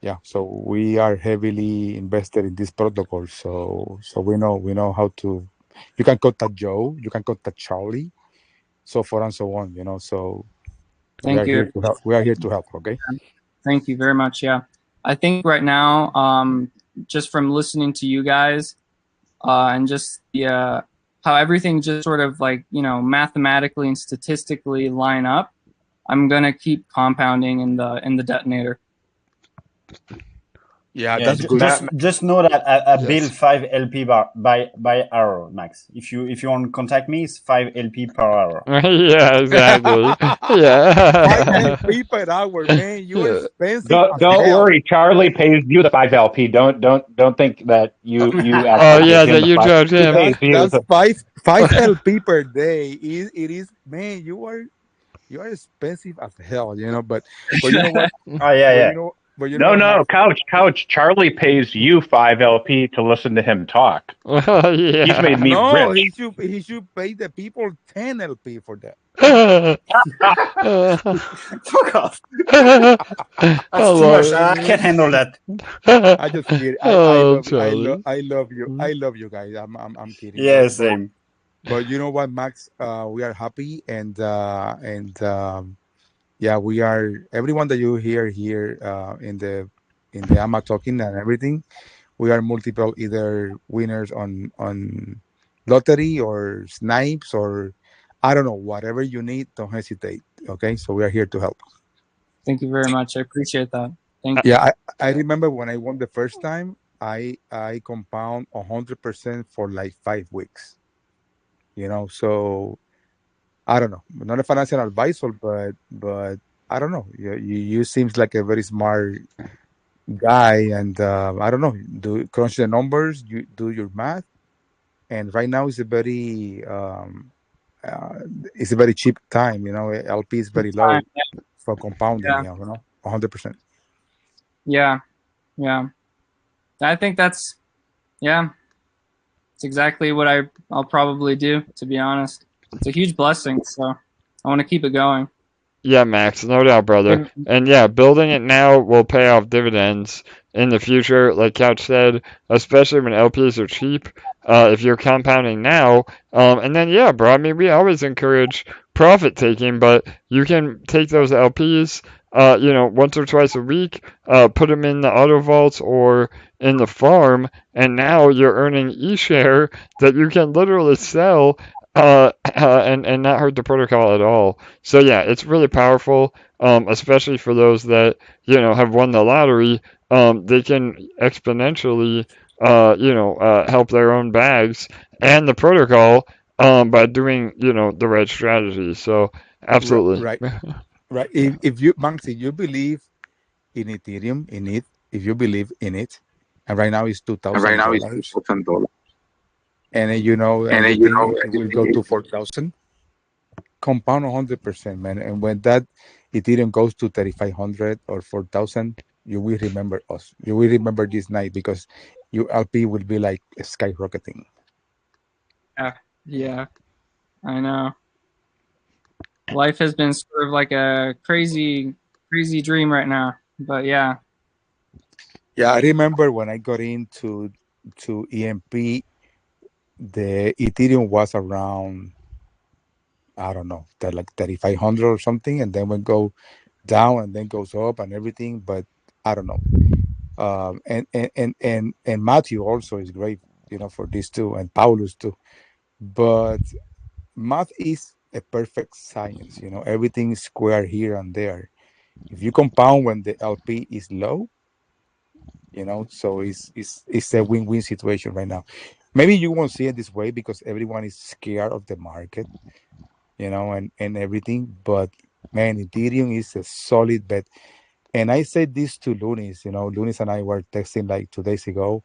Yeah, so we are heavily invested in this protocol, so we know how to. You can contact Joe, you can contact Charlie, so forth and so on. So Thank you. Here to help. We are here to help. Okay. Thank you very much. Yeah, I think right now, just from listening to you guys, and just how everything just sort of mathematically and statistically line up, I'm gonna keep compounding in the detonator. Yeah, that's good. Just know that I build 5 LP by hour, Max. If you want to contact me, it's 5 LP per hour. Yeah, exactly. Yeah. 5 LP per hour, man. You're expensive. Don't worry, Charlie pays you the 5 LP. Don't think that you actually. Oh yeah, that you judge him. That's 5 LP per day. It is, man. You are expensive as hell, But you know what? Oh yeah. No, Couch. Charlie pays you 5 LP to listen to him talk. Yeah. He's made me rich. He should pay the people 10 LP for that. Fuck off. That's too much. I can't handle that. I just kidding. I love you. I love you guys. I'm kidding. Yeah, same. But you know what, Max? We are happy and yeah, we are. Everyone that you hear here in the AMA talking and everything, we are multiple either winners on lottery or snipes or I don't know, whatever you need. Don't hesitate. Okay, so we are here to help. Thank you very much. I appreciate that. Thank you. Yeah, I remember when I won the first time. I compound 100% for like 5 weeks. So I don't know. I'm not a financial advisor, but I don't know. You seems like a very smart guy, and I don't know. Do crunch the numbers, you do your math, and right now is a uh, very cheap time. LP is very Fine. low for compounding. Yeah, 100%. yeah, yeah. I think yeah, it's exactly what I'll probably do, to be honest. It's a huge blessing, so I want to keep it going. Yeah, Max, no doubt, brother. And yeah, building it now will pay off dividends in the future, like Couch said, especially when LPs are cheap. If you're compounding now, and then yeah, bro. I mean, we always encourage profit taking, but you can take those LPs, once or twice a week, put them in the auto vaults or in the farm, and now you're earning e-share that you can literally sell, and not hurt the protocol at all. So yeah, it's really powerful, especially for those that have won the lottery. They can exponentially, help their own bags and the protocol, by doing the right strategy. So absolutely. Right, right. If you, Banksy, you believe in Ethereum, if you believe in it, and right now it's $2,000, and and you think it will go to 4,000, compound 100%, man. And when that Ethereum goes to 3,500 or 4,000, you will remember us. You will remember this night because your LP will be like skyrocketing. Yeah, I know. Life has been sort of like a crazy dream right now, but yeah. Yeah, I remember when I got into EMP, the Ethereum was around, I don't know, like 3,500 or something, and then we go down and then goes up and everything. But I don't know. And Matthew also is great, for this too, and Paulus too. But math is a perfect science. Everything is square here and there. If you compound when the LP is low, so it's a win-win situation right now. Maybe you won't see it this way because everyone is scared of the market, and everything. But man, Ethereum is a solid bet. And I said this to Lunis. Lunis and I were texting like 2 days ago.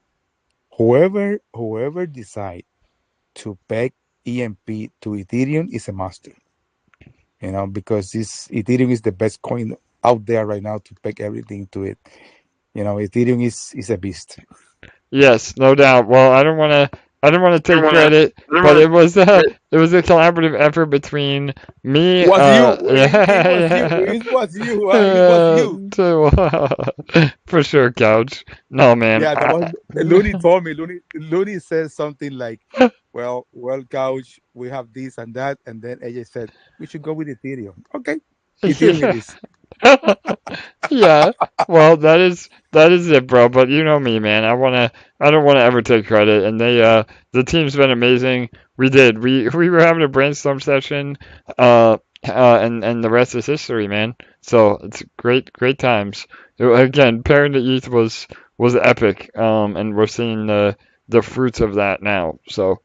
Whoever decide to peg EMP to Ethereum is a master. Because this Ethereum is the best coin out there right now to peg everything to it. Ethereum is a beast. Yes, no doubt. Well, I don't want to take credit, but it was a collaborative effort between me. Was you? Yeah, It was you. It was you. For sure, Couch. No, man. Yeah, that was Looney told me. Looney says something like, "Well, Couch, we have this and that," and then AJ said, "We should go with Ethereum." Okay, Ethereum it is. Yeah. Well, that is it, bro. But you know me, man. I don't wanna ever take credit. And the team's been amazing. We were having a brainstorm session, and the rest is history, man. So it's great times. Again, pairing the ETH was epic. And we're seeing the fruits of that now. So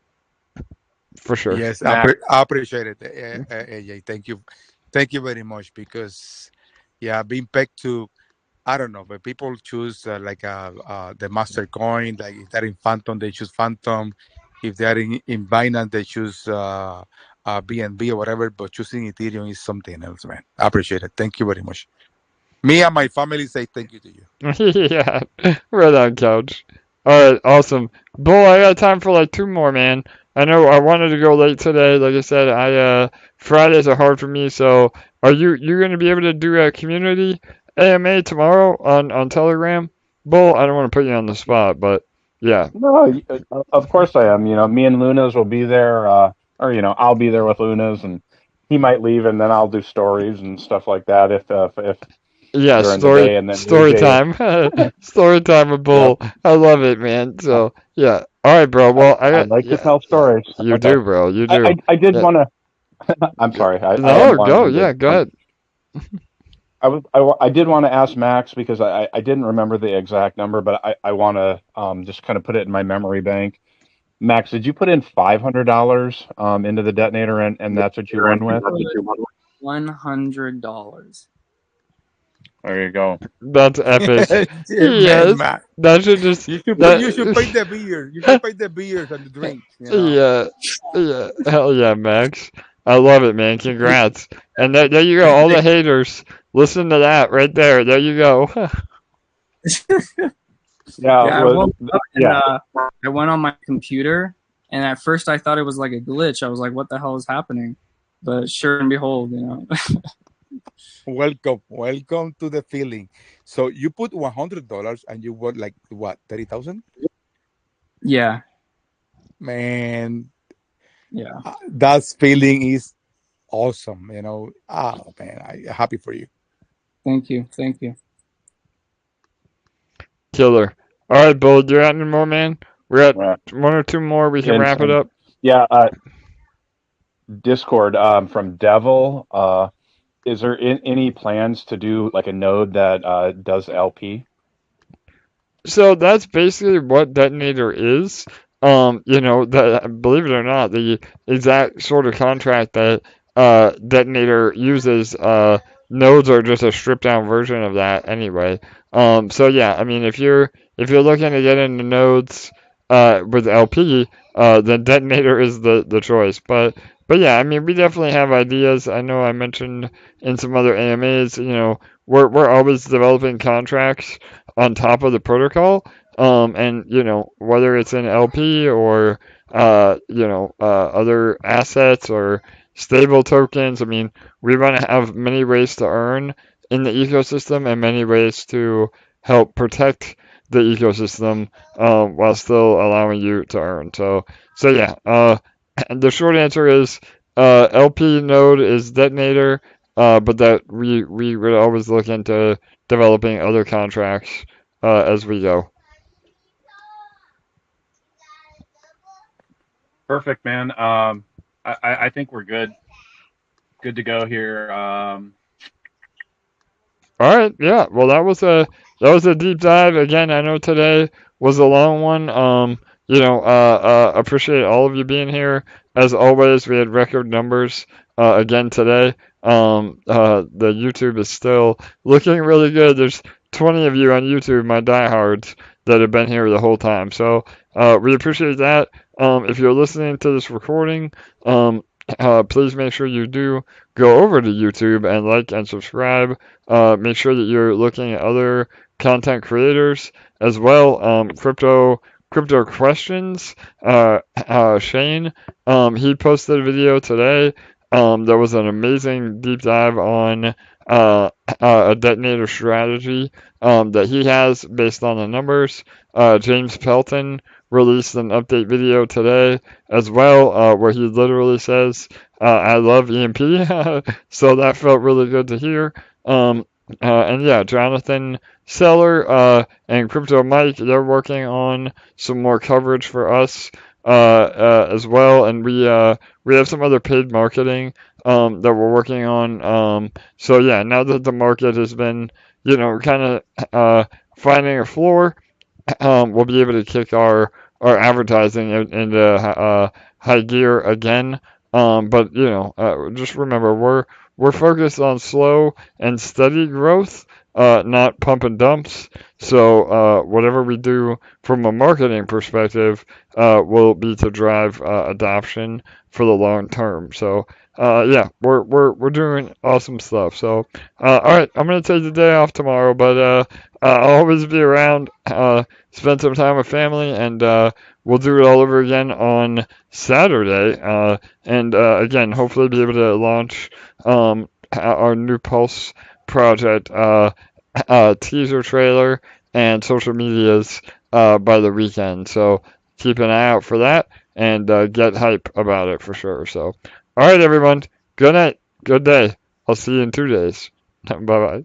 for sure. Yes, I appreciate it, AJ. Thank you very much because, yeah, being pegged to, I don't know, but people choose the master coin. Like if they're in Phantom, they choose Phantom. If they're in Binance, they choose BNB or whatever. But choosing Ethereum is something else, man. I appreciate it. Thank you very much. Me and my family say thank you to you. Yeah, right on, Couch. All right, awesome. Bull, I got time for like two more, man. I know I wanted to go late today. Like I said, Fridays are hard for me. So, are you gonna be able to do a community AMA tomorrow on Telegram? Bull, I don't want to put you on the spot, but yeah. No, of course I am. Me and Lunas will be there, or I'll be there with Lunas, and he might leave, and then I'll do stories and stuff like that if Yeah, during the day, and then story AJ. time, story time with Yep. Bull. I love it, man. So yeah, all right, bro. Well, I like to yeah, tell stories. you Okay. do, bro. You I do. I did Yeah. want to. I'm sorry. I am No, go. wanting to. Yeah, go ahead. I did want to ask Max because I didn't remember the exact number, but I want to just kind of put it in my memory bank. Max, did you put in $500 into the detonator and that's what you won with? $100. There you go. That's epic. Man, Yes, man, that should just you should pay that. the beer. You should pay the beers and the drinks. Yeah, yeah, hell yeah, Max. I love it, man. Congrats. And there you go. All the haters, listen to that right there. There you go. Yeah, Yeah, I well, woke up and yeah. I went on my computer, and at first I thought it was like a glitch. I was like, "What the hell is happening?" But sure and behold, Welcome to the feeling. So you put $100 and you won like what, 30,000? yeah, Man, yeah. that feeling is awesome. Oh man, I'm happy for you. Thank you, thank you. Killer. All right, Bull, you're at any more, man? We're at Yeah. one or two more. We can wrap it up. Yeah, Discord from Devil. Is there any plans to do like a node that does LP? So that's basically what Detonator is. That, believe it or not, the exact sort of contract that Detonator uses, nodes are just a stripped down version of that anyway. So yeah, I mean, if you're looking to get into nodes with LP, then Detonator is the choice. But yeah, I mean, we definitely have ideas. I know I mentioned in some other AMAs, we're always developing contracts on top of the protocol. And whether it's in LP or other assets or stable tokens. I mean, we want to have many ways to earn in the ecosystem and many ways to help protect the ecosystem while still allowing you to earn. So yeah. The short answer is LP node is Detonator, but that we would always look into developing other contracts as we go. Perfect, man. I think we're good to go here. All right, yeah. Well, that was a deep dive. Again, I know today was a long one. Appreciate all of you being here. As always, we had record numbers again today. The YouTube is still looking really good. There's 20 of you on YouTube, my diehards, that have been here the whole time. So we appreciate that. If you're listening to this recording, please make sure you do go over to YouTube and like and subscribe. Make sure that you're looking at other content creators as well. Crypto questions. Shane, he posted a video today. There was an amazing deep dive on a detonator strategy that he has based on the numbers. James Pelton released an update video today as well, where he literally says, I love EMP. So that felt really good to hear. And yeah, Jonathan Seller and Crypto Mike, they're working on some more coverage for us as well. And we have some other paid marketing that we're working on. So yeah, now that the market has been, kind of finding a floor, we'll be able to kick our advertising into high gear again. But just remember, we're focused on slow and steady growth, not pump and dumps. So whatever we do from a marketing perspective will be to drive adoption for the long term. So yeah, we're doing awesome stuff. So all right, I'm gonna take the day off tomorrow, but I'll always be around. Spend some time with family, and we'll do it all over again on Saturday. And again, hopefully be able to launch our new Pulse project teaser trailer and social medias by the weekend. So keep an eye out for that and get hype about it for sure. So, all right, everyone. Good night. Good day. I'll see you in 2 days. Bye bye.